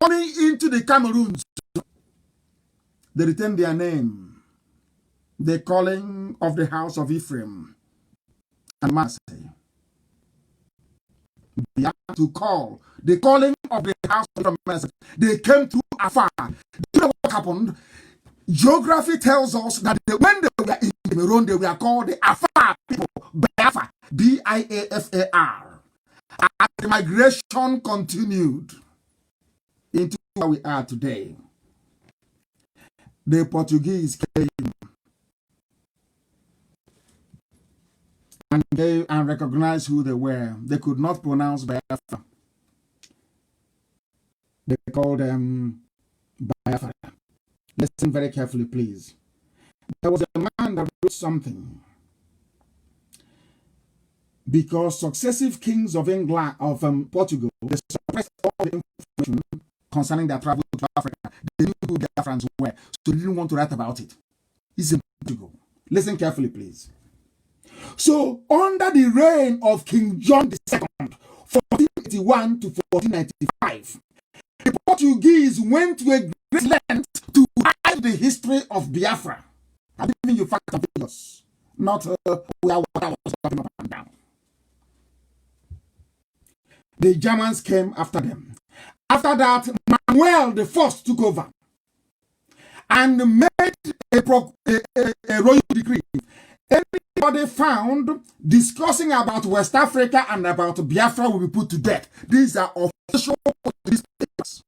coming into the Cameroons, they retained their name, the calling of the house of Ephraim and Manasseh. They had to call the calling of the house of Ephraim and Manasseh. They came through Afar. You know what happened? Geography tells us that when they were in Cameroon, they were called the Afar people, Biafra, B-I-A-F-A-R. And the migration continued into where we are today. The Portuguese came and recognized who they were. They could not pronounce Biafra. They called them Biafra. Listen very carefully, please. There was a man that wrote something. Because successive kings of England, of Portugal, they suppressed all the information concerning their travel to Africa. They knew who their friends were, so they didn't want to write about it. It's in Portugal. Listen carefully, please. So, under the reign of King John II, 1481 to 1495, the Portuguese went to a great length to hide the history of Biafra. I'm giving you facts and figures, not where I was talking up and down. The Germans came after them. After that, Manuel I took over and made a royal decree. Anybody found discussing about West Africa and about Biafra will be put to death. These are official papers.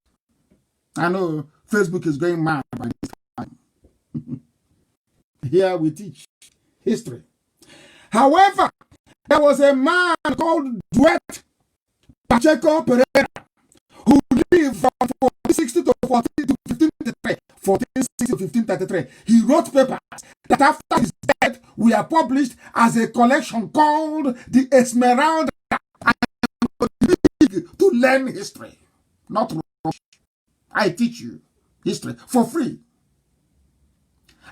I know Facebook is going mad by this time. Here we teach history. However, there was a man called Duet Pacheco Pereira who lived from 1460 to 1533. 1460 to 1533. He wrote papers that after his death were published as a collection called the Esmeralda, to learn history, not rush. I teach you history for free.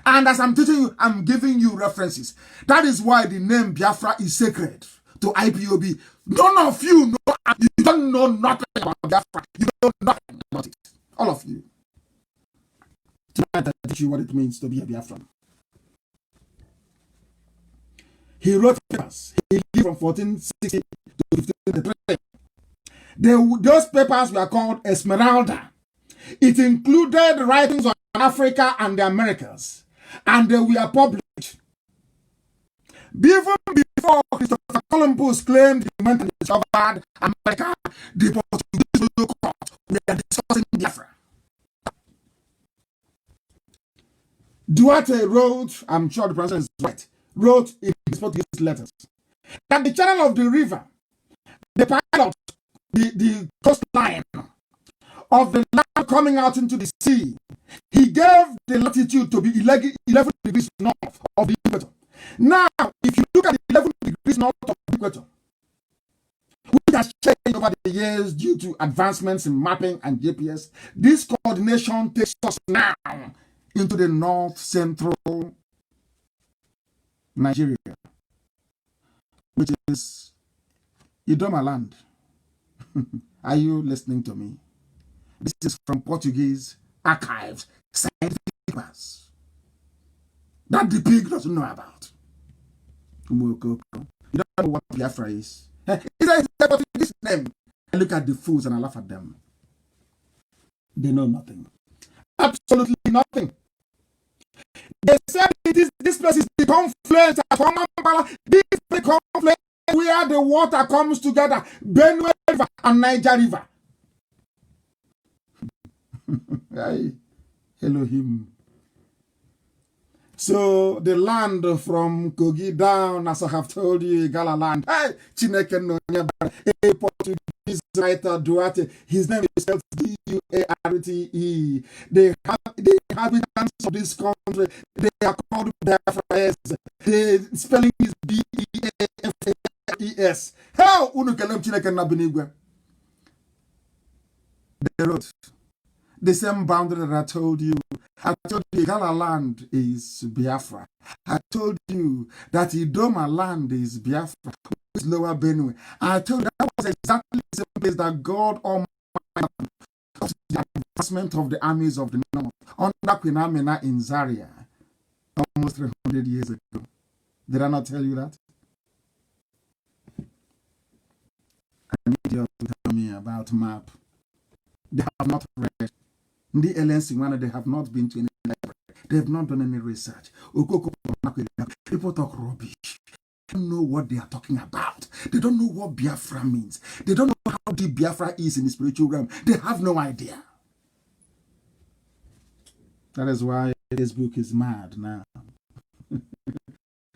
And as I'm teaching you, I'm giving you references. That is why the name Biafra is sacred to IPOB. None of you know, you don't know nothing about Biafra. You don't know nothing about it. All of you. Tonight I teach you what it means to be a Biafran. He wrote papers. He lived from 1460 to 1533. Those papers were called Esmeralda. It included writings on Africa and the Americas, and they were published. Even before Christopher Columbus claimed he went and discovered America, the Portuguese court were discussing Biafra. Duarte wrote, I'm sure the pronunciation is right, wrote in his Portuguese letters that the channel of the river, the pilot, the coastline of the land coming out into the sea, he gave the latitude to be 11 degrees north of the equator. Now, if you look at the 11 degrees north of the equator, which has changed over the years due to advancements in mapping and GPS, this coordination takes us now into the north central Nigeria, which is Idoma land. Are you listening to me? This is from Portuguese archives, scientific papers that the pig doesn't know about. You don't know what Biafra is. It's a Portuguese name. I look at the fools and I laugh at them. They know nothing. Absolutely nothing. They said this place is the confluence this is the confluence where the water comes together, Benue River and Niger River. Elohim. So the land from Kogi down, as I have told you, Gala land. Hey, Chineke no nyaba. A Portuguese writer Duarte. His name is spelled D-U-A-R-T-E. The inhabitants of this country, they are called Biafras. The spelling is B-E-A-F-A-R-E-S. How unukelem Chineke na binigwe? They wrote the same boundary that I told you. I told you Gala land is Biafra. I told you that Idoma land is Biafra, which is Lower Benue. I told you that was exactly the same place that God Almighty caused the advancement of the armies of the North under Queen Amina in Zaria almost 300 years ago. Did I not tell you that? I need you to tell me about map. They have not read. The LNC, they have not been to any library. They have not done any research. People talk rubbish. They don't know what they are talking about. They don't know what Biafra means. They don't know how deep Biafra is in the spiritual realm. They have no idea. That is why this book is mad now.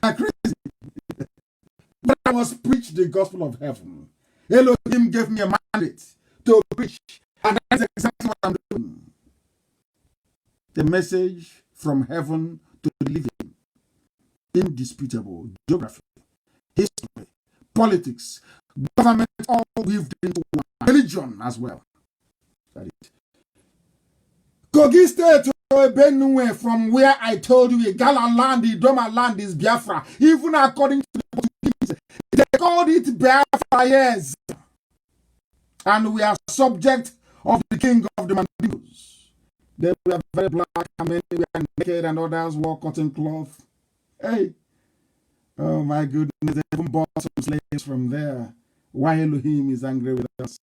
Crazy. But I must preach the gospel of heaven. Elohim gave me a mandate to preach. And that's exactly what I'm doing. The message from heaven to the living, indisputable, geography, history, politics, government, all weaved into one, religion as well. That is. Kogi State to Benue, from where I told you, Gala land, Idoma land is Biafra. Even according to the Portuguese, they called it Biafra, yes. And we are subject of the king of the Mandibus. They were very black, and many were naked, and others wore cotton cloth. Hey, oh my goodness, they even bought some slaves from there. Why Elohim is angry with us?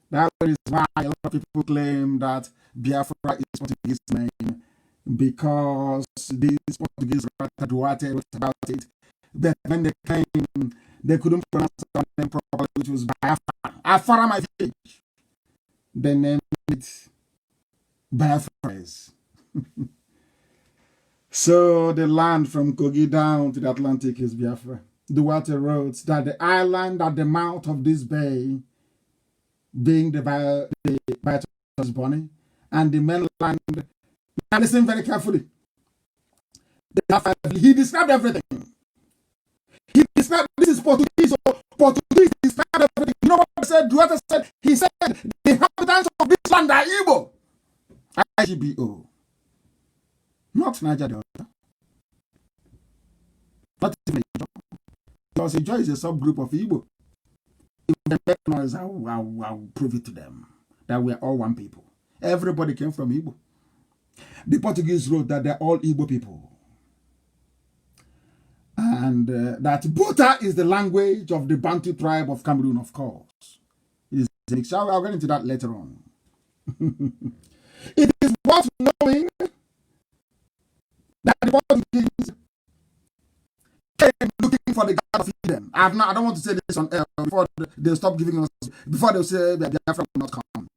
That is why a lot of people claim that Biafra is Portuguese name, because these Portuguese writer Duarte wrote about it. But when they came, they couldn't pronounce the name properly, which was Biafra. Afara my village. They named it Biafras. So the land from Kogi down to the Atlantic is Biafra. Duarte wrote that the island at the mouth of this bay, being the Biafra's Bonnie, and the mainland, and listen very carefully. He described everything. He described, this is Portuguese, so Portuguese described everything. You know what I said? Duarte said, he said, the inhabitants of this land are Igbo. IGBO. Not Niger Delta. Not even Because Ijaw is a subgroup of Igbo. If they make noise, I'll prove it to them that we are all one people. Everybody came from Igbo. The Portuguese wrote that they're all Igbo people. And that Buta is the language of the Bantu tribe of Cameroon, of course. It is a mix. I'll get into that later on. It is worth knowing that the Portuguese came looking for the God of Eden. I don't want to say this on air before they stop giving us, before they say that Biafra will not come.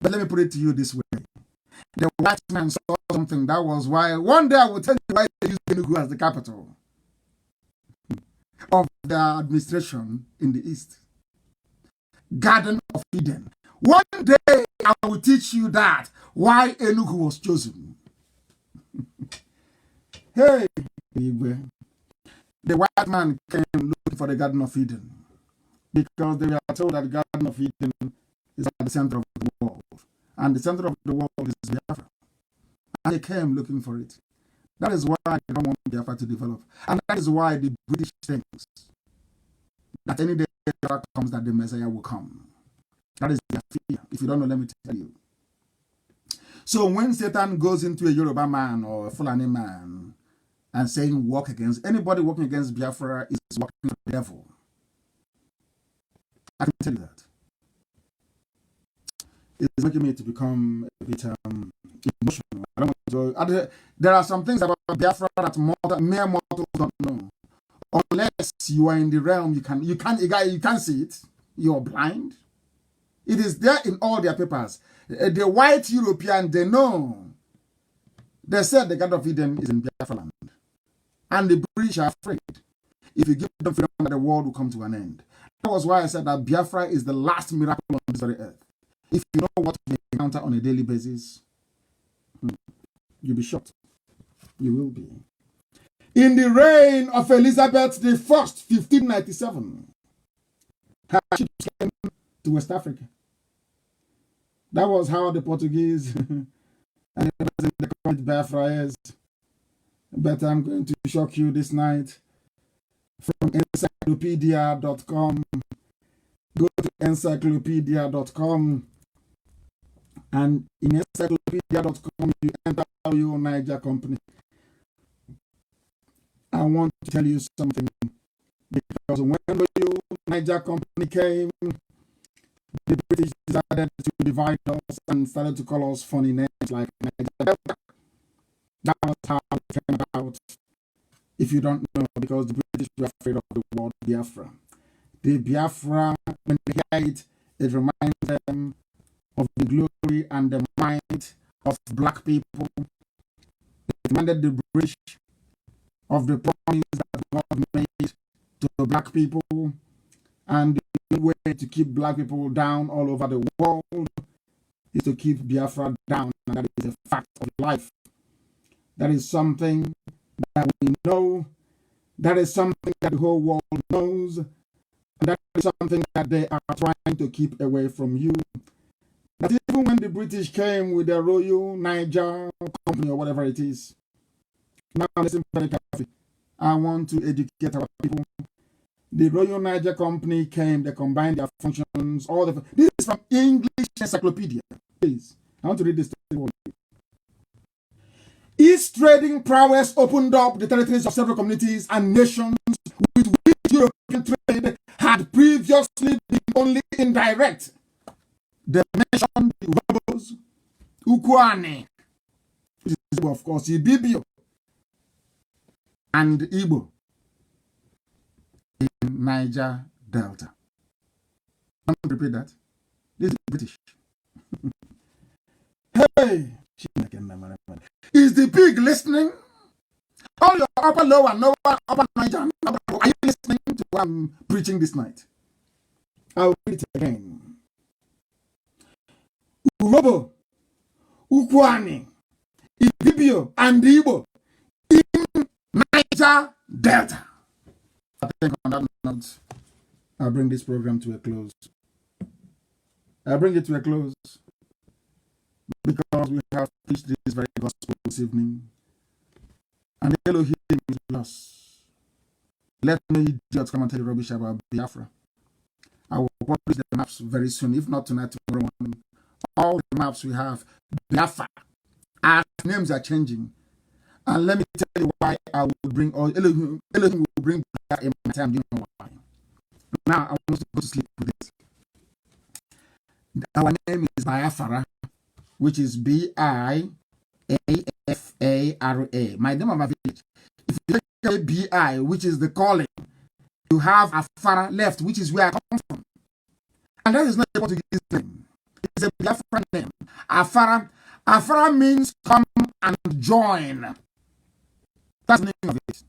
But let me put it to you this way. The white man saw something. That was why one day I will tell you why they use Enugu as the capital of the administration in the East. Garden of Eden. One day I will teach you that why Enugu was chosen. Hey, the white man came looking for the Garden of Eden because they were told that the Garden of Eden is at the center of the world. And the center of the world is Biafra. And they came looking for it. That is why they don't want Biafra to develop. And that is why the British thinks that any day Biafra comes, that the Messiah will come. That is their fear. If you don't know, let me tell you. So when Satan goes into a Yoruba man or a Fulani man and saying walk against, anybody walking against Biafra is walking for the devil. I can tell you that. It's making me to become a bit emotional. I don't want to. There are some things about Biafra that mere mortals don't know. Unless you are in the realm, you can't see it. You're blind. It is there in all their papers. The white European, they know. They said the God of Eden is in Biafra land. And the British are afraid. If you give them freedom, the world will come to an end. That was why I said that Biafra is the last miracle on this very earth. If you know what we encounter on a daily basis, you'll be shocked. You will be. In the reign of Elizabeth I, 1597, her ships came to West Africa. That was how the Portuguese and the called Biafra is. But I'm going to shock you this night from encyclopedia.com. Go to encyclopedia.com. And in encyclopedia.com, you enter your Niger company. I want to tell you something. Because when the Niger company came, the British decided to divide us and started to call us funny names like Niger. That was how it came about. If you don't know, because the British were afraid of the word Biafra. The Biafra, when they hear it, it reminds them of the glory and the might of black people. It reminded the British of the promise that God made to the black people, and the way to keep black people down all over the world is to keep Biafra down, and that is a fact of life. That is something that we know, that is something that the whole world knows, and that is something that they are trying to keep away from you. That even when the British came with the Royal Niger Company or whatever it is, now listen very carefully. I want to educate our people. The Royal Niger Company came, they combined their functions, all the. This is from English Encyclopedia. Please, I want to read this to you. East trading prowess opened up the territories of several communities and nations with which European trade had previously been only indirect. They mentioned the rebels, Ukwane, which is of course Ibibio, and Igbo in Niger Delta. I'm going to repeat that. This is British. Hey! Is the pig listening? All your upper, lower, lower, upper Niger, are you listening to what I'm preaching this night? I'll read it again. Urobo, Ukwane, Ibibio, and Igbo in Niger Delta. I think on that note, I'll bring this program to a close. I'll bring it to a close because we have preached this very gospel this evening. And Elohim is with us. Let no idiots come and tell you rubbish about Biafra. I will publish the maps very soon, if not tonight, tomorrow morning. All the maps we have, Biafra, as names are changing. And let me tell you why I will bring, or Elohim will bring Biafra in my time. You know why? Now, I want to go to sleep with this. Our name is Biafra, which is Biafara. My name of my village. If you take Bi, which is the calling, you have Afara left, which is where I come from. And that is not a Portuguese name. It's a Biafran name. Afara. Afara means come and join. That's the name of it.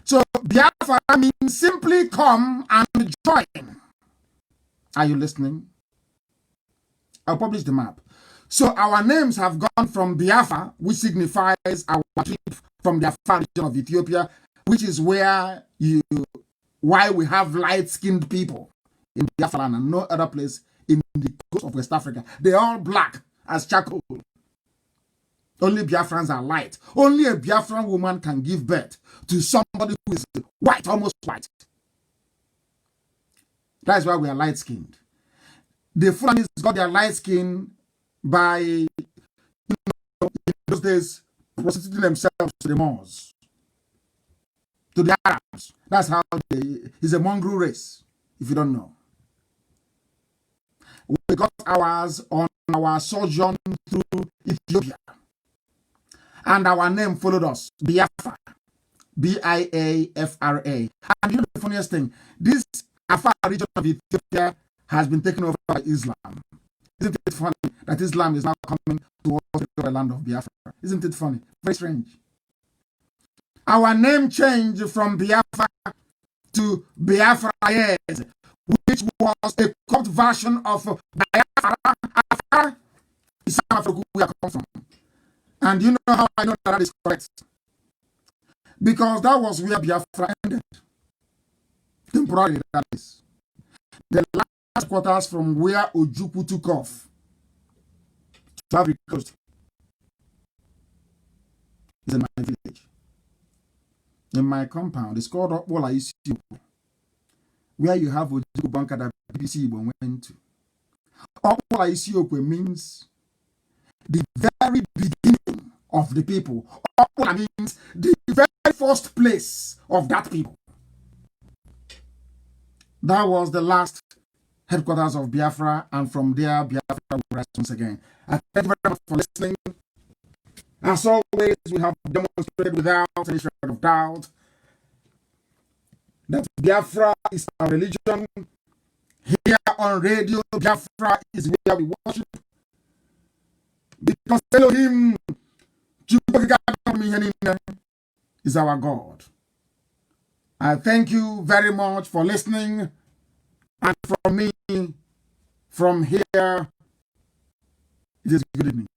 So Biafra means simply come and join. Are you listening? I'll publish the map. So our names have gone from Biafra, which signifies our trip from the Afar region of Ethiopia, which is why we have light-skinned people in Biafra and no other place in the coast of West Africa. They're all black as charcoal. Only Biafrans are light. Only a Biafran woman can give birth to somebody who is white, almost white. That's why we are light-skinned. The Fulanis got their light skin by, in those days, prostituting themselves to the Moors, to the Arabs. That's how it's a mongrel race, if you don't know. We got ours on our sojourn through Ethiopia. And our name followed us, Biafra. Biafra. And you know the funniest thing, this Afar region of Ethiopia has been taken over by Islam. Isn't it funny that Islam is now coming towards the land of Biafra? Isn't it funny? Very strange. Our name changed from Biafra to Biafra, which was a corrupt version of Biafra. Afar is South Africa, where I come from. And you know how I know that is correct? Because that was where Biafra ended. Temporarily, that is. The last quarters from where Ojukwu took off to Africa Coast is in my village. In my compound, it's called Okwola Isiokwe, where you have Ojukwu bunker that BBC went to. Okwola Isiokwe means the very beginning of the people. Okwola means the very first place of that people. That was the last headquarters of Biafra, and from there, Biafra will rise once again. I thank you very much for listening. As always, we have demonstrated without any shred of doubt that Biafra is our religion. Here on radio, Biafra is where we worship. Because Elohim is our God. I thank you very much for listening. And from me, from here, it is good evening.